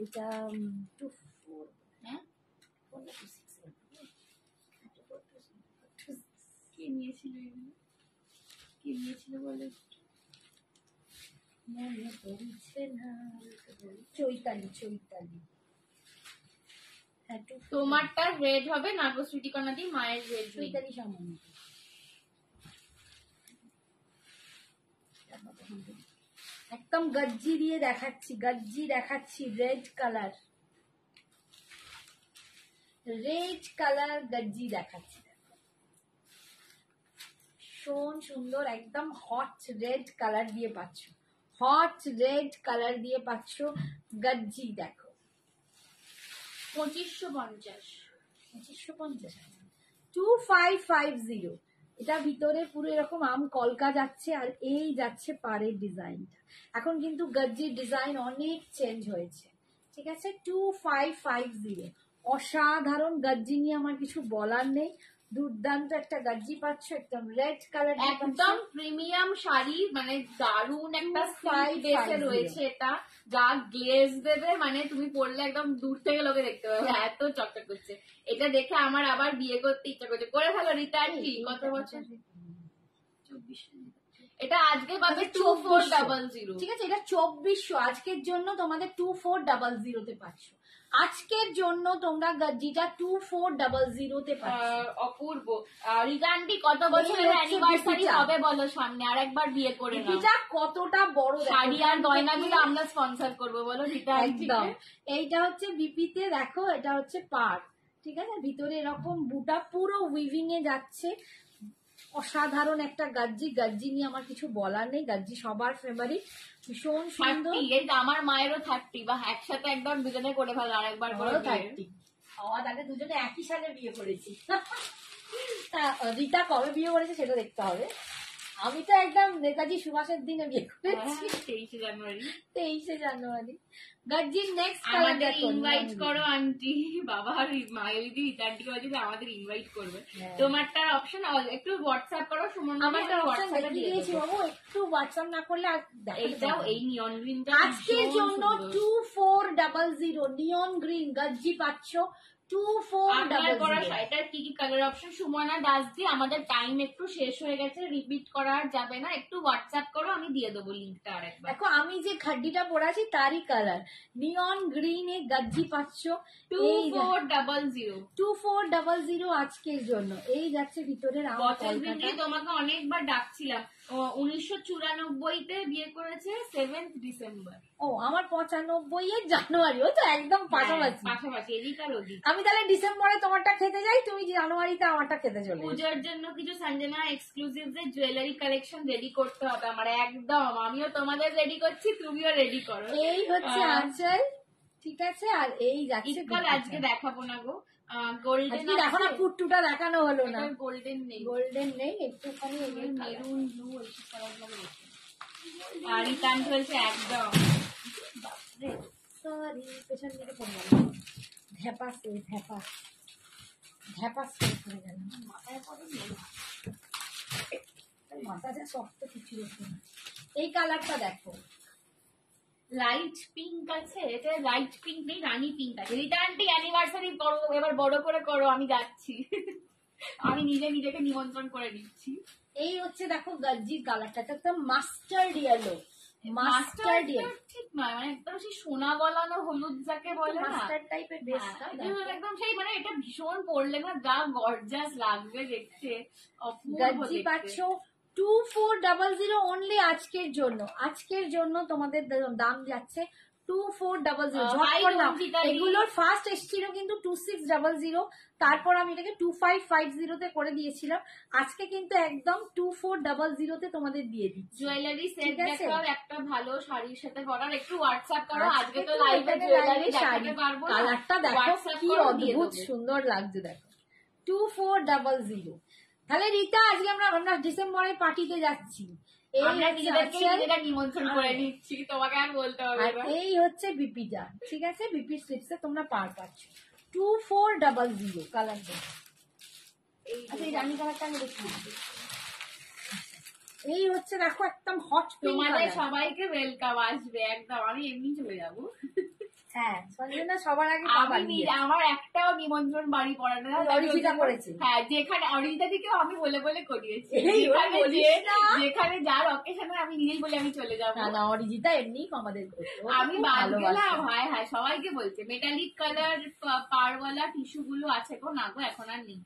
এটা 24 হ্যাঁ কে নিয়েছিল বলে মনে পড়ছে না, চৈতালি তোমারটা রেড হবে, নাগস্বীটি কণা দি মায়ের রেড, চৈতালি সামনে একদম গজ্জি দিয়ে দেখাচ্ছি, গজ্জি দেখাচ্ছি, রেড কালার, রেড কালার গজ্জি দেখাচ্ছি। ভীষণ সুন্দর, একদম হট রেড কালার দিয়ে পাচ্ছ, হট রেড কালার দিয়ে পাচ্ছ গজ্জি। দেখো 2550, 2550, 2550। এটা ভিতরে পুরো এরকম আম কলকা যাচ্ছে, আর এই যাচ্ছে পাড়ের ডিজাইনটা। এখন কিন্তু গজ্জির ডিজাইন অনেক চেঞ্জ হয়েছে, ঠিক আছে। 2550, অসাধারণ গজ্জি নিয়ে আমার কিছু বলার নেই। দুর্দান্ত একটা গজ্জি পাচ্ছ, একদম রেড কালার, একদম প্রিমিয়াম শাড়ি, মানে দারুন একটা সিল্ক বেসে রয়েছে এটা, যা গ্লেজ দেবে, মানে তুমি পরলে একদম দূর থেকে লোকে দেখতে পাবে, এত চকচক করছে। এটা দেখে আমার আবার বিয়ে করতে ইচ্ছা করছে। করে ফেলো রিতা আন্টি। কত বছর? 24। এটা আজকে পাবে 2400, ঠিক আছে। এটা 2400 আজকের জন্য তোমাদের 2400 পাচ্ছ। আজকের জন্য তোমরা গজ্জিটা 2400 পাচ্ছ। অপূর্ব। রিতা আন্টি কত বছরের অ্যানিভার্সারি হবে বলো সামনে, আর একবার বিয়ে করে নাও। এটা কতটা বড় শাড়ি আর গয়নাগুলো আমরা স্পন্সর করবো বলো রিতা আন্টি। এইটা হচ্ছে বিপিতে, দেখো এটা হচ্ছে পাড়, ঠিক আছে। ভিতরে এরকম বুটা পুরো উইভিং এ যাচ্ছে, অসাধারণ একটা গজ্জি। গজ্জি নিয়ে আমার কিছু বলার নেই, গজ্জি সবার ফেভারিট, ভীষণ সুন্দর। আমার মায়েরও 30, বা একসাথে একদম দুজনে করে ভালো, আর একবার করে 30। তাহলে দুজনে একই সালে বিয়ে করেছি। রিতা কবে বিয়ে করেছে সেটা দেখতে হবে। আমি তো একদম নেতাজি সুভাষের দিনে বিয়ে করেছি, 23 জানুয়ারি। 23 জানুয়ারি। গজ্জির নেক্সট আমাদের ইনভাইট করো আন্টি। বাবা মায়েরি রিতা আন্টি বলছে যে আমাদের ইনভাইট করবে। তোমারটা অপশন একটু হোয়াটসঅ্যাপ করো সুমন। আমারটা অপশন দেখিয়ে দিয়েছি বাবু, একটু হোয়াটসঅ্যাপ না করলে আর এইটাও এই নিয়ন গ্রিনটা আজকের জন্য 2400 নিয়ন গ্রিন গজ্জি পাচ্ছ 2400। এটার কি কি কালার অপশন সুমনা দাস দি, আমাদের টাইম একটু শেষ হয়ে গেছে, রিপিট করা যাবে না, একটু হোয়াটসঅ্যাপ করো, আমি দিয়ে দেবো লিঙ্কটা আরেকবার। দেখো আমি যে খাড্ডিটা পরাছি তারই কালার, নিয়ন গ্রিন এ গজ্জি পাচ্ছ 2400 আজকের জন্য। এই যাচ্ছে ভিতরের তোমাকে অনেকবার ডাকছিলাম। 1994-তে বিয়ে করেছে 7th ডিসেম্বর। ও আমার 95 জানুয়ারি, ও তো একদম পাশাপাশি পাশাপাশি, এদিক আর ওদিক। আমি তাহলে ডিসেম্বরে তোমারটা খেতে যাই, তুমি জানুয়ারিতে আমারটা খেতে চলে। পুজোর জন্য কিছু সঞ্জনা এক্সক্লুসিভ যে জুয়েলারি কালেকশন রেডি করতে হবে আমার একদম। আমিও তোমাদের রেডি করছি, তুমিও রেডি করো। এই হচ্ছে আঁচল, ঠিক আছে। আর এই যাচ্ছে আজকে দেখাবো না গো, গোল্ডেন দেখো না, পুট্টুটা দেখানো হলো না। গোল্ডেন নেই, গোল্ডেন নেই, একটুখানি মেরুন ব্লু আর রিটার্ন চলছে একদম। সরি পেছন দিকে পড়লাম, ধ্যাপাস করে গেলাম। মাথায় পড়ে মাথাটা শক্ত কিছু হচ্ছে না। এই কালারটা দেখো, লাইট পিঙ্ক আছে, এটা লাইট পিঙ্ক নেই, রানী পিঙ্ক আছে। রিতা আন্টি অ্যানিভার্সারি করো, এবার বড় করে করো, আমি যাচ্ছি। আমি নিজেকে নিমন্ত্রণ করে দিচ্ছি। এই হচ্ছে দেখো গজ্জির কালারটা, একদম মাস্টার্ড ইয়েলো, মাস্টার্ড ইয়েলো ঠিক নয়, মানে একদম সেই সোনা গলানো হলুদ যাকে বলে না, মাস্টার্ড টাইপের বেসটা একদম সেই, মানে এটা ভীষণ পরলে না যা গর্জাস লাগবে দেখতে। গজ্জি পাচ্ছ 2400 অনলি আজকের জন্য। আজকের জন্য তোমাদের দাম যাচ্ছে 2400। এগুলোর ফার্স্ট এসেছিল কিন্তু 2600, তারপর আমি এটাকে 2550 তে করে দিয়েছিলাম। আজকে কিন্তু একদম 2400 তে তোমাদের দিয়ে দিচ্ছি। জুয়েলারি সেট দেখাও একটা ভালো শাড়ির সাথে পরার, একটু হোয়াটসঅ্যাপ করো। আজকে তো লাইভে জুয়েলারি দেখাতে পারবো, কালারটা দেখো কি অদ্ভুত সুন্দর লাগছে, দেখো 2400। তাহলে রিতা আজকে আমরা ডিসেম্বরে পার্টিতে যাচ্ছি, নিমন্ত্রণ করে নিচ্ছি, তোমাকে আর বলতে হবে। এই হচ্ছে বিপিটা, ঠিক আছে। বিপি স্লিপসে তোমরা পার পাচ্ছ 2400 কালার। এই রানী কালারটা আমি দেখি। এই হচ্ছে দেখো একদম হট, তোমাদের সবাইকে ওয়েলকাম আসবে একদম। আমি এমনি চলে যাবো। হ্যাঁ সঞ্জনা সবার আগে আমার একটাও নিমন্ত্রণ বাড়ি পড়ে না, অরিজিতা করেছে। হ্যাঁ, যেখানে অরিজিতা থেকেও আমি বলে করিয়েছি, যেখানে যার অকেশনে আমি নিজেই বলে আমি চলে যাবো। না অরিজিতা এমনি আমাদের আমি বাদ গেলাম। হ্যাঁ সবাইকে বলছে। মেটালিক কালার পারওয়ালা টিস্যু গুলো আছে গো, না গো এখন আর নেই।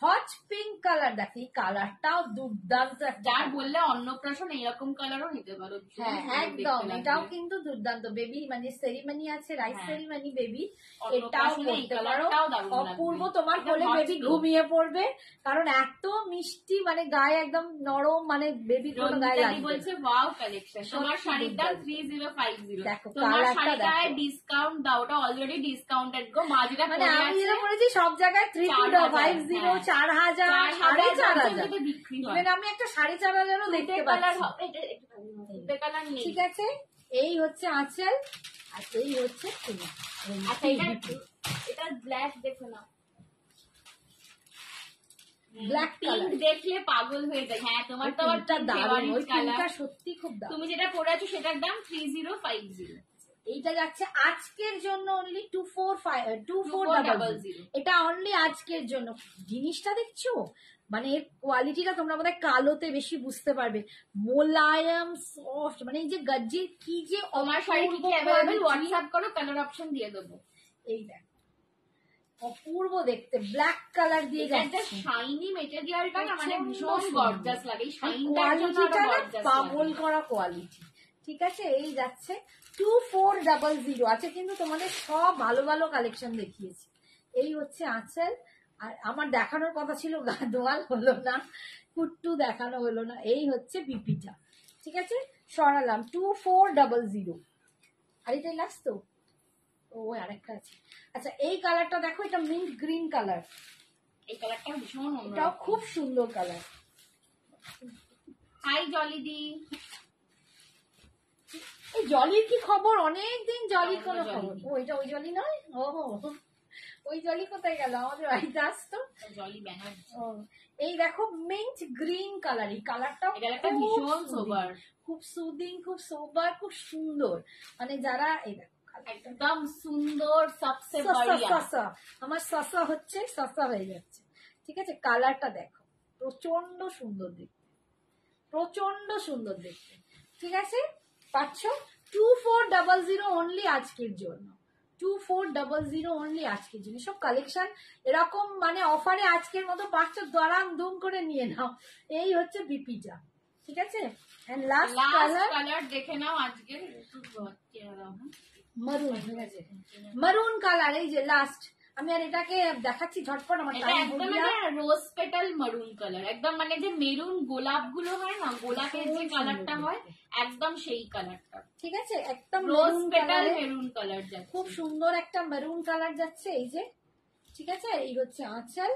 হট পিঙ্ক কালার, দেখো এই কালারটাও দুর্দান্ত একটা যার colour। বললে অন্নপ্রাশন এইরকম কালারও নিতে পারো, হ্যাঁ একদম, এটাও কিন্তু দুর্দান্ত। বেবি মানে সেরিমনি আছে, রাইস হ্যাঁ। সেরিমনি বেবি, এটাও অন্নপ্রাশনে এই পড়তে পারো। কালারটাও দারুণ অপূর্ব, লাগবে। তোমার একদম কোলে hot বেবি pink। ঘুমিয়ে পড়বে, কারণ এত মিষ্টি, মানে গায়ে একদম নরম, মানে বেবি কোনো গায়ে রঞ্জিতাদি লাগবে বলছে না। ওয়াও কালেকশন, তোমার সত্যি শাড়ির দাম দুর্দান্ত। 3050। দেখো, তোমার কালারটা শাড়িটায় দেখো। ডিসকাউন্ট দাও, ওটা অলরেডি ডিসকাউন্টেড গো, মা যেটা মানে পরে আমি আছে যেটা বলেছি সব জায়গায় 4000, 3250, 4000, 4500 পর্যন্ত বিক্রি হয়। ইভেন আমি একটা 4500 দেখতে কালার পাচ্ছি। হবে, এটা একটু ভালো হবে। দুটো কালার নেই। ঠিক আছে, এই হচ্ছে আঁচল আর এই হচ্ছে ফুল। আচ্ছা এটা ব্ল্যাক দেখো না, ব্ল্যাক পিঙ্ক দেখলে পাগল হয়ে যায়। হ্যাঁ তোমার তো আবার দারুণ, ওই কালার। পিঙ্কটা সত্যি খুব দারুণ। তুমি যেটা পরে আছো সেটার দাম 3050। এইটা যাচ্ছে আজকের জন্য অনলি 2400। এটা অনলি আজকের জন্য। জিনিসটা দেখছো, মানে এর কোয়ালিটিটা তোমরা বোধহয় কালোতে বেশি বুঝতে পারবে। মোলায়েম সফট, মানে এই যে গজ্জির কি যে আমার শাড়ি কি কি অ্যাভেলেবল, হোয়াটসঅ্যাপ করো, কালার অপশন দিয়ে দেবো। এই দেখ অপূর্ব দেখতে, ব্ল্যাক কালার দিয়ে যাচ্ছে শাইনি মেটেরিয়ালটা না, মানে ভীষণ গর্জাস লাগে। এই শাইনটার জন্য কোয়ালিটিটা আরো না গর্জাস পাগল লাগে। করা কোয়ালিটি। ঠিক আছে, এই যাচ্ছে 2400 আছে, কিন্তু তোমাদের সব ভালো ভালো কালেকশন দেখিয়েছি। এই হচ্ছে আঁচল, আর আমার দেখানোর কথা ছিল গাদোয়াল, হলো না, কুট্টু দেখানো হলো না। এই হচ্ছে বিপিটা। ঠিক আছে, সরালাম 2400। আর এটাই লাস্ট তো, ও আরেকটা আছে। আচ্ছা এই কালারটা দেখো, এটা মিন্ট গ্রিন কালার, এই কালারটা ভীষণ অন্যরকম। এটাও খুব সুন্দর কালার। হাই জলিদি। এই জলির কি খবর? অনেকদিন জলির কোনো জলি। খবর। ও এটা ওই জলি নয়? ও ওই জলি কোথায় গেল? আমাদের বাড়িতে আসতো। জলি ব্যানার্জি। ও এই দেখো মিন্ট গ্রিন কালার, এই কালারটাও এটা একটা ভীষণ সোবার, খুব সুদিং, খুব সোবার, খুব সুন্দর। মানে যারা এই দেখো একদম সুন্দর, সবসে সসা, বড়িয়া। সসা, আমার সসা হচ্ছে, সসা হয়ে যাচ্ছে। ঠিক আছে, কালারটা দেখো, প্রচন্ড সুন্দর দেখতে, প্রচন্ড সুন্দর দেখতে। ঠিক আছে, পাচ্ছ 2400 অনলি আজকের জন্য। 2400 অনলি আজকের জন্য। সব কালেকশন এরকম মানে অফারে আজকের মতো পাচ্ছ, দরাম দুম করে নিয়ে নাও। এই হচ্ছে বিপিটা। ঠিক আছে, এন্ড লাস্ট কালার দেখে নাও আজকে, মারুন। ঠিক আছে, মারুন কালার, এই যে লাস্ট। আমি আর এটাকে দেখাচ্ছি ঝটপট, আমার এটা টাইম একদম হয়ে যায়। রোজ পেটাল মারুন কালার, একদম মানে যে মেরুন গোলাপ গুলো হয় না, গোলাপের যে কালারটা হয়, একদম সেই কালারটা। ঠিক আছে, একদম রোজ মেরুন পেটাল কালারে, মেরুন কালার যাচ্ছে, খুব সুন্দর একটা মেরুন কালার যাচ্ছে। এই যে, ঠিক আছে, এই হচ্ছে আঁচল।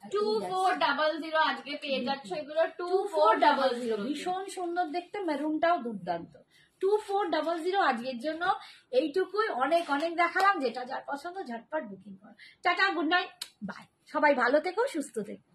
2400 আজকে পেয়ে যাচ্ছ এগুলো 2400, ভীষণ সুন্দর দেখতে, মেরুনটাও দুর্দান্ত। 2400 আজকের জন্য এইটুকুই। অনেক অনেক দেখালাম, যেটা যার পছন্দ ঝটপট বুকিং করো। Tata, good night, bye. সবাই ভালো থেকো, সুস্থ থেকো।